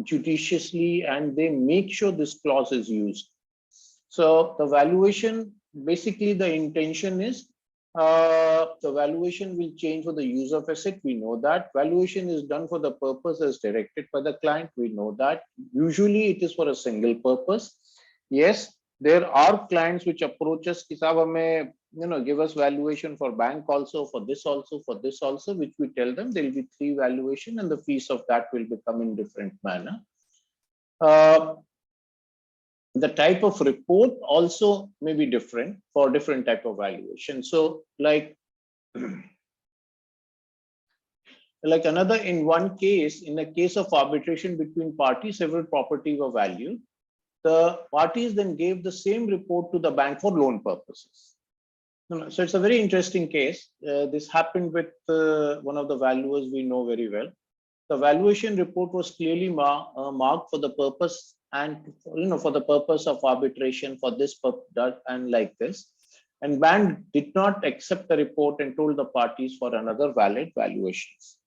judiciously, and they make sure this clause is used. So the valuation, basically the intention is the valuation will change for the use of asset. We know that valuation is done for the purpose as directed by the client. We know that usually it is for a single purpose. Yes, there are clients which approach us, give us valuation for bank also, for this also, for this also, which we tell them there will be 3 valuation and the fees of that will become in different manner. The type of report also may be different for different type of valuation. So like another, in one case, in a case of arbitration between parties, several properties were valued. The parties then gave the same report to the bank for loan purposes. So it's a very interesting case. This happened with one of the valuers we know very well. The valuation report was clearly marked for the purpose and for the purpose of arbitration for this purpose and like this. And bank did not accept the report and told the parties for another valid valuations.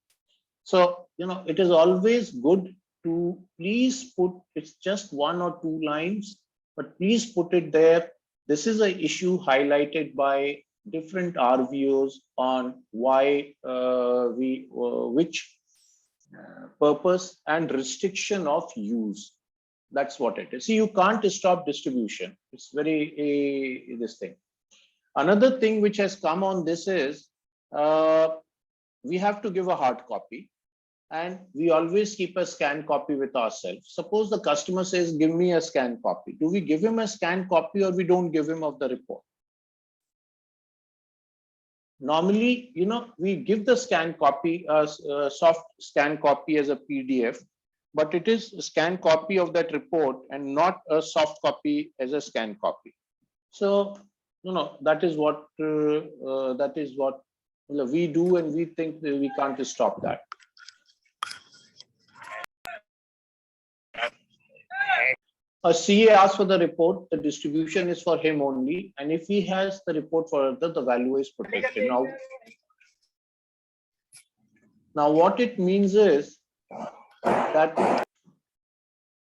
So it is always good to please put, it's just 1 or 2 lines, but please put it there. This is an issue highlighted by different RVOs on why which purpose and restriction of use. That's what it is. See, you can't stop distribution. It's very this thing. Another thing which has come on this is we have to give a hard copy, and we always keep a scanned copy with ourselves. Suppose the customer says, give me a scanned copy. Do we give him a scanned copy or we don't give him of the report? Normally, we give the scanned copy, soft scanned copy as a PDF, but it is a scanned copy of that report and not a soft copy as a scanned copy. So, that is what we do, and we think that we can't stop that. A CA asks for the report, the distribution is for him only, and if he has the report for other, the value is protected. Now what it means is that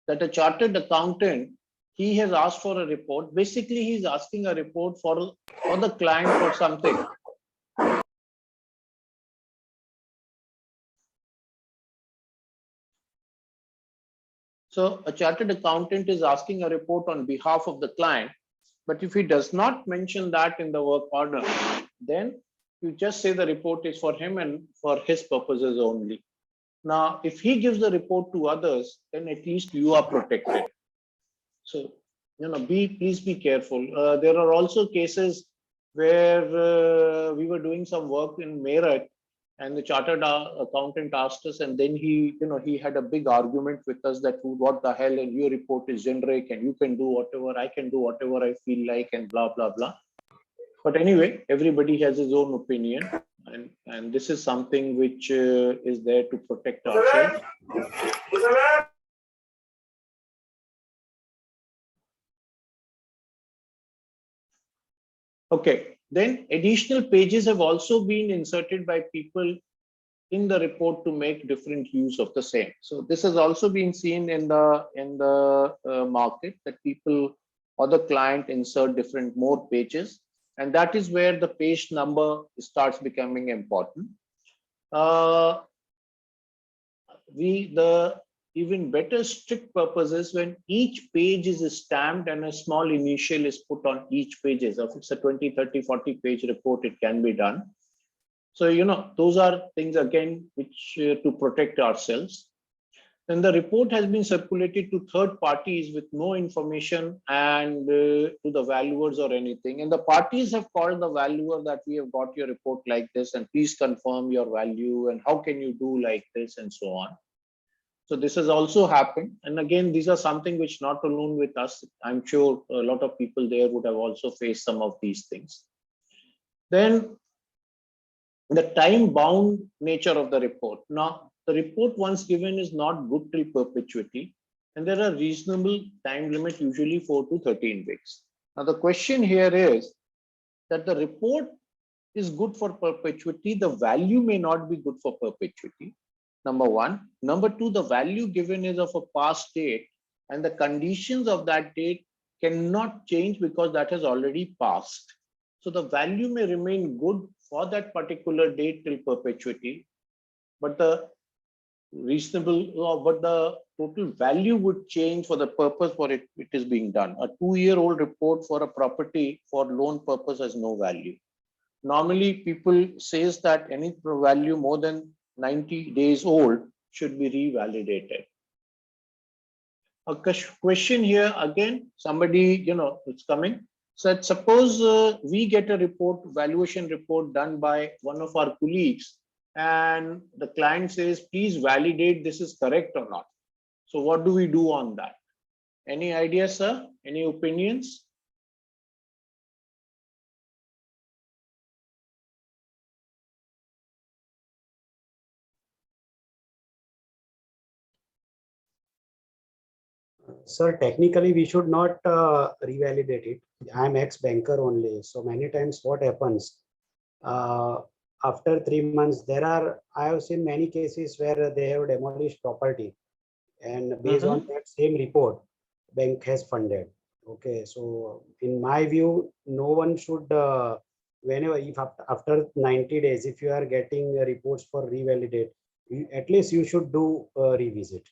a chartered accountant, he has asked for a report. Basically, he's asking a report for the client or something. So a chartered accountant is asking a report on behalf of the client, but if he does not mention that in the work order, then you just say the report is for him and for his purposes only. Now, if he gives the report to others, then at least you are protected. So, please be careful. There are also cases where we were doing some work in Meerut, and the chartered accountant asked us, and then he had a big argument with us that what the hell, and your report is generic, and you can do whatever, I can do whatever I feel like, and blah blah blah. But anyway, everybody has his own opinion, and this is something which is there to protect ourselves. Okay, then additional pages have also been inserted by people in the report to make different use of the same. So this has also been seen in the market, that people or the client insert different more pages, and that is where the page number starts becoming important. The even better strict purpose is when each page is stamped and a small initial is put on each page. If it's a 20, 30, 40 page report, it can be done. So, those are things again, which to protect ourselves. Then the report has been circulated to third parties with no information and to the valuers or anything. And the parties have called the valuer that we have got your report like this and please confirm your value and how can you do like this and so on. So this has also happened. And again, these are something which not alone with us. I'm sure a lot of people there would have also faced some of these things. Then the time bound nature of the report. Now, the report once given is not good till perpetuity, and there are reasonable time limit, usually 4 to 13 weeks. Now, the question here is that the report is good for perpetuity. The value may not be good for perpetuity. Number one. Number two, the value given is of a past date, and the conditions of that date cannot change because that has already passed. So the value may remain good for that particular date till perpetuity, but the total value would change for the purpose for it is being done. A 2-year-old report for a property for loan purpose has no value. Normally, people says that any value more than 90 days old should be revalidated. A question here again, somebody, it's coming. So suppose we get a valuation report done by one of our colleagues, and the client says, please validate this is correct or not. So what do we do on that? Any ideas, sir? Any opinions? Sir, technically, we should not revalidate it. I'm ex-banker only. So many times what happens, after 3 months, I have seen many cases where they have demolished property. And based on that same report, bank has funded. Okay, so in my view, no one should, if after 90 days, if you are getting reports for revalidate, at least you should do a revisit.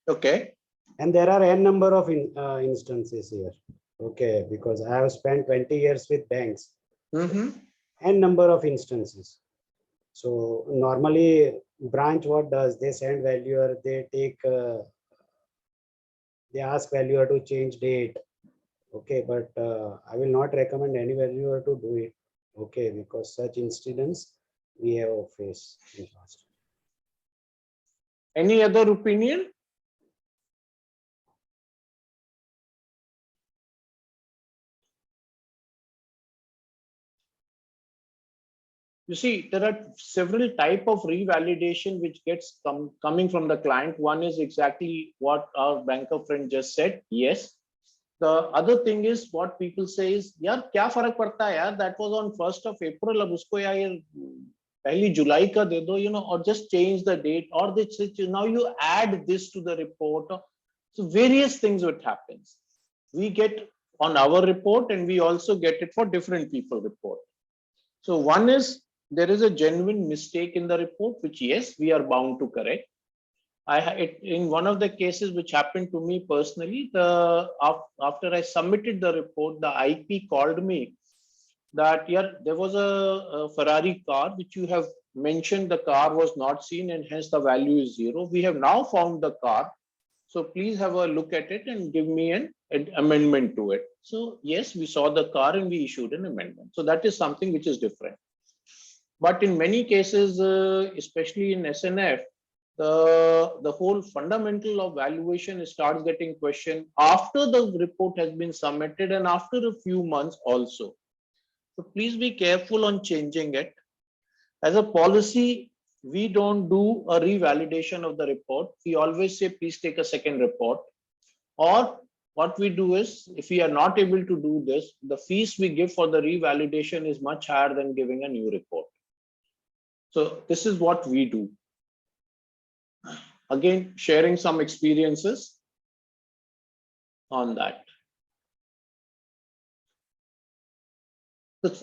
Okay. And there are n number of instances here. Okay, because I have spent 20 years with banks. N number of instances. So normally branch what does, they send valuer, they ask valuer to change date. Okay, but I will not recommend any valuer to do it. Okay, because such incidents we have faced in the past. Any other opinion? You see, there are several types of revalidation which gets coming from the client. One is exactly what our banker friend just said. Yes. The other thing is what people say is, yaar, kya farak padta hai yaar? That was on 1st of April. Ab usko yaar pehli July ka de do, or just change the date, or now you add this to the report. So various things what happens. We get on our report and we also get it for different people report. So one is, there is a genuine mistake in the report, which yes, we are bound to correct. In one of the cases which happened to me personally, after I submitted the report, the IP called me that there was a Ferrari car which you have mentioned the car was not seen and hence the value is 0. We have now found the car. So please have a look at it and give me an amendment to it. So yes, we saw the car and we issued an amendment. So that is something which is different. But in many cases, especially in SNF, the whole fundamental of valuation starts getting questioned after the report has been submitted and after a few months also. So please be careful on changing it. As a policy, we don't do a revalidation of the report. We always say, please take a second report. Or what we do is, if we are not able to do this, the fees we give for the revalidation is much higher than giving a new report. So this is what we do. Again, sharing some experiences on that.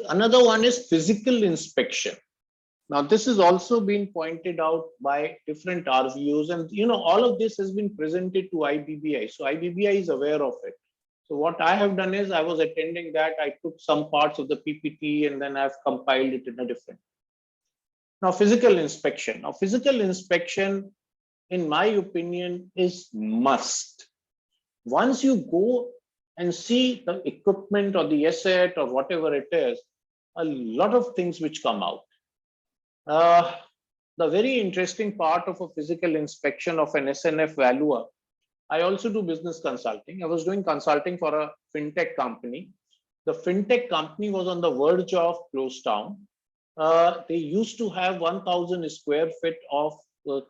Another one is physical inspection. Now, this has also been pointed out by different RVUs, and all of this has been presented to IBBI. So IBBI is aware of it. So what I have done is, I was attending that. I took some parts of the PPT and then I've compiled it in a different. Now, physical inspection. Now, physical inspection, in my opinion, is must. Once you go and see the equipment or the asset or whatever it is, a lot of things which come out. The very interesting part of a physical inspection of an SNF valuer, I also do business consulting. I was doing consulting for a fintech company. The fintech company was on the verge of close down. They used to have 1,000 square feet of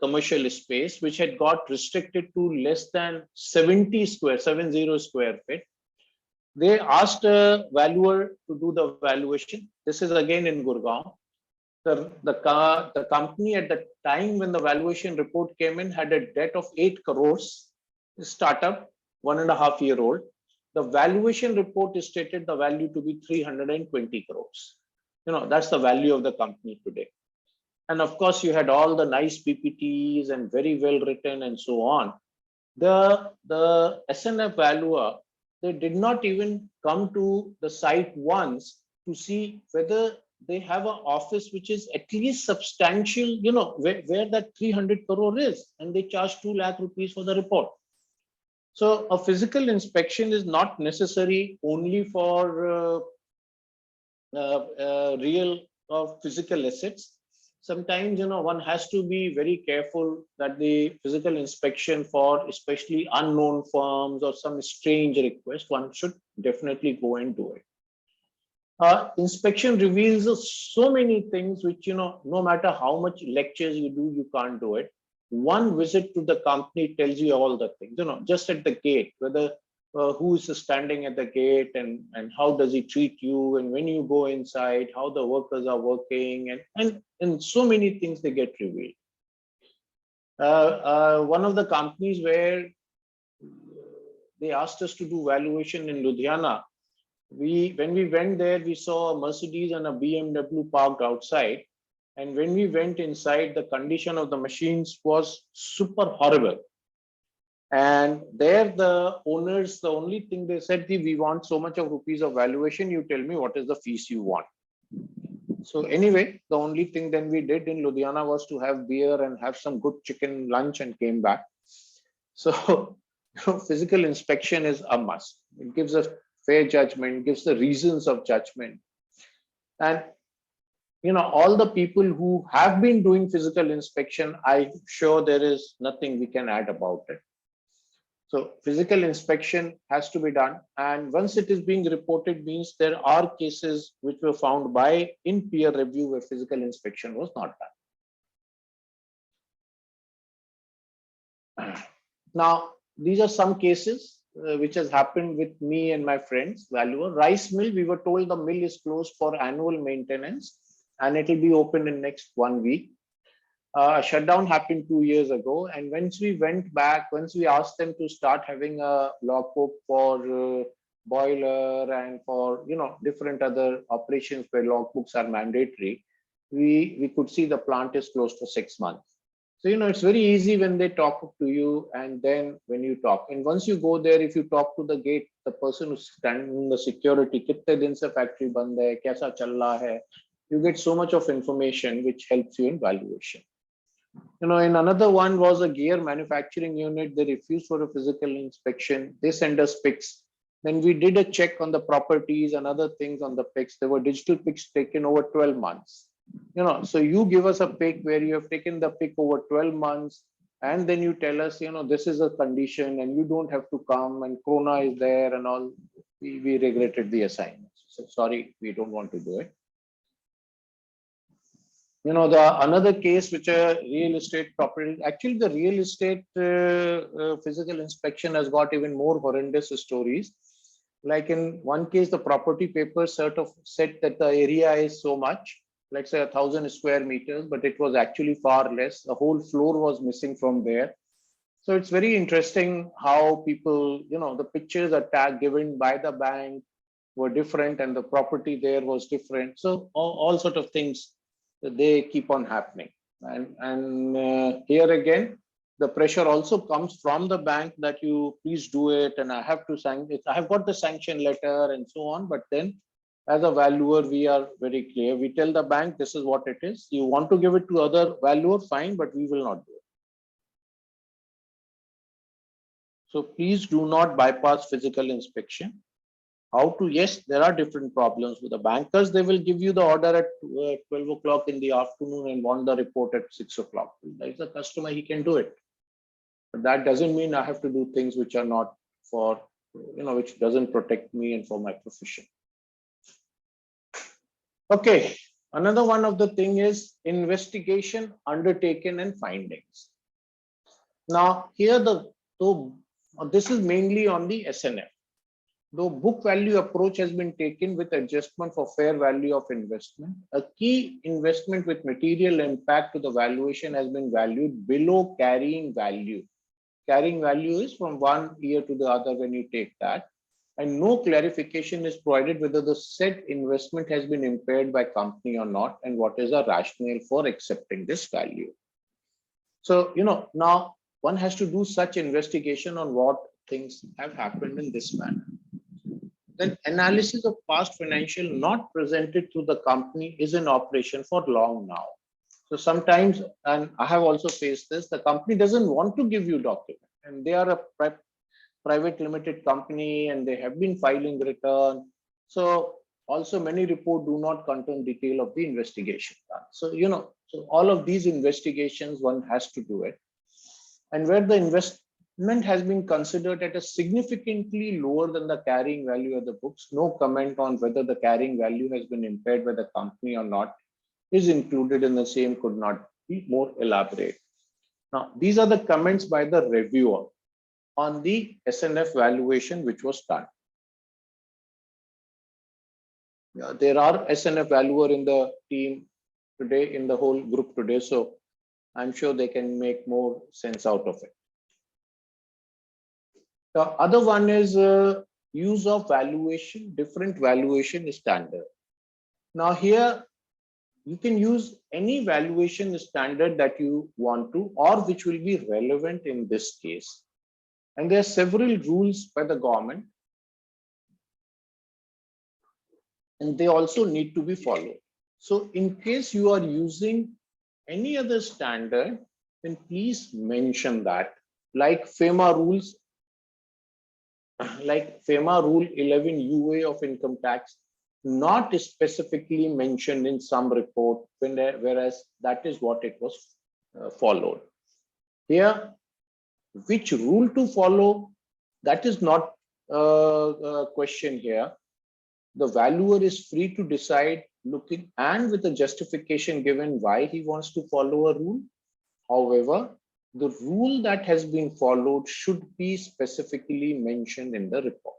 commercial space, which had got restricted to less than 70 square feet. They asked a valuer to do the valuation. This is again in Gurgaon. The company at the time when the valuation report came in had a debt of 8 crores, startup, 1.5-year-old. The valuation report stated the value to be 320 crores. That's the value of the company today. And of course, you had all the nice PPTs and very well written and so on. The SNF valuer, they did not even come to the site once to see whether they have an office which is at least substantial, where that 300 crore is, and they charge 2 lakh rupees for the report. So a physical inspection is not necessary only for real or physical assets. Sometimes, one has to be very careful that the physical inspection for especially unknown firms or some strange request, one should definitely go and do it. Inspection reveals so many things which, no matter how much lectures you do, you can't do it. One visit to the company tells you all the things, just at the gate, whether who is standing at the gate and how does he treat you, and when you go inside, how the workers are working, and so many things they get revealed. One of the companies where they asked us to do valuation in Ludhiana, when we went there, we saw a Mercedes and a BMW parked outside. And when we went inside, the condition of the machines was super horrible. And there, the owners, the only thing they said, we want so much of rupees of valuation, you tell me what is the fees you want. So anyway, the only thing then we did in Ludhiana was to have beer and have some good chicken lunch and came back. So physical inspection is a must. It gives a fair judgment, gives the reasons of judgment. And all the people who have been doing physical inspection, I'm sure there is nothing we can add about it. So physical inspection has to be done. And once it is being reported, means there are cases which were found in peer review where physical inspection was not done. Now, these are some cases which has happened with me and my friends. Valuer, rice mill, we were told the mill is closed for annual maintenance and it will be open in next 1 week. A shutdown happened 2 years ago, and once we went back, once we asked them to start having a logbook for boiler and for different other operations where logbooks are mandatory, we could see the plant is closed for 6 months. So it's very easy when they talk to you, and then when you talk, and once you go there, if you talk to the gate, the person who's standing in the security, kitne din se factory band hai, kaisa chal raha hai, you get so much of information which helps you in valuation. In another one was a gear manufacturing unit. They refused for a physical inspection. They send us pics. Then we did a check on the properties and other things on the pics. There were digital pics taken over 12 months. So you give us a pic where you have taken the pic over 12 months, and then you tell us, this is a condition and you don't have to come, and Corona is there and all. We regretted the assignment. So sorry, we don't want to do it. the another case which a real estate property, actually the real estate physical inspection has got even more horrendous stories. Like in one case, the property papers sort of said that the area is so much, let's say 1,000 square meters, but it was actually far less. The whole floor was missing from there. So it's very interesting how people, the pictures are given by the bank were different and the property there was different. So all sort of things, they keep on happening. And here again, the pressure also comes from the bank that you please do it, and I have to sign it. I have got the sanction letter and so on. But then as a valuer, we are very clear. We tell the bank, this is what it is. You want to give it to other valuer, fine, but we will not do it. So please do not bypass physical inspection. How to? Yes, there are different problems with the bankers. They will give you the order at 12 o'clock in the afternoon and want the report at 6 o'clock. Like the customer, he can do it. But that doesn't mean I have to do things which are not for, which doesn't protect me and for my profession. Okay, another one of the thing is investigation undertaken and findings. Now here this is mainly on the SNF. Though book value approach has been taken with adjustment for fair value of investment, a key investment with material impact to the valuation has been valued below carrying value. Carrying value is from one year to the other when you take that, and no clarification is provided whether the said investment has been impaired by company or not, and what is the rationale for accepting this value. So, now one has to do such investigation on what things have happened in this manner. Then analysis of past financial not presented to the company is in operation for long now. So sometimes, and I have also faced this, the company doesn't want to give you document, and they are a private limited company and they have been filing return. So also many reports do not contain detail of the investigation done. So, so all of these investigations, one has to do it. And where the investment has been considered at a significantly lower than the carrying value of the books, no comment on whether the carrying value has been impaired by the company or not is included in the same, could not be more elaborate. Now, these are the comments by the reviewer on the SNF valuation which was done. There are SNF valuer in the team today, in the whole group today, so I'm sure they can make more sense out of it. The other one is use of valuation, different valuation standard. Now here, you can use any valuation standard that you want to, or which will be relevant in this case. And there are several rules by the government, and they also need to be followed. So in case you are using any other standard, then please mention that, like FEMA rules, like FEMA rule 11 UA of income tax, not specifically mentioned in some report, whereas that is what it was followed. Here, which rule to follow, that is not a question here. The valuer is free to decide, looking and with a justification given why he wants to follow a rule. However, the rule that has been followed should be specifically mentioned in the report.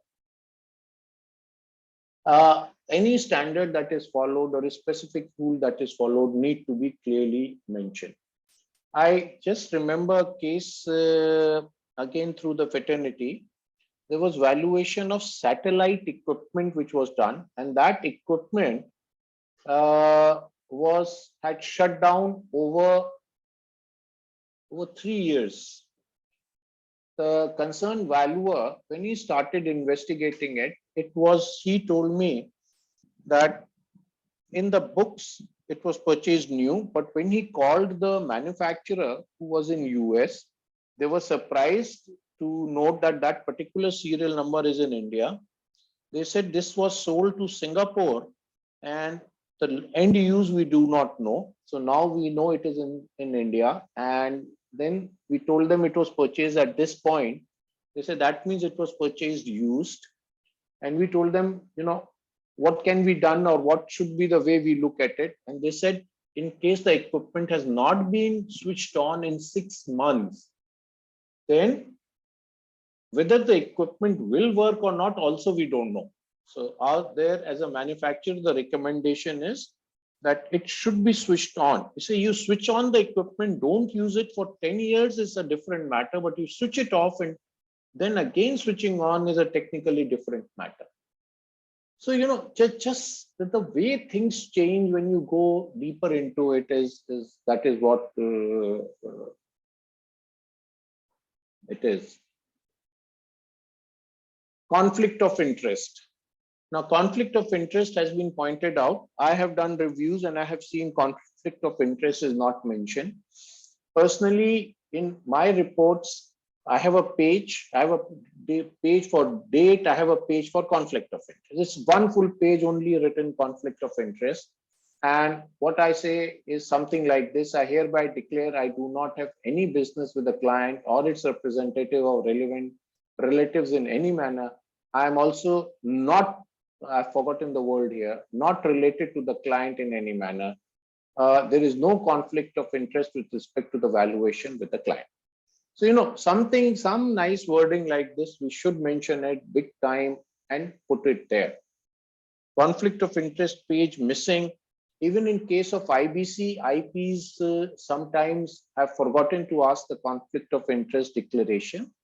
Any standard that is followed or a specific rule that is followed need to be clearly mentioned. I just remember a case again through the fraternity. There was valuation of satellite equipment which was done, and that equipment had shut down over 3 years. The concerned valuer, when he started investigating it, he told me that in the books it was purchased new, but when he called the manufacturer who was in US, they were surprised to note that that particular serial number is in India. They said this was sold to Singapore and the end use we do not know. So now we know it is in India. And then we told them it was purchased at this point. They said that means it was purchased used. And we told them, what can be done or what should be the way we look at it. And they said, in case the equipment has not been switched on in 6 months, then whether the equipment will work or not, also we don't know. So out there as a manufacturer, the recommendation is that it should be switched on. You say you switch on the equipment, don't use it for 10 years is a different matter, but you switch it off and then again switching on is a technically different matter. So, just the way things change when you go deeper into it is what it is. Conflict of interest. Now, conflict of interest has been pointed out. I have done reviews and I have seen conflict of interest is not mentioned. Personally, in my reports, I have a page. I have a page for date. I have a page for conflict of interest. It's one full page only written conflict of interest. And what I say is something like this: I hereby declare I do not have any business with the client or its representative or relevant relatives in any manner. I am also not, I've forgotten the word here, not related to the client in any manner. There is no conflict of interest with respect to the valuation with the client. So, some nice wording like this, we should mention it big time and put it there. Conflict of interest page missing. Even in case of IBC, IPs sometimes have forgotten to ask the conflict of interest declaration.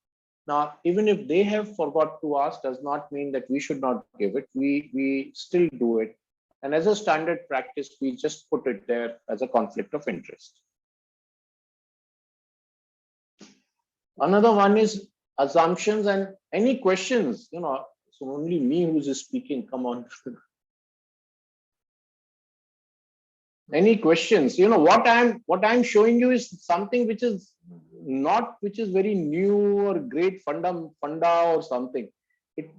Now, even if they have forgot to ask, does not mean that we should not give it. We still do it. And as a standard practice, we just put it there as a conflict of interest. Another one is assumptions and any questions, so only me who's speaking, come on. Any questions? What I'm showing you is something which is very new or great funda or something.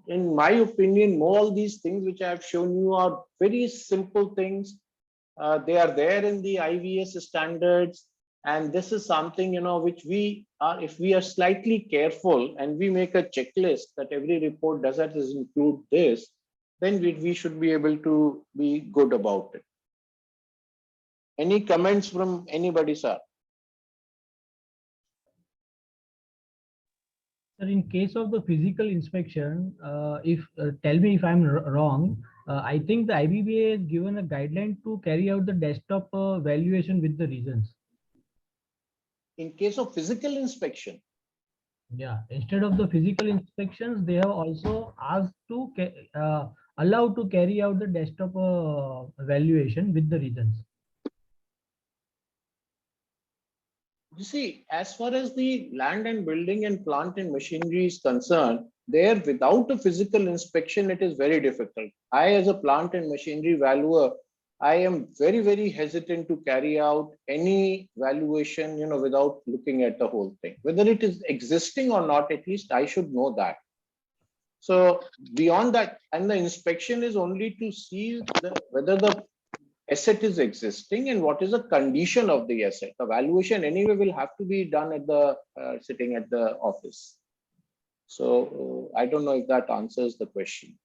In my opinion, all these things which I have shown you are very simple things. They are there in the IVS standards, and this is something which we are, if we are slightly careful and we make a checklist that every report does include this, then we should be able to be good about it. Any comments from anybody, sir? Sir, in case of the physical inspection, tell me if I'm wrong, I think the IBBA has given a guideline to carry out the desktop valuation with the reasons. In case of physical inspection? Yeah, instead of the physical inspections, they have also asked to allow to carry out the desktop valuation with the reasons. You see, as far as the land and building and plant and machinery is concerned, there without a physical inspection, it is very difficult. I, as a plant and machinery valuer, I am very, very hesitant to carry out any valuation, without looking at the whole thing. Whether it is existing or not, at least I should know that. So beyond that, and the inspection is only to see whether the asset is existing and what is the condition of the asset. The valuation anyway will have to be done at the sitting at the office. So I don't know if that answers the question.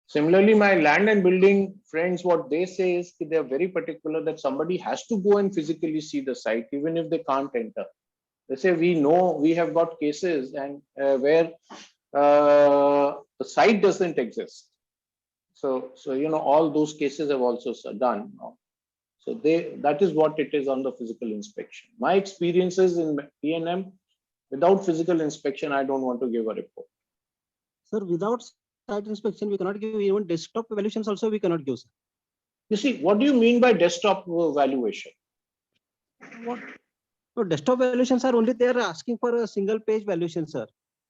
Similarly, my land and building friends, what they say is they are very particular that somebody has to go and physically see the site, even if they can't enter. They say, we know, we have got cases and where the site doesn't exist. So all those cases have also done. So that is what it is on the physical inspection. My experiences in P&M, without physical inspection, I don't want to give a report. Sir, without site inspection, we cannot give even desktop evaluations also we cannot give. Sir. You see, what do you mean by desktop valuation? What? No, desktop valuations are only they are asking for a single page valuation, sir,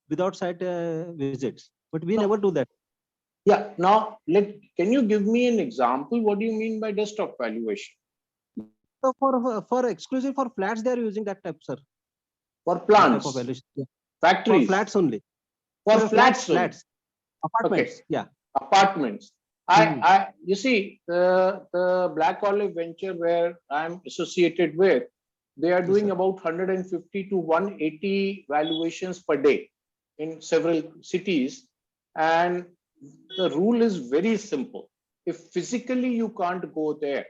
without site visits. But we never do that. Yeah. Now, can you give me an example? What do you mean by desktop valuation? So for exclusive for flats, they are using that type, sir. For plants, yeah. factories, for flats only. For flats, apartments. Okay. Yeah, apartments. You see, the Black Olive venture where I'm associated with, they are doing about 150 to 180 valuations per day in several cities, and the rule is very simple. If physically you can't go there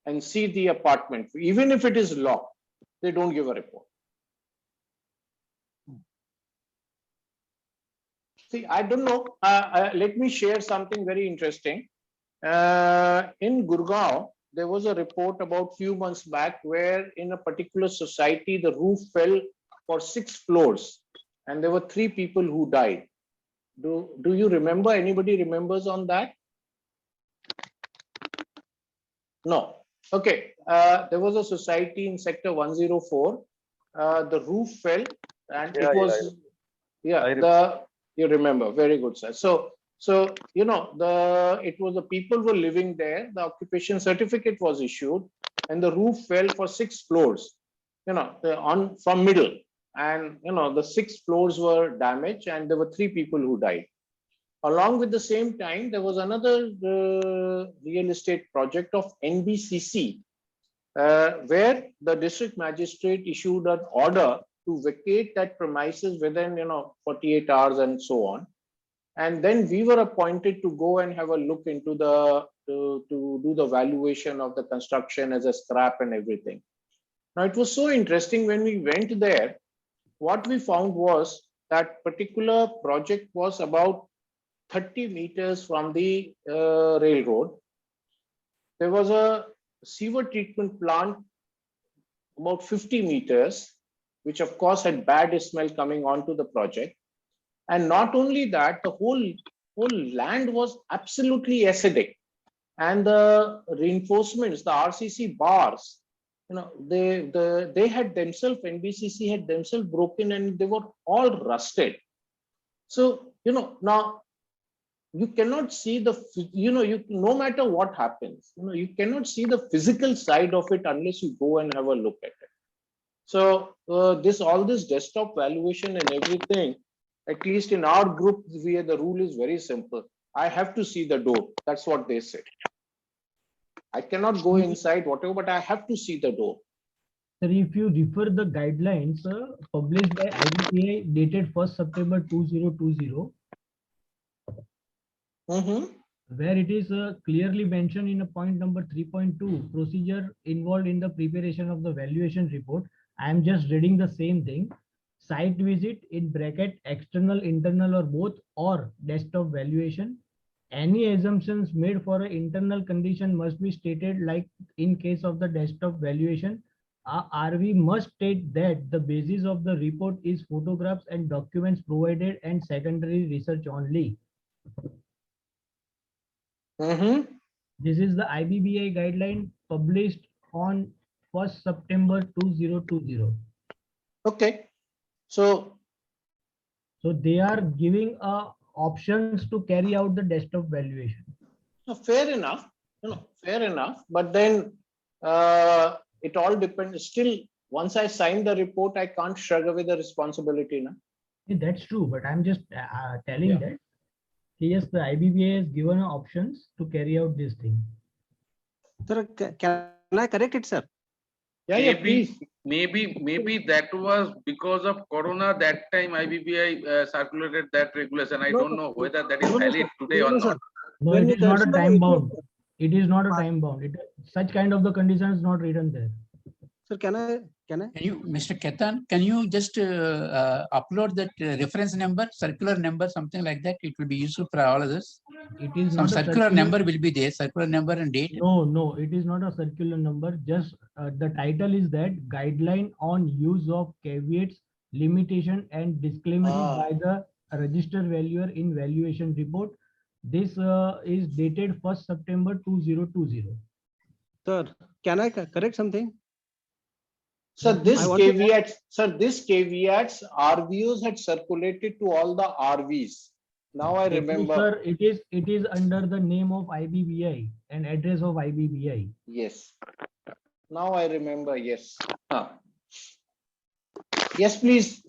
and see the apartment, even if it is locked, they don't give a report. See, I don't know. Let me share something very interesting. In Gurgaon, there was a report about few months back where in a particular society, the roof fell for 6 floors and there were 3 people who died. Do you remember? Anybody remembers on that? No. Okay. There was a society in sector 104. The roof fell and it was, you remember. Very good, sir. So you know, it was the people were living there. The occupation certificate was issued and the roof fell for 6 floors, you know, from middle. And, you know, the 6 floors were damaged and there were 3 people who died. Along with the same time, there was another real estate project of NBCC, where the district magistrate issued an order to vacate that premises within, you know, 48 hours and so on. And then we were appointed to go and have a look into to do the valuation of the construction as a scrap and everything. Now, it was so interesting when we went there. What we found was that particular project was about 30 meters from the railroad. There was a sewer treatment plant about 50 meters, which of course had bad smell coming onto the project. And not only that, the whole land was absolutely acidic. And the reinforcements, the RCC bars, you know, they had themselves, NBCC had themselves broken and they were all rusted. So, you know, now you cannot see no matter what happens, you know, you cannot see the physical side of it unless you go and have a look at it. So all this desktop valuation and everything, at least in our group, the rule is very simple. I have to see the door. That's what they say. I cannot go inside, whatever, but I have to see the door. Sir, if you refer the guidelines published by IBPI dated 1st September 2020, where it is clearly mentioned in a point number 3.2, procedure involved in the preparation of the valuation report. I am just reading the same thing. Site visit in bracket external, internal or both, or desktop valuation. Any assumptions made for an internal condition must be stated, like in case of the desktop valuation. RV must state that the basis of the report is photographs and documents provided and secondary research only. This is the IBBI guideline published on 1st September 2020. Okay. So they are giving options to carry out the desktop valuation. Fair enough, you know, fair enough. But then it all depends. Still, once I sign the report, I can't shrug away the responsibility. Na? That's true, but I'm just telling that. Yes, the IBBA has given options to carry out this thing. Sir, can I correct it, sir? Maybe that was because of Corona. That time IBBI circulated that regulation. I don't know whether that is valid today or not. No, it is not a time bound. It is not a time bound. Such kind of the condition is not written there. Sir, can I? Can you, Mr. Ketan, can you just upload that reference number, circular number, something like that? It will be useful for all of us. It is some not circular number will be there, circular number and date. No, it is not a circular number. Just the title is that guideline on use of caveats, limitation and disclaimer by the register valuer in valuation report. This is dated 1st September 2020. Sir, can I correct something? So this caveats, RVOs had circulated to all the RVs. Now I remember. Sir, it is under the name of IBBI and address of IBBI. Yes. Now I remember. Yes. Yes, please.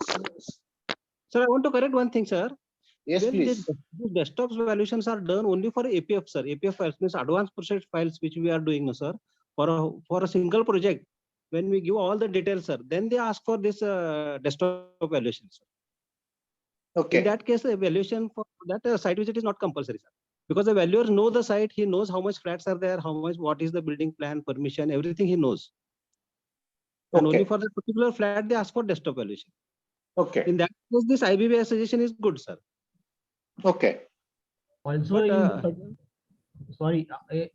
Sir, I want to correct one thing, sir. Yes, please. These desktop valuations are done only for APF, sir. APF files means advanced process files, which we are doing, sir, for a single project. When we give all the details, sir, then they ask for this desktop valuation, sir. Okay. In that case, the evaluation for that site visit is not compulsory, sir. Because the valuer knows the site, he knows how much flats are there, how much, what is the building plan, permission, everything he knows. And only for that particular flat, they ask for desktop valuation. Okay. In that case, this IBBI suggestion is good, sir. Okay. Also,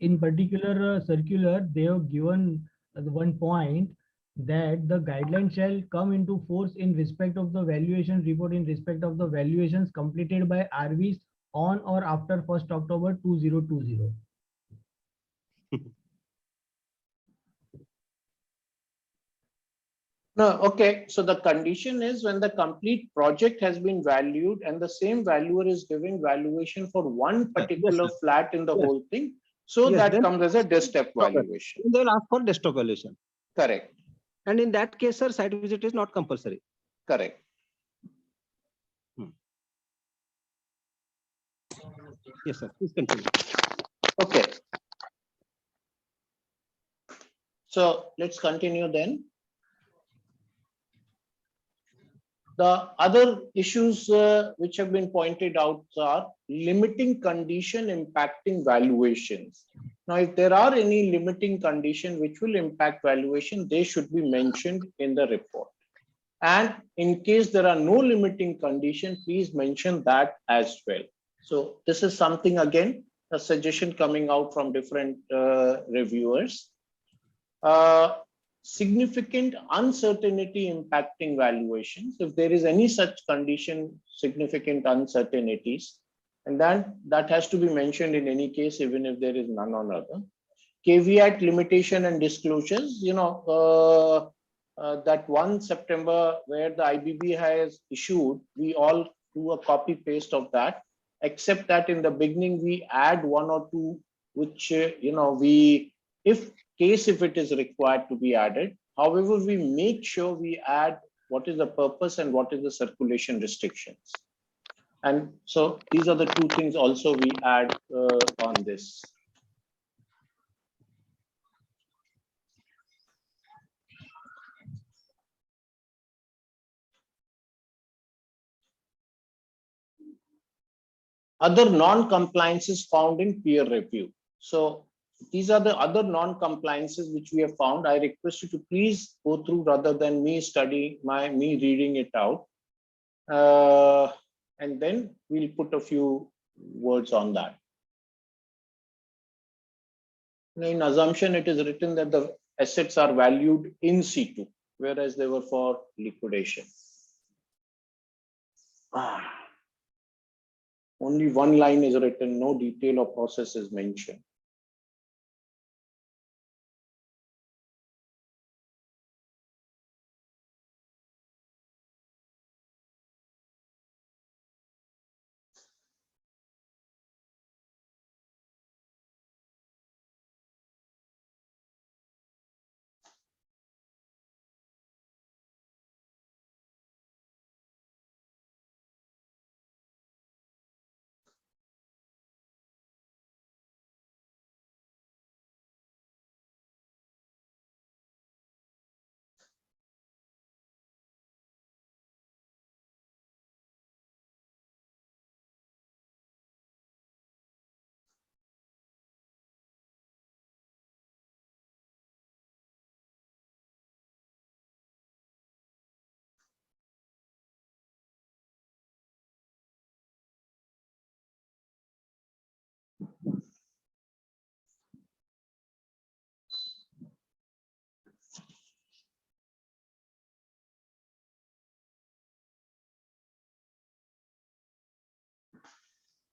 in particular circular, they have given one point that the guideline shall come into force in respect of the valuation report in respect of the valuations completed by RVs on or after 1st October 2020. No, okay. So the condition is when the complete project has been valued and the same valuer is giving valuation for one particular flat in the whole thing. So that comes as a desktop valuation. They will ask for desktop valuation. Correct. And in that case, sir, site visit is not compulsory. Correct. Yes, sir. Please continue. Okay. So let's continue then. The other issues which have been pointed out are limiting condition impacting valuations. Now, if there are any limiting condition which will impact valuation, they should be mentioned in the report. And in case there are no limiting condition, please mention that as well. So this is something, again, a suggestion coming out from different reviewers. Significant uncertainty impacting valuations. If there is any such condition, significant uncertainties, and then that has to be mentioned in any case, even if there is none on other. Caveat, limitation, and disclosures. You know, that 1 September where the IBB has issued, we all do a copy paste of that, except that in the beginning we add one or two, which, you know, if it is required to be added. However, we make sure we add what is the purpose and what is the circulation restrictions. And so these are the two things also we add on this. Other non-compliances found in peer review. So these are the other non-compliances which we have found. I request you to please go through rather than me reading it out. And then we'll put a few words on that. In assumption, it is written that the assets are valued in situ, whereas they were for liquidation. Only one line is written, no detail or process is mentioned.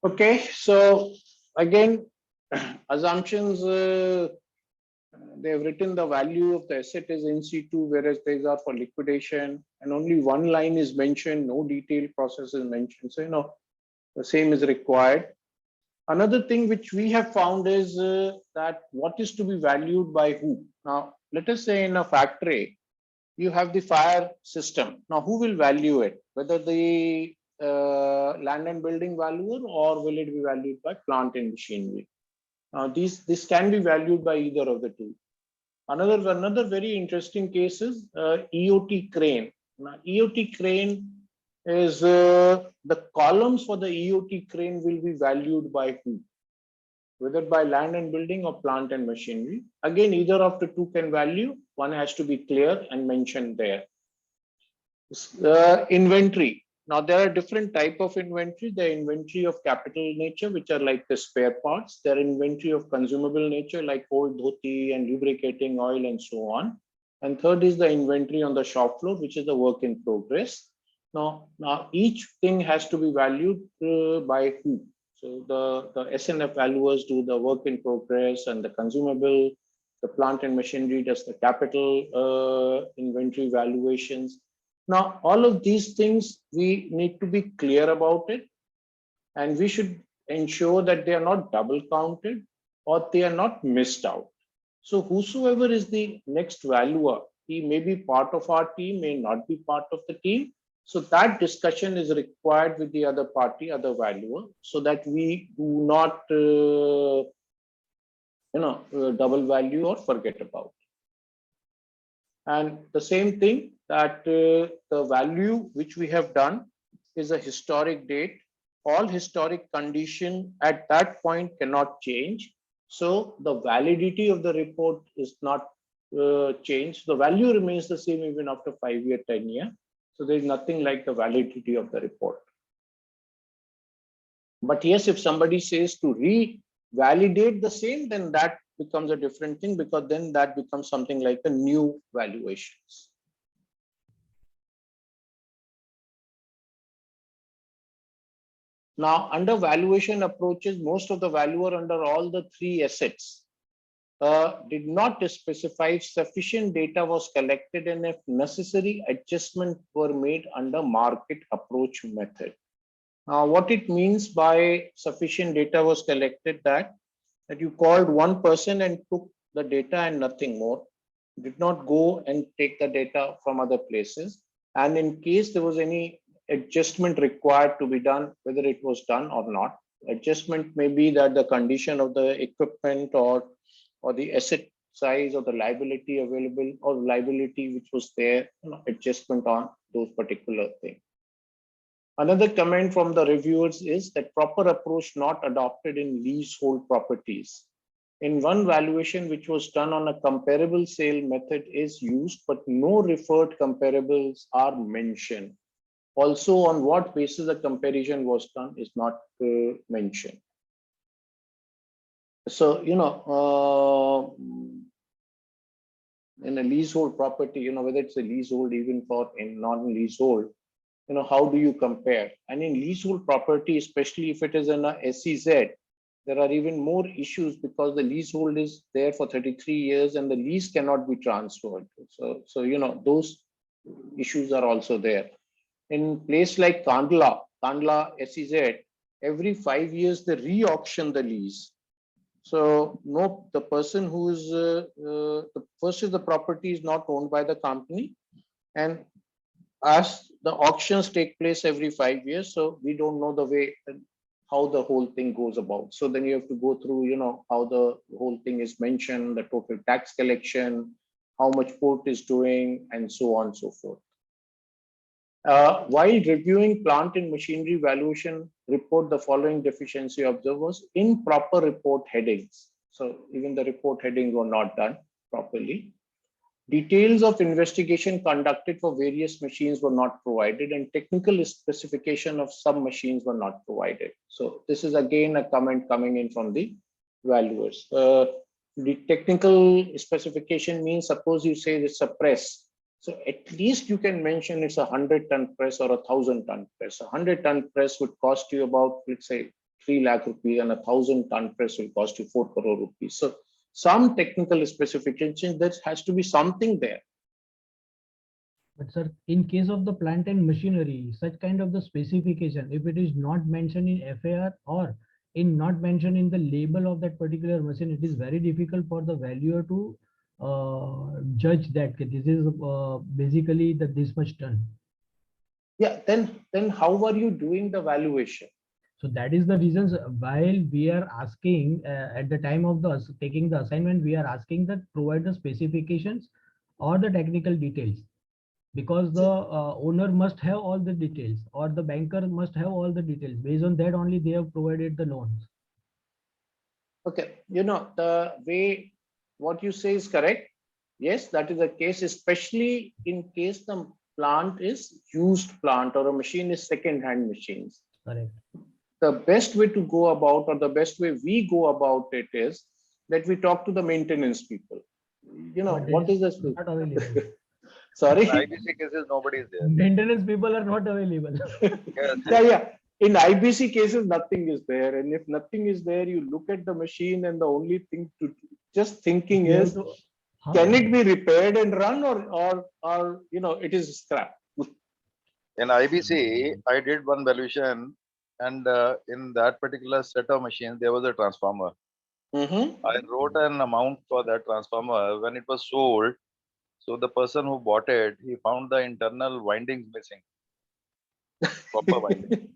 Okay, so again, assumptions, they have written the value of the asset is in situ, whereas these are for liquidation, and only one line is mentioned, no detailed process is mentioned. So, you know, the same is required. Another thing which we have found is that what is to be valued by who? Now, let us say in a factory, you have the fire system. Now, who will value it? Whether the land and building valuer, or will it be valued by plant and machinery? This can be valued by either of the two. Another very interesting case is EOT crane. Now, EOT crane is the columns for the EOT crane will be valued by who? Whether by land and building or plant and machinery. Again, either of the two can value. One has to be clear and mentioned there. Inventory. Now there are different type of inventory. The inventory of capital nature, which are like the spare parts. There are inventory of consumable nature, like old dhoti and lubricating oil and so on. And third is the inventory on the shop floor, which is the work in progress. Now each thing has to be valued by who? So the SNF valuers do the work in progress and the consumable. The plant and machinery does the capital inventory valuations. Now, all of these things, we need to be clear about it, and we should ensure that they are not double counted or they are not missed out. So whosoever is the next valuer, he may be part of our team, may not be part of the team. So that discussion is required with the other party, other valuer, so that we do not, double value or forget about. And the same thing that the value which we have done is a historic date. All historic condition at that point cannot change. So the validity of the report is not changed. The value remains the same even after 5-year, 10-year. So there is nothing like the validity of the report. But yes, if somebody says to revalidate the same, then that becomes a different thing, because then that becomes something like a new valuations. Now, under valuation approaches, most of the valuer under all the three assets did not specify sufficient data was collected, and if necessary, adjustments were made under market approach method. Now, what it means by sufficient data was collected, that you called one person and took the data and nothing more, did not go and take the data from other places. And in case there was any adjustment required to be done, whether it was done or not, adjustment may be that the condition of the equipment or the asset size or the liability available or liability which was there, adjustment on those particular things. Another comment from the reviewers is that proper approach not adopted in leasehold properties. In one valuation which was done on a comparable sale method is used, but no referred comparables are mentioned. Also, on what basis the comparison was done is not mentioned. So, in a leasehold property, whether it's a leasehold, even for in non-leasehold, how do you compare? And in leasehold property, especially if it is in a SEZ, there are even more issues, because the leasehold is there for 33 years and the lease cannot be transferred. So those issues are also there. In place like Kandla SEZ, every 5 years they re-auction the lease. So no, the person who is first is the property is not owned by the company, and as the auctions take place every 5 years, so we don't know the way how the whole thing goes about. So then you have to go through, how the whole thing is mentioned, the total tax collection, how much port is doing, and so on and so forth. While reviewing plant and machinery valuation report, the following deficiency observed was improper report headings. So even the report headings were not done properly. Details of investigation conducted for various machines were not provided, and technical specification of some machines were not provided. So this is again a comment coming in from the valuers. The technical specification means, suppose you say it's a press. So at least you can mention it's a 100-ton press or a 1,000-ton press. A 100-ton press would cost you about, let's say, 3 lakh rupees, and a 1,000-ton press will cost you 4 crore rupees. So some technical specification, there has to be something there. But sir, in case of the plant and machinery, such kind of the specification, if it is not mentioned in FAR or not mentioned in the label of that particular machine, it is very difficult for the valuer to judge that this is basically this much ton. Yeah, then how are you doing the valuation? So that is the reasons while we are asking at the time of taking the assignment, we are asking that provide the specifications or the technical details. because the owner must have all the details, or the banker must have all the details. Based on that only they have provided the loans. Okay, the way what you say is correct. Yes, that is the case, especially in case the plant is used plant or a machine is second-hand machines. Correct. The best way to go about, or the best way we go about it, is that we talk to the maintenance people. What is this? Not available. Sorry? In IBC cases, nobody is there. Maintenance people are not available. Yes, Yeah. In IBC cases, nothing is there. And if nothing is there, you look at the machine and the only thing to just thinking You have is, to- can it be repaired and run, or it is scrap? In IBC, I did one valuation, and in that particular set of machines, there was a transformer. I wrote an amount for that transformer. When it was sold, so the person who bought it, he found the internal windings missing. Copper winding.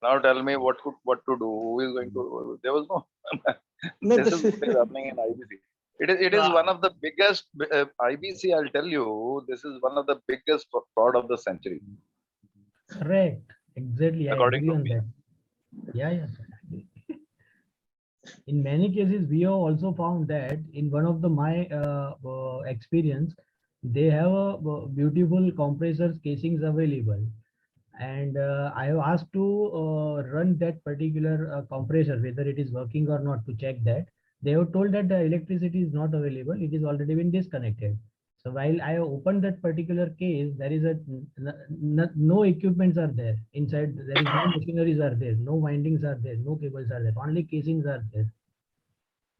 Now tell me what to do. Who is going to? There was no. This is what is happening in IBC. It is one of the biggest IBC. I'll tell you, this is one of the biggest fraud of the century. Correct. Exactly. I According agree to on me. that. Yeah. In many cases, we have also found that in one of my experience, they have a beautiful compressors casings available, and I have asked to run that particular compressor, whether it is working or not, to check that. They have told that the electricity is not available, it is already been disconnected. So while I have opened that particular case, there is no equipments are there inside. There is no machineries are there, no windings are there, no cables are there, only casings are there.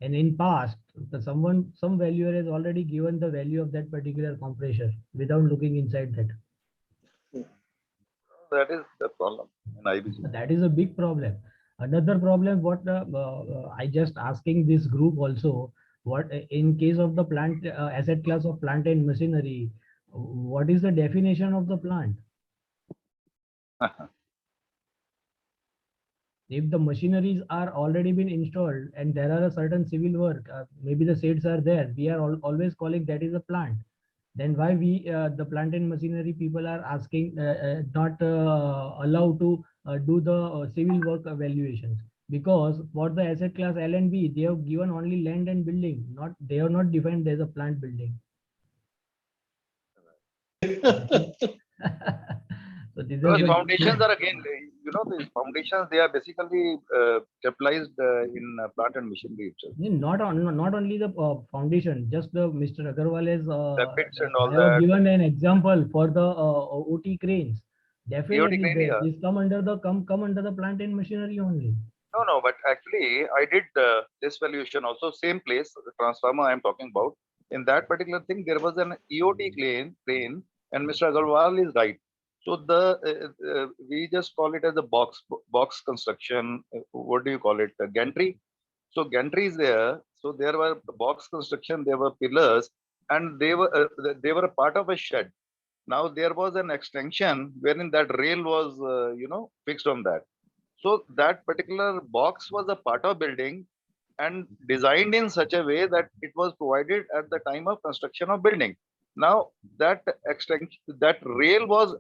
And in past, some valuer has already given the value of that particular compressor without looking inside that. That is the problem in IBC. That is a big problem. Another problem, what I just asking this group also, what in case of the plant asset class of plant and machinery, what is the definition of the plant? If the machineries are already been installed and there are a certain civil work, maybe the sheds are there, we are always calling that is a plant. Then why we the plant and machinery people are asking not allowed to do the civil work evaluations? Because for the asset class L and B, they have given only land and building, they have not defined as a plant building. So Those foundations are again, these foundations, they are basically capitalized in plant and machinery itself. Not only the foundation, just the Mr. Agarwal has The pits and all I have that. given an example for the OT cranes. Definitely, crane, yeah. this come under the plant and machinery only. No, but actually, I did this valuation also, same place, the transformer I am talking about. In that particular thing, there was an EOT crane, and Mr. Agarwal is right. So we just call it as a box construction. What do you call it? A gantry. So gantry is there. So there were box construction. There were pillars, and they were a part of a shed. Now there was an extension wherein that rail was fixed on that. So that particular box was a part of building and designed in such a way that it was provided at the time of construction of building. Now that extension, that rail was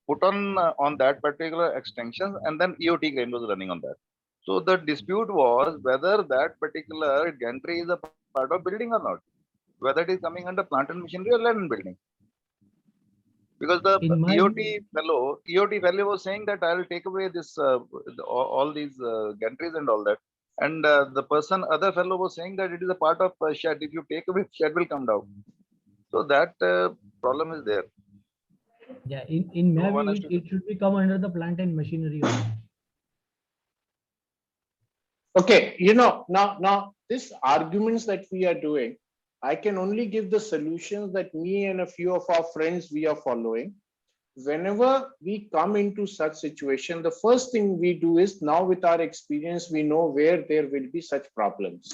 put on that particular extension, and then EOT crane was running on that. So the dispute was whether that particular gantry is a part of building or not, whether it is coming under plant and machinery or land and building. Because the EOT fellow was saying that I will take away this all these gantries and all that, and the other fellow was saying that it is a part of a shed. If you take away, shed will come down. So that problem is there. Yeah, in maybe it should be come under the plant and machinery only. Okay, now these arguments that we are doing, I can only give the solutions that me and a few of our friends we are following. Whenever we come into such situation, the first thing we do is, now with our experience, we know where there will be such problems.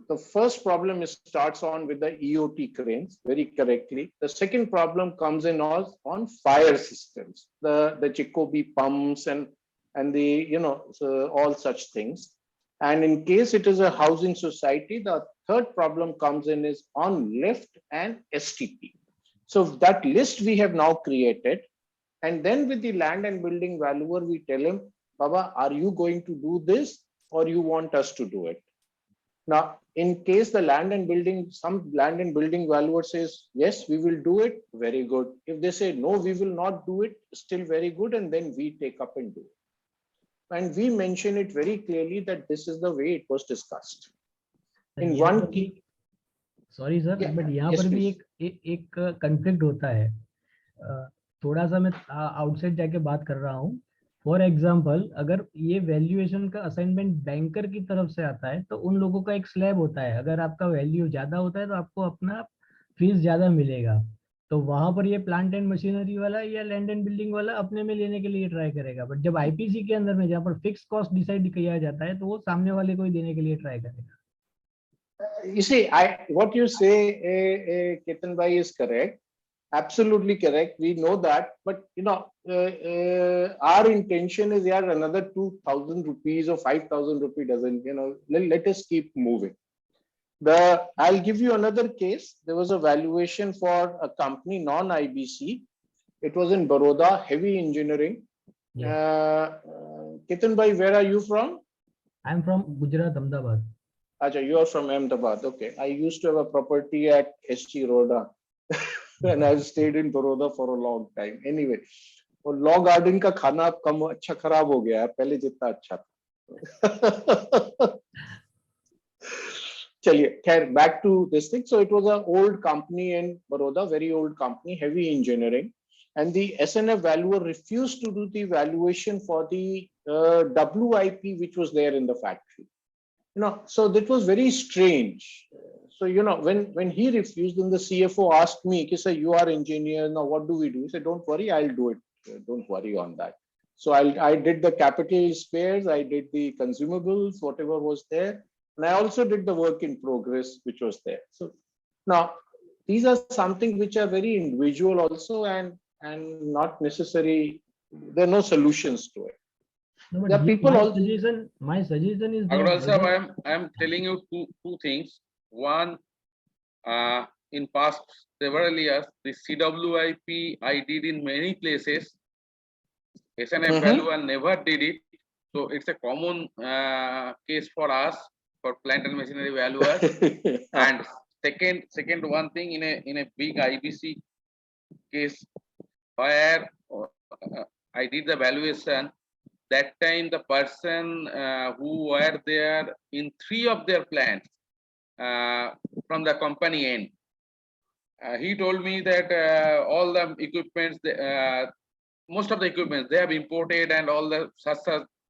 The first problem starts on with the EOT cranes, very correctly. The second problem comes in on fire systems, the Jacobi pumps and the all such things. And in case it is a housing society, the third problem comes in is on lift and STP. So that list we have now created. And then with the land and building valuer, we tell him, Baba, are you going to do this or you want us to do it? Now, in case the some land and building valuer says, yes, we will do it, very good. If they say, no, we will not do it, still very good. And then we take up and do it. And we mention it very clearly that this is the way it was discussed. In one key. Sorry sir but यहाँ yes, पर भी please. एक conflict होता है थोड़ा सा मैं outside जाके बात कर रहा हूँ फॉर एग्जाम्पल अगर ये वैल्यूएशन का असाइनमेंट बैंकर की तरफ से आता है तो उन लोगों का एक स्लैब होता है अगर आपका वैल्यू ज्यादा होता है तो आपको अपना फीस ज्यादा मिलेगा तो वहां पर ये प्लांट एंड मशीनरी वाला या लैंड एंड बिल्डिंग वाला अपने में लेने के लिए ट्राई करेगा बट जब आईपीसी के अंदर में जहाँ पर फिक्स कॉस्ट डिसाइड किया जाता है तो वो सामने वाले को ही देने के लिए ट्राई करेगा You see, what you say, Ketan Bhai, is correct. Absolutely correct. We know that. But, our intention is, yeah, another 2,000 rupees or 5,000 rupees doesn't, let us keep moving. I'll give you another case. There was a valuation for a company, non-IBC. It was in Baroda, heavy engineering. Ketan Bhai, where are you from? I'm from Gujarat, Ahmedabad. Acha, you are from Ahmedabad. Okay. I used to have a property at SG Roda and I've stayed in Baroda for a long time. Anyway, वो law garden का खाना अब कम अच्छा खराब हो गया है पहले जितना अच्छा था चलिए खैर back to this thing. So it was an old company in Baroda, very old company, heavy engineering, and the SNF valuer refused to do the valuation for the WIP which was there in the factory. So that was very strange. So, when he refused, then the CFO asked me, sir, you are engineer, now what do we do? He said, don't worry, I'll do it. Don't worry on that. So I did the capital spares, I did the consumables, whatever was there. And I also did the work in progress, which was there. So now these are something which are very individual also and not necessary. There are no solutions to it. No, but my suggestion is Agrawal, I am telling you two things. One, in past several years, the CWIP I did in many places. SNF valuer never did it. So it's a common case for us, for plant and machinery valuers. And second one thing, in a big IBC case where I did the valuation, that time the person who were there in 3 of their plants from the company end, he told me that all the equipments, most of the equipments they have imported and all the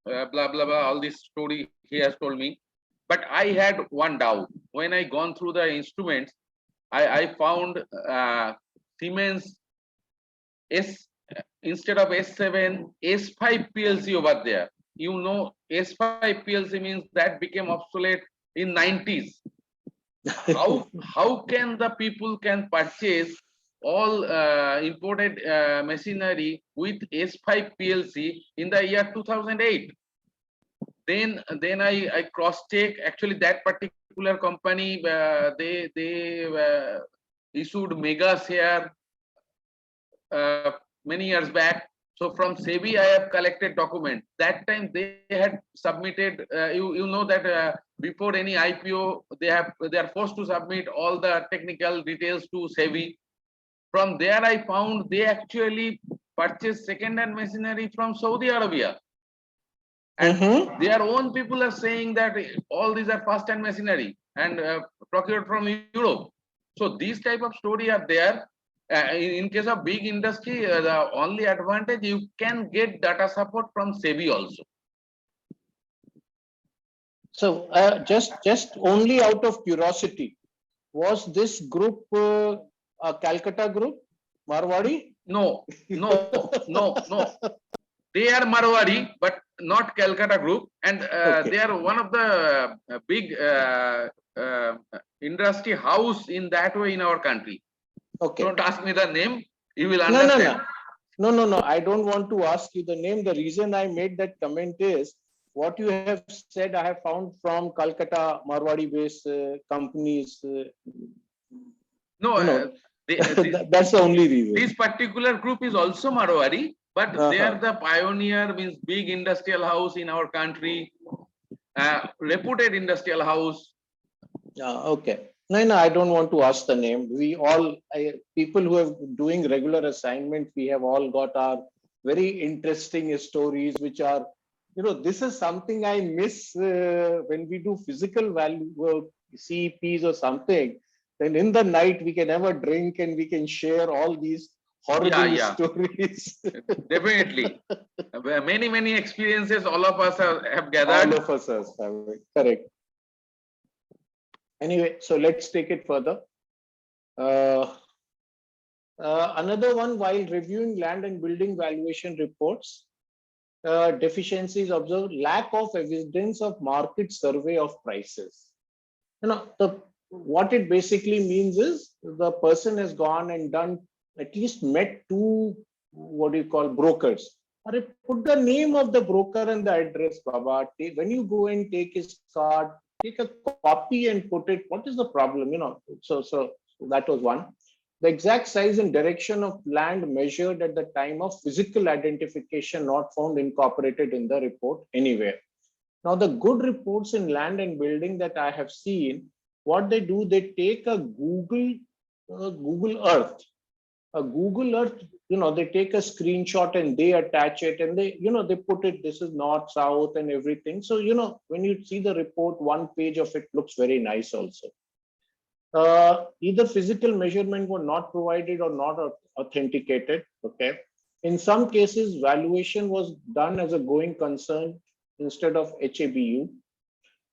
blah blah blah, all this story he has told me. But I had one doubt. When I gone through the instruments, I found Siemens instead of S7, S5 PLC over there. S5 PLC means that became obsolete in 90s. How can the people can purchase all imported machinery with S5 PLC in the year 2008? Then I cross-check. Actually, that particular company they issued mega share many years back. So from SEBI, I have collected document. That time they had submitted. You know that before any IPO, they are forced to submit all the technical details to SEBI. From there, I found they actually purchased second-hand machinery from Saudi Arabia, and their own people are saying that all these are first-hand machinery and procured from Europe. So these type of story are there. In case of big industry, the only advantage you can get data support from SEBI also. So just only out of curiosity, was this group a Calcutta group, Marwadi? No. They are Marwadi, but not Calcutta group, and they are one of the big industry house in that way in our country. Okay. Don't ask me the name. You will understand. No. I don't want to ask you the name. The reason I made that comment is what you have said. I have found from Calcutta Marwadi-based companies. No, That's the only reason. This particular group is also Marwari, but they are the pioneer, means big industrial house in our country, reputed industrial house. Okay. No, I don't want to ask the name. We all, people who are doing regular assignment, we have all got our very interesting stories, which are, this is something I miss when we do physical value work, CEPs or something. Then in the night, we can have a drink and we can share all these horrible stories. Definitely. Many experiences all of us have gathered. All of us have, correct. Anyway, so let's take it further. Another one, while reviewing land and building valuation reports, deficiencies observed lack of evidence of market survey of prices. What it basically means is the person has gone and done, at least met two, brokers. Or put the name of the broker and the address, Baba. When you go and take his card, take a copy and put it. What is the problem? So that was one. The exact size and direction of land measured at the time of physical identification not found incorporated in the report anywhere. Now, the good reports in land and building that I have seen, what they do, they take a Google Earth. A Google Earth, they take a screenshot and they attach it and they, they put it, this is north, south and everything. So, when you see the report, one page of it looks very nice also. Either physical measurement were not provided or not authenticated. Okay. In some cases, valuation was done as a going concern instead of HABU.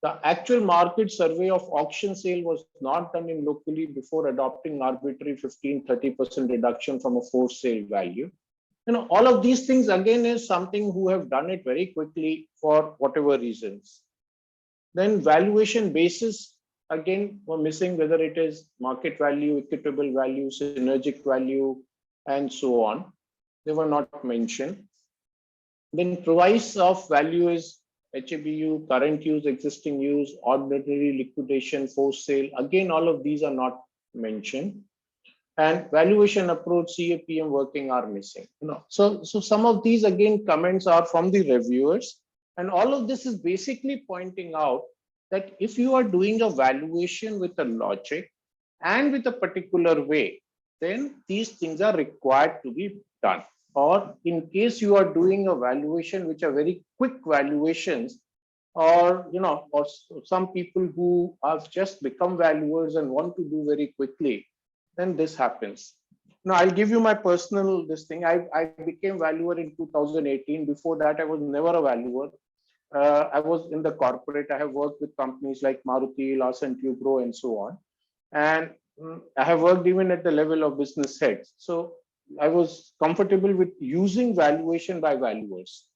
The actual market survey of auction sale was not done in locally before adopting arbitrary 15-30% reduction from a forced sale value. All of these things again is something who have done it very quickly for whatever reasons. Then valuation basis again were missing, whether it is market value, equitable value, synergic value, and so on. They were not mentioned. Then price of value is HABU, current use, existing use, ordinary liquidation, forced sale. Again, all of these are not mentioned. And valuation approach, CAPM working are missing. So some of these again comments are from the reviewers. And all of this is basically pointing out that if you are doing a valuation with a logic and with a particular way, then these things are required to be done. Or in case you are doing a valuation which are very quick valuations, or or some people who have just become valuers and want to do very quickly, then this happens. Now I'll give you my personal thing. I became valuer in 2018. Before that, I was never a valuer. I was in the corporate. I have worked with companies like Maruti, Larsen Tubro, and so on. And I have worked even at the level of business heads. So I was comfortable with using valuation by valuers.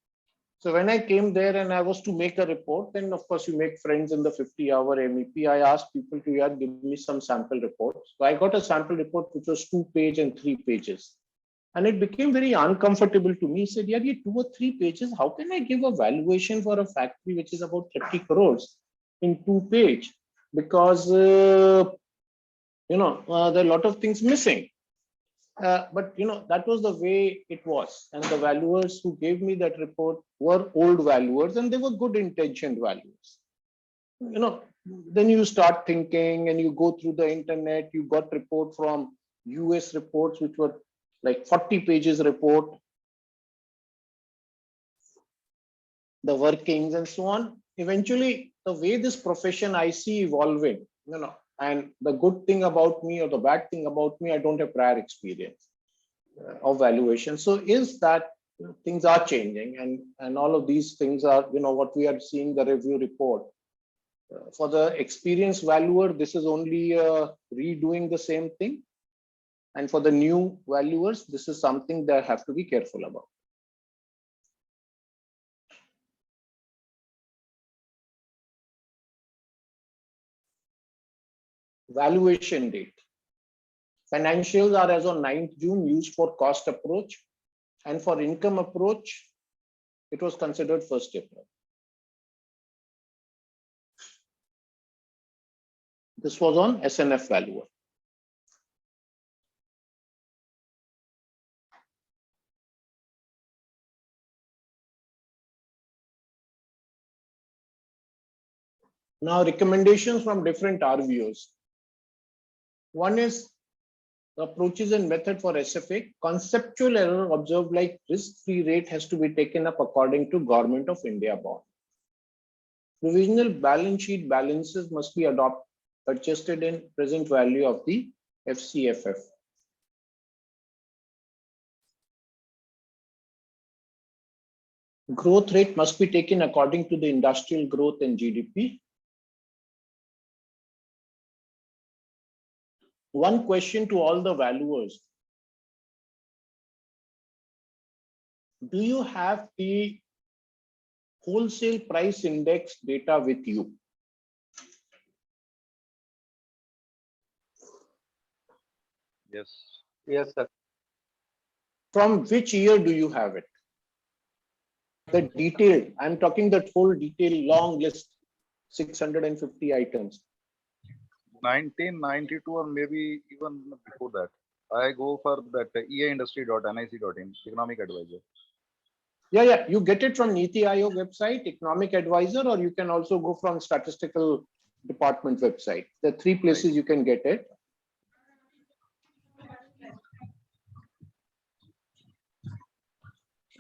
So when I came there and I was to make a report, then of course you make friends in the 50-hour MEP. I asked people to give me some sample reports. So I got a sample report which was 2-page and 3 pages. And it became very uncomfortable to me. He said, 2 or 3 pages. How can I give a valuation for a factory which is about 30 crores in 2 pages? Because, there are a lot of things missing. But that was the way it was. And the valuers who gave me that report were old valuers and they were good intentioned valuers. Then you start thinking and you go through the internet, you got report from US reports, which were like 40 pages report, the workings and so on. Eventually, the way this profession I see evolving, and the good thing about me or the bad thing about me, I don't have prior experience of valuation. So is that things are changing and all of these things are, what we are seeing the review report. For the experienced valuer, this is only redoing the same thing. And for the new valuers, this is something they have to be careful about. Valuation date. Financials are as on 9th June used for cost approach, and for income approach, it was considered 1st April. This was on SNF valuer. Now, recommendations from different RVOs. One is the approaches and method for SFA. Conceptual error observed like risk-free rate has to be taken up according to Government of India bond. Provisional balance sheet balances must be adjusted in present value of the FCFF. Growth rate must be taken according to the industrial growth and GDP. One question to all the valuers. Do you have the wholesale price index data with you? Yes. Yes, sir. From which year do you have it? The detailed, I'm talking that whole detailed long list, 650 items. 1992 or maybe even before that. I go for that eaindustry.nic.in, economic advisor. Yeah, you get it from Niti Aayog website, economic advisor, or you can also go from statistical department website. There are three places you can get it.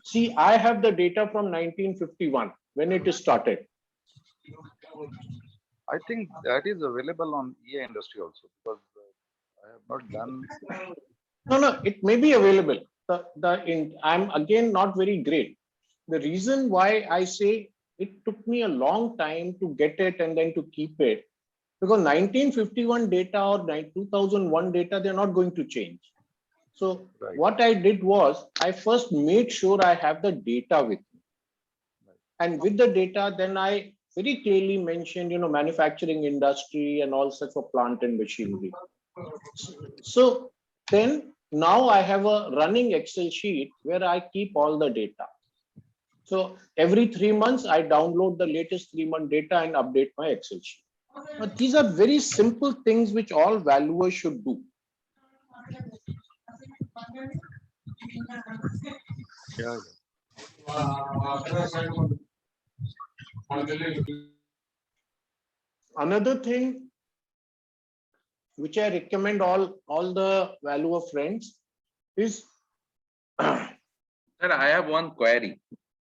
See, I have the data from 1951 when it started. I think that is available on EA industry also, because I have not done. No, it may be available. I'm again not very great. The reason why I say it took me a long time to get it and then to keep it, because 1951 data or 2001 data, they're not going to change. So what I did was I first made sure I have the data with me. And with the data, then I very clearly mentioned, manufacturing industry and all such for plant and machinery. So then now I have a running Excel sheet where I keep all the data. So every 3 months, I download the latest 3-month data and update my Excel sheet. But these are very simple things which all valuers should do. Yeah. Another thing which I recommend all the valuer friends is. Sir, I have one query.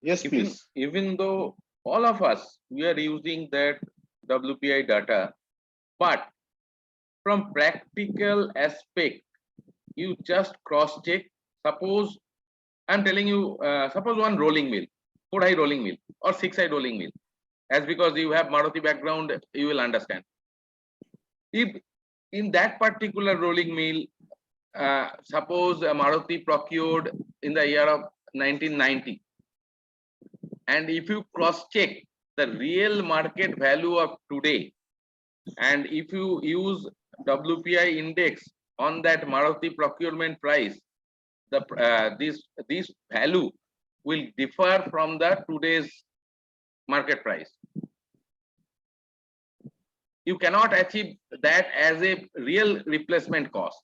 Yes, please. Even though all of us, we are using that WPI data, but from practical aspect, you just cross-check. Suppose I'm telling you, suppose one rolling mill, 4-eye rolling mill or 6-eye rolling mill. As because you have Maruti background, you will understand. If in that particular rolling mill, suppose Maruti procured in the year of 1990, and if you cross-check the real market value of today, and if you use WPI index on that Maruti procurement price, this value will differ from the today's market price. You cannot achieve that as a real replacement cost.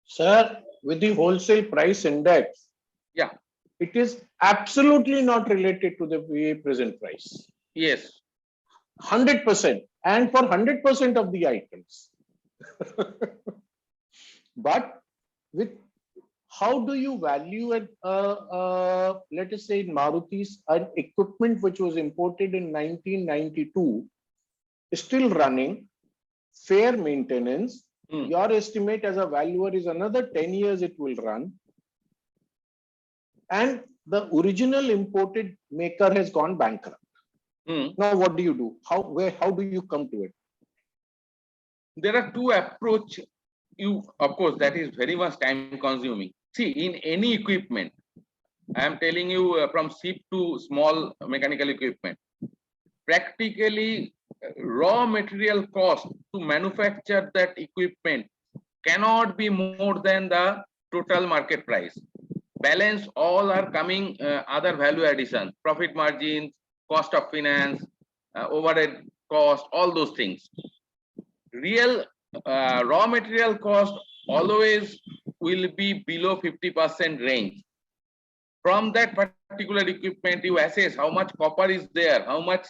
Sir, with the wholesale price index, yeah, it is absolutely not related to the present price. Yes. 100%, and for 100% of the items. But with how do you value it? Let us say in Maruti's equipment which was imported in 1992 is still running, fair maintenance. Your estimate as a valuer is another 10 years it will run. And the original imported maker has gone bankrupt. Now what do you do? How do you come to it? There are two approaches. Of course, that is very much time consuming. See, in any equipment, I am telling you from ship to small mechanical equipment, practically raw material cost to manufacture that equipment cannot be more than the total market price. Balance all are coming other value addition, profit margins, cost of finance, overhead cost, all those things. Real raw material cost always will be below 50% range. From that particular equipment, you assess how much copper is there, how much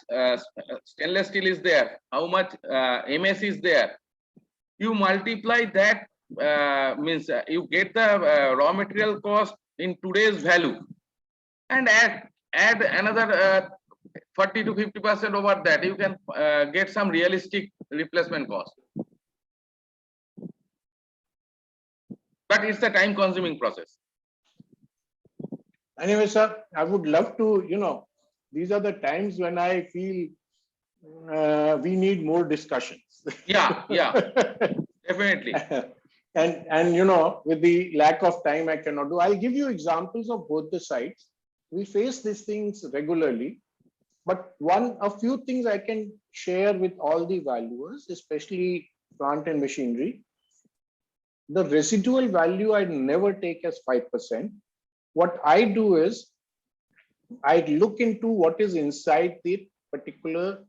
stainless steel is there, how much MS is there. You multiply that, means you get the raw material cost in today's value, and add another 40 to 50% over that. You can get some realistic replacement cost. But it's a time-consuming process. Anyway, sir, I would love to, these are the times when I feel we need more discussions. Yeah, definitely. And with the lack of time, I cannot do. I'll give you examples of both the sides. We face these things regularly, but a few things I can share with all the valuers, especially plant and machinery. The residual value I never take as 5%. What I do is I look into what is inside the particular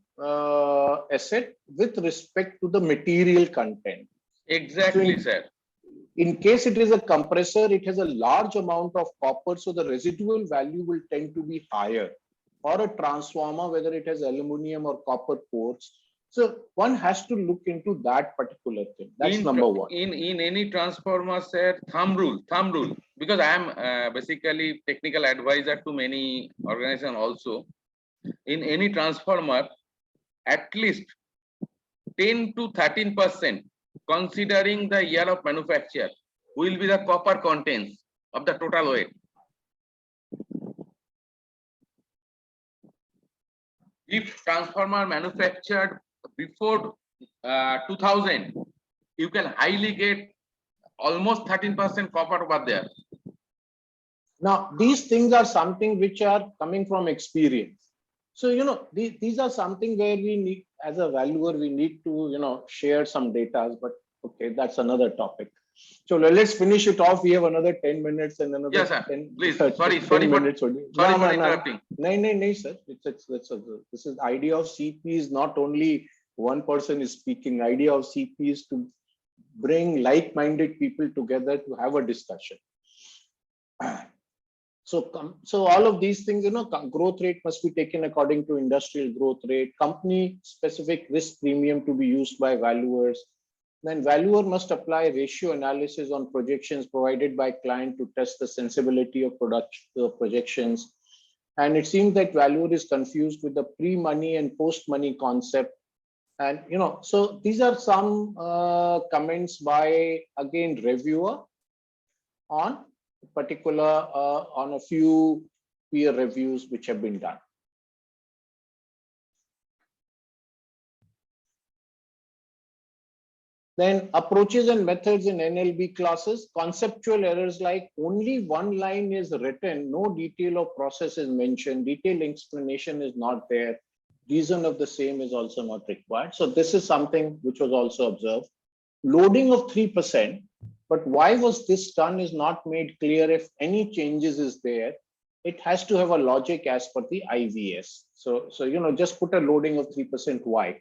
asset with respect to the material content. Exactly, sir. In case it is a compressor, it has a large amount of copper, so the residual value will tend to be higher. Or a transformer, whether it has aluminum or copper cores. So one has to look into that particular thing. That's number one. In any transformer, sir, thumb rule, because I am basically technical advisor to many organizations also. In any transformer, at least 10 to 13%, considering the year of manufacture, will be the copper contents of the total weight. If transformer manufactured before 2000, you can highly get almost 13% copper over there. Now, these things are something which are coming from experience. So, these are something where we need, as a valuer, we need to, share some data, but okay, that's another topic. So let's finish it off. We have another 10 minutes and another yes, sir. 10, Please, 10 sorry minutes. for interrupting. No, sir. This is idea of CP is not only one person is speaking. Idea of CP is to bring like-minded people together to have a discussion. So all of these things, growth rate must be taken according to industrial growth rate, company specific risk premium to be used by valuers. Then valuer must apply ratio analysis on projections provided by client to test the sensibility of projections. And it seems that valuer is confused with the pre-money and post-money concept. And, so these are some comments by, again, reviewer on particular, on a few peer reviews which have been done. Then approaches and methods in NLB classes, conceptual errors like only one line is written, no detail of process is mentioned, detailed explanation is not there, reason of the same is also not required. So this is something which was also observed. Loading of 3%, but why was this done is not made clear. If any changes is there, it has to have a logic as per the IVS. So just put a loading of 3%, why?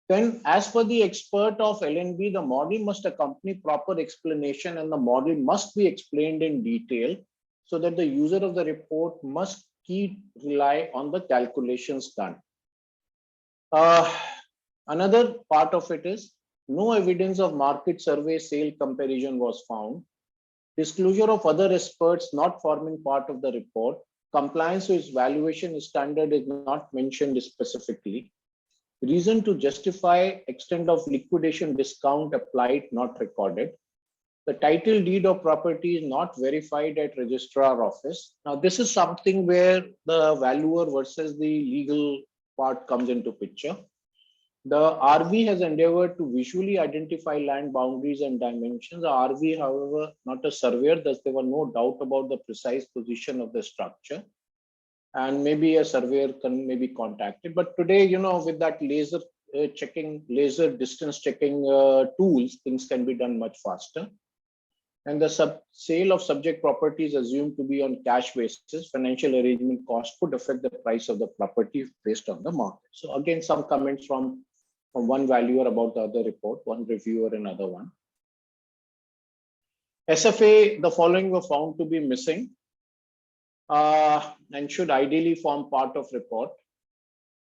Then, as per the expert of LNB, the model must accompany proper explanation and the model must be explained in detail so that the user of the report must rely on the calculations done. Another part of it is no evidence of market survey sale comparison was found. Disclosure of other experts not forming part of the report. Compliance with valuation standard is not mentioned specifically. Reason to justify extent of liquidation discount applied not recorded. The title deed of property is not verified at registrar office. Now this is something where the valuer versus the legal part comes into picture. The RV has endeavored to visually identify land boundaries and dimensions. The RV, however, not a surveyor, thus there were no doubt about the precise position of the structure. And maybe a surveyor can maybe contacted. But today, with that laser distance checking tools, things can be done much faster. And the sale of subject property is assumed to be on cash basis. Financial arrangement cost could affect the price of the property based on the market. So again, some comments from one valuer about the other report, one reviewer, another one. SFA, the following were found to be missing. and should ideally form part of report.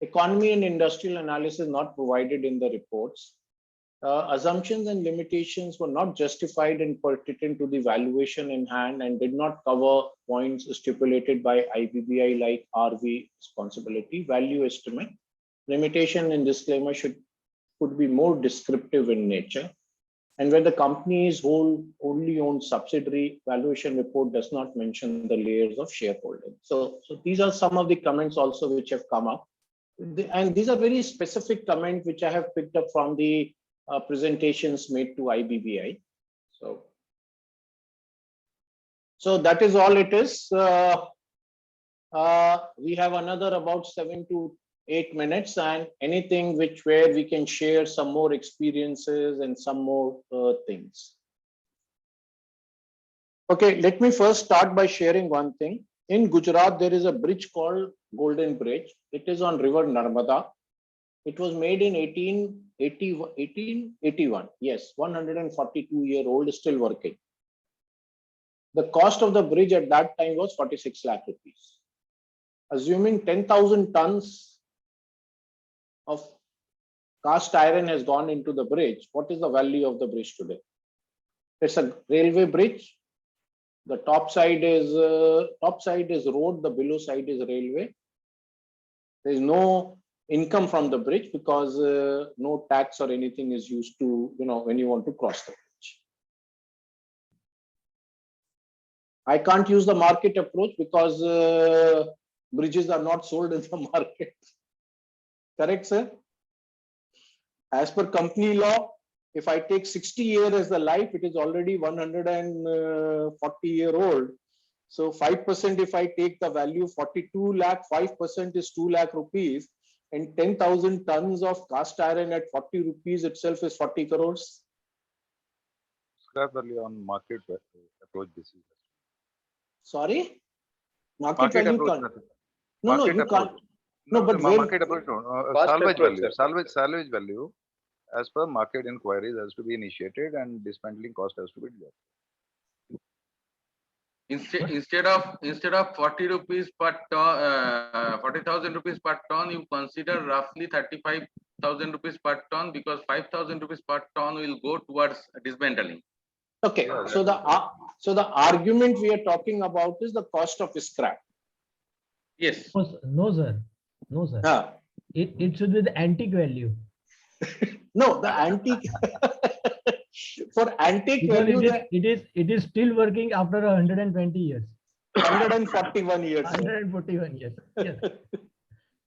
Economy and industrial analysis not provided in the reports. Assumptions and limitations were not justified and pertinent to the valuation in hand and did not cover points stipulated by IBBI like RV responsibility, value estimate. Limitation and disclaimer could be more descriptive in nature. And when the company's only owned subsidiary, valuation report does not mention the layers of shareholding. So these are some of the comments also which have come up. And these are very specific comments which I have picked up from the presentations made to IBBI. So that is all it is. We have another about 7 to 8 minutes, and anything where we can share some more experiences and some more things. Okay, let me first start by sharing one thing. In Gujarat, there is a bridge called Golden Bridge. It is on River Narmada. It was made in 1881. Yes, 142-year-old, still working. The cost of the bridge at that time was 46 lakh rupees. Assuming 10,000 tons of cast iron has gone into the bridge, what is the value of the bridge today? It's a railway bridge. The top side is road, the below side is railway. There is no income from the bridge because no tax or anything is used to, when you want to cross the bridge. I can't use the market approach because bridges are not sold in the market. Correct, sir? As per company law, if I take 60 years as the life, it is already 140-year-old. So 5%, if I take the value 42 lakh, 5% is 2 lakh rupees, and 10,000 tons of cast iron at 40 rupees itself is 40 crores. Scrap value on market approach basis. Sorry? Market value approach. can't. No, you can't. No, but market approach, salvage value. Salvage value, as per market inquiries, has to be initiated and dismantling cost has to be there. Instead of 40 rupees per ton, 40,000 rupees per ton, you consider roughly 35,000 rupees per ton because 5,000 rupees per ton will go towards dismantling. Okay, so the argument we are talking about is the cost of scrap. Yes. No, sir. It should be the antique value. No, the antique. For antique value, it is still working after 120 years. 141 years. 141 years. Yes.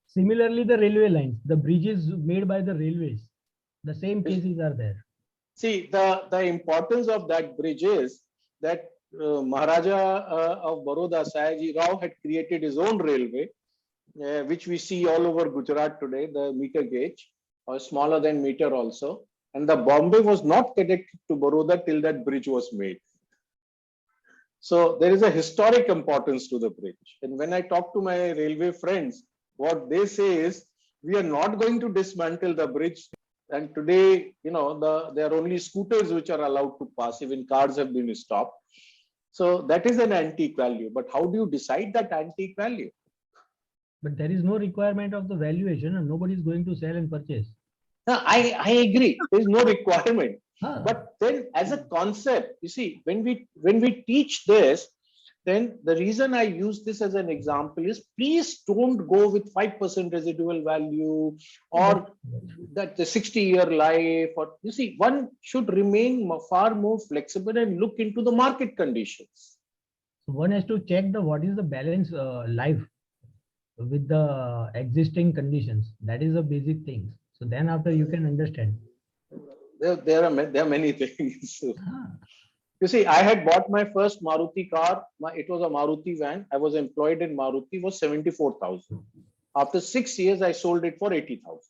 Similarly, the railway lines, the bridges made by the railways, the same cases are there. See, the importance of that bridge is that Maharaja of Baroda, Sayaji Rao, had created his own railway, which we see all over Gujarat today, the meter gauge, or smaller than meter also. And the Bombay was not connected to Baroda till that bridge was made. So there is a historic importance to the bridge. And when I talk to my railway friends, what they say is, we are not going to dismantle the bridge. And today, there are only scooters which are allowed to pass. Even cars have been stopped. So that is an antique value. But how do you decide that antique value? But there is no requirement of the valuation and nobody is going to sell and purchase. No, I agree. There is no requirement. But then as a concept, you see, when we teach this, then the reason I use this as an example is please don't go with 5% residual value or that the 60-year life. Or you see, one should remain far more flexible and look into the market conditions. One has to check what is the balance life with the existing conditions. That is the basic things. So then after you can understand. There are many things. You see, I had bought my first Maruti car. It was a Maruti van. I was employed in Maruti, was 74,000. After 6 years, I sold it for 80,000.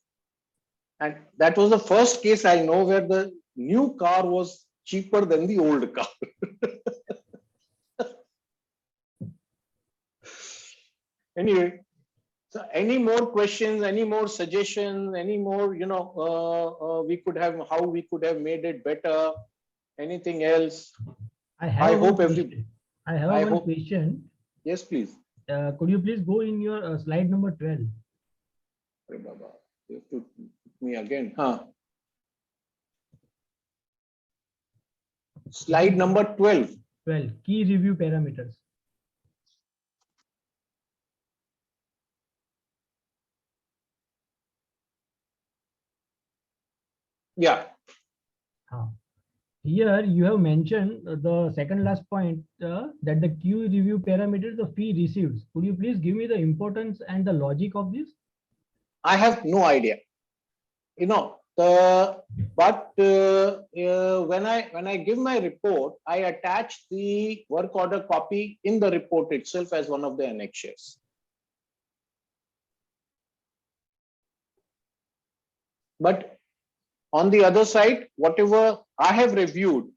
And that was the first case I know where the new car was cheaper than the old car. Anyway, so any more questions, any more suggestions, any more, how we could have made it better? Anything else? I have one question. Yes, please. could you please go in your slide number 12? Sorry, Baba. You have to put me again. Huh? Slide number 12. 12, key review parameters. Yeah. Here you have mentioned the second last point that the Q review parameters, the fee received. Could you please give me the importance and the logic of this? I have no idea. You know, but when I give my report, I attach the work order copy in the report itself as one of the annexures. But on the other side, whatever I have reviewed,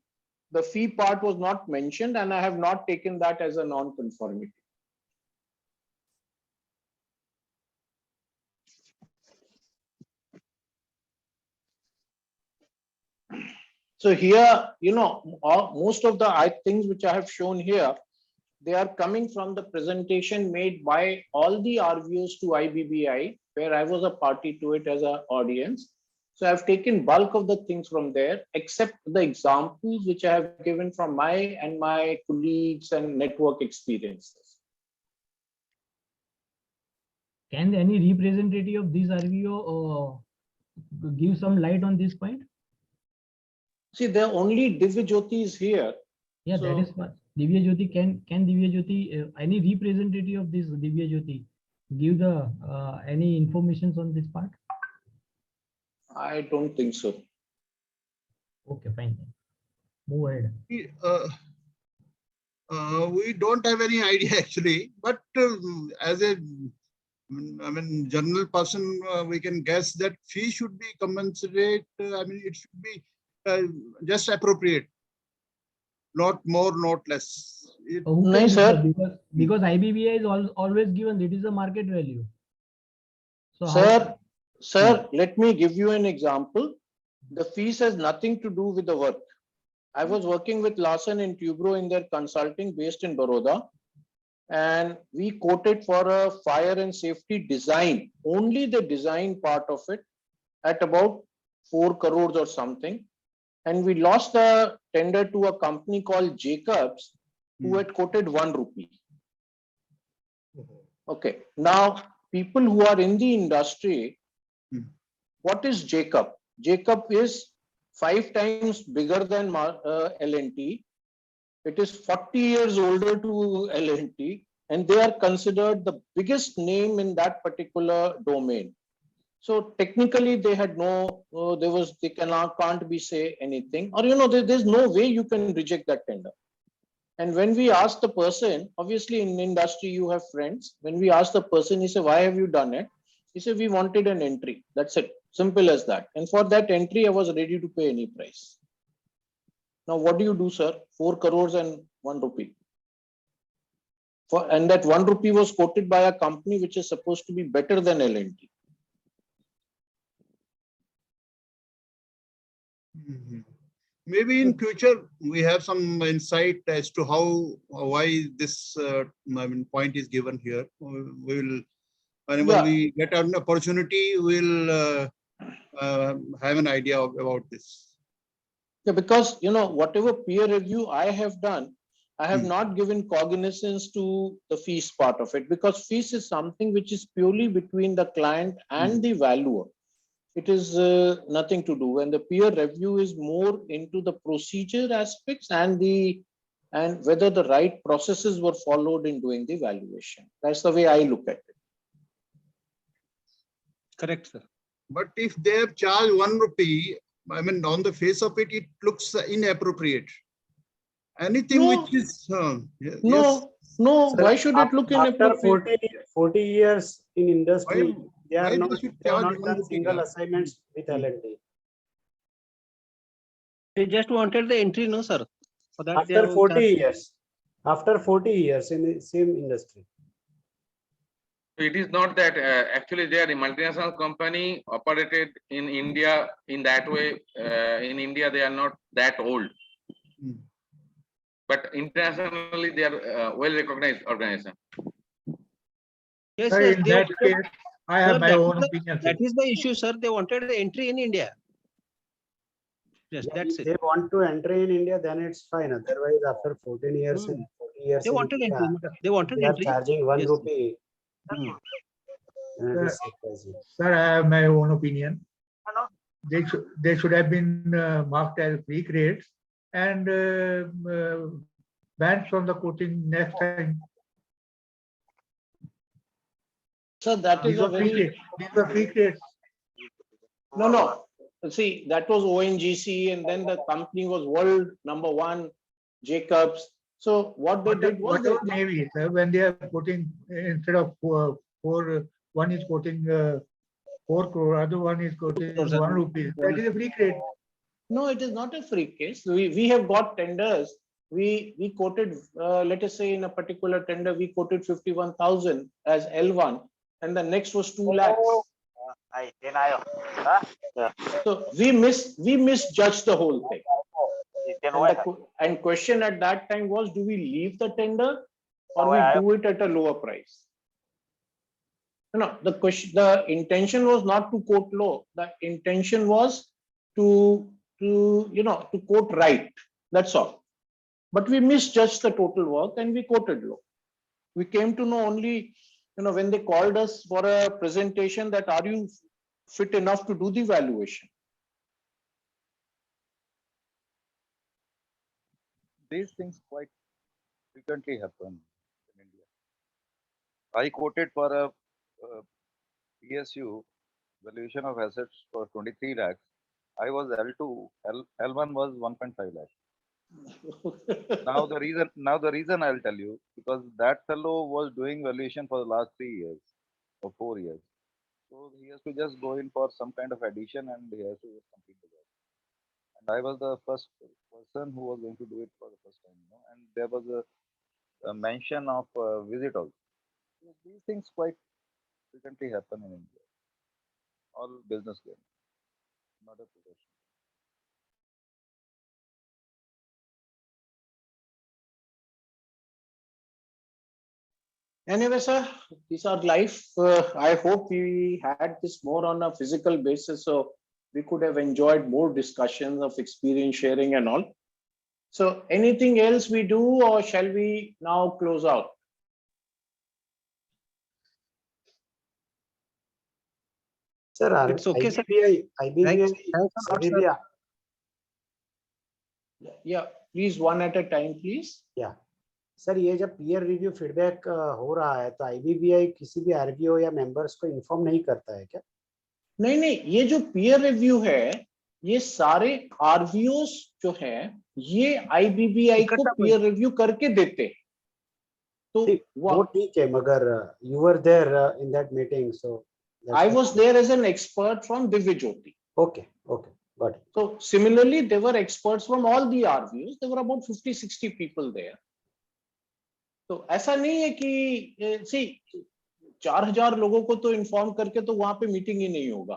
the fee part was not mentioned, and I have not taken that as a non-conformity. So here, you know, most of the things which I have shown here, they are coming from the presentation made by all the RVOs to IBBI, where I was a party to it as an audience. So I've taken bulk of the things from there, except the examples which I have given from my and my colleagues and network experiences. Can any representative of this RVO give some light on this point? See, there are only Divya Jyoti is here. Yeah, So, that is what Divya Jyoti can Divya Jyoti, any representative of this Divya Jyoti give the any information on this part? I don't think so. Okay, fine. Move ahead. We don't have any idea actually, but as a general person, we can guess that fee should be commensurate. It should be just appropriate, not more, not less. No, sir. Because IBBI is always given, it is a market value. So Sir, let me give you an example. The fees has nothing to do with the work. I was working with Larsen and Tubro in their consulting based in Baroda, and we quoted for a fire and safety design, only the design part of it, at about 4 crores or something. And we lost the tender to a company called Jacobs, who had quoted 1 rupee. Okay, now people who are in the industry, what is Jacob? Jacob is 5 times bigger than L&T. It is 40 years older to L&T, and they are considered the biggest name in that particular domain. So technically, they had they can't be say anything, or there's no way you can reject that tender. And when we asked the person, obviously in industry you have friends. When we asked the person, he said, "Why have you done it?" He said, "We wanted an entry. That's it. Simple as that. And for that entry, I was ready to pay any price." Now, what do you do, sir? 4 crores and 1 rupee. And that 1 rupee was quoted by a company which is supposed to be better than L&T. Maybe in future we have some insight as to why this point is given here. We will, whenever we get an opportunity, we'll have an idea about this. Yeah, because whatever peer review I have done, I have not given cognizance to the fees part of it, because fees is something which is purely between the client and the valuer. It is nothing to do, and the peer review is more into the procedure aspects and whether the right processes were followed in doing the valuation. That's the way I look at it. Correct, sir. But if they have charged 1 rupee, on the face of it, it looks inappropriate. Anything which is no. Sir, Why should it look inappropriate? After 40 years in industry, they why have not one done rupee, single assignments with L&T. They just wanted the entry, no, sir. For that After 40 years. After 40 years in the same industry. It is not that actually they are a multinational company operated in India in that way. In India, they are not that old. But internationally, they are well-recognized organization. Yes, Sir, yes. in They that wanted, case, I have sir, my own opinion. that is the issue, sir. They wanted entry in India. Yes, Yeah, that's if it. they want to enter in India, then it's fine. Otherwise, after 14 years and 40 years They in wanted India, entry. They wanted they are entry. charging 1 Yes. rupee. And it Sir, is surprising. sir, I have my own opinion. They should have been marked as free credits and banned from the quoting next time. So that is These a were free very credits. These were free credits. no. See, that was ONGC, and then the company was world #1, Jacobs. So what they did was What about Navy, sir? When they are quoting instead of one is quoting 4 crore, other one is quoting 1 rupee. That is a free credit. No, it is not a free case. We have got tenders. We quoted, let us say in a particular tender, we quoted 51,000 as L1, and the next was 2 lakhs. So we misjudged the whole thing. And question at that time was, do we leave the tender or we do it at a lower price? No, the intention was not to quote low. The intention was to quote right. That's all. But we misjudged the total work and we quoted low. We came to know only, when they called us for a presentation, that are you fit enough to do the valuation? These things quite frequently happen in India. I quoted for a PSU valuation of assets for 23 lakhs. I was L2, L1 was 1.5 lakhs. Now the reason I'll tell you, because that fellow was doing valuation for the last 3 years or 4 years. So he has to just go in for some kind of addition and he has to just complete the job. And I was the first person who was going to do it for the first time, and there was a mention of visit also. These things quite frequently happen in India. All business game, not a profession. Anyway, sir, these are life. I hope we had this more on a physical basis, so we could have enjoyed more discussions of experience sharing and all. So anything else we do, or shall we now close out? Sir, It's okay, sir. IBBI. Yeah, please one at a time, please. Yeah. Sir ये जब peer review feedback हो रहा है तो IBBI किसी भी आरवीओ या members को इन्फॉर्म नहीं करता है क्या? नहीं, ये जो पीयर रिव्यू है, ये सारे आरवीओस जो हैं, ये आईबीबीआई को पीयर रिव्यू करके देते हैं. तो वो ठीक है, मगर you were there in that meeting, so I was there as an expert from Divya Jyoti. Okay, got it. So similarly, there were experts from all the RVUs. There were about 50-60 people there. तो ऐसा नहीं है कि 4,000 लोगों को तो inform करके तो वहां पे मीटिंग ही नहीं होगा.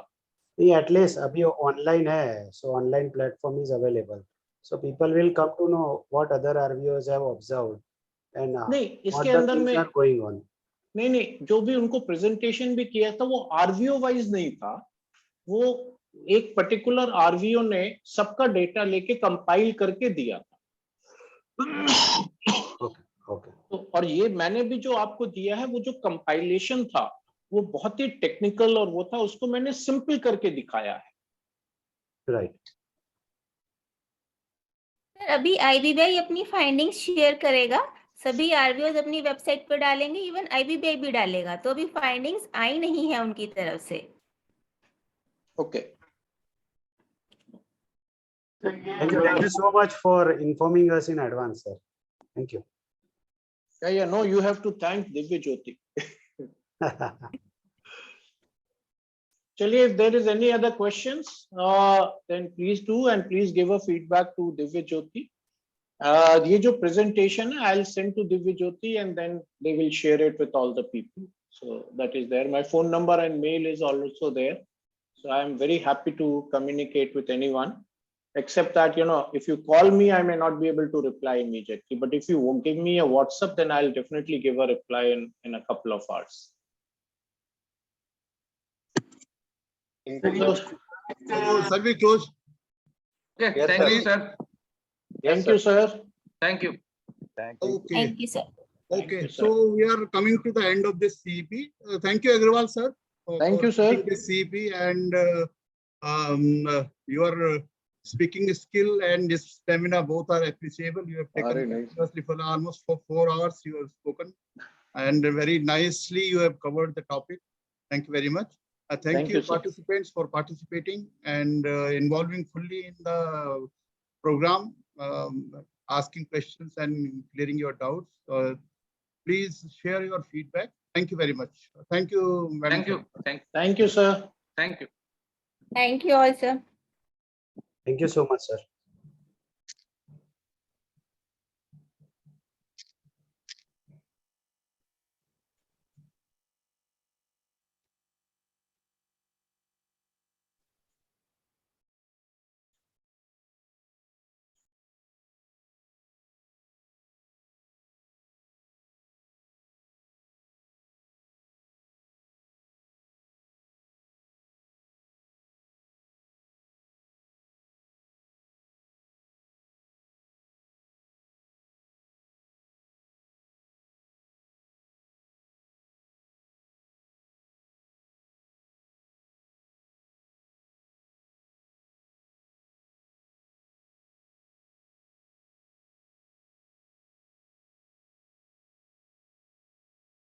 नहीं, एटलीस्ट अभी ऑनलाइन है, so online platform is available, so people will come to know what other RVOs have observed and नहीं, इसके अंदर में गोइंग ऑन. नहीं, जो भी उनको प्रेजेंटेशन भी किया था वो आरवीओ वाइज नहीं था. वो एक पर्टिकुलर आरवीओ ने सबका डेटा लेके कंपाइल करके दिया था. ओके. तो और ये मैंने भी जो आपको दिया है, वो जो कंपाइलेशन था वो बहुत ही टेक्निकल और वो था, उसको मैंने सिंपल करके दिखाया है. राइट. अभी आईबीबीआई अपनी फाइंडिंग्स शेयर करेगा, सभी आरवीओज अपनी वेबसाइट पर डालेंगे, इवन आईबीबीआई भी डालेगा. तो अभी फाइंडिंग्स आई नहीं है उनकी तरफ से. Okay. Thank you so much for informing us in advance, sir. Thank you. Yeah, no, you have to thank Divya Jyoti. Chaliye, if there is any other questions, then please do, and please give a feedback to Divya Jyoti. ये जो presentation है, I'll send to Divya Jyoti and then they will share it with all the people. So that is there. My phone number and mail is also there. So I'm very happy to communicate with anyone. Except that, if you call me, I may not be able to reply immediately. But if you give me a WhatsApp, then I'll definitely give a reply in a couple of hours. So, shall we close? Okay, Yes, thank sir. you, sir. Thank you, sir. Thank you. Okay. Thank you, sir. Okay, so we are coming to the end of this CEP. Thank you, Agrawal, sir. Thank you, sir. speaking This CEP and your speaking skill and this stamina both are appreciable. You have taken continuously for almost 4 hours. You have spoken, and very nicely you have covered the topic. Thank you very much. Thank you, sir. participants, for participating and involving fully in the program, asking questions and clearing your doubts. Please share your feedback. Thank you very much. Thank you, Madam. Thank you. Thank you, sir. Thank you. Thank you all, sir. Thank you so much, sir.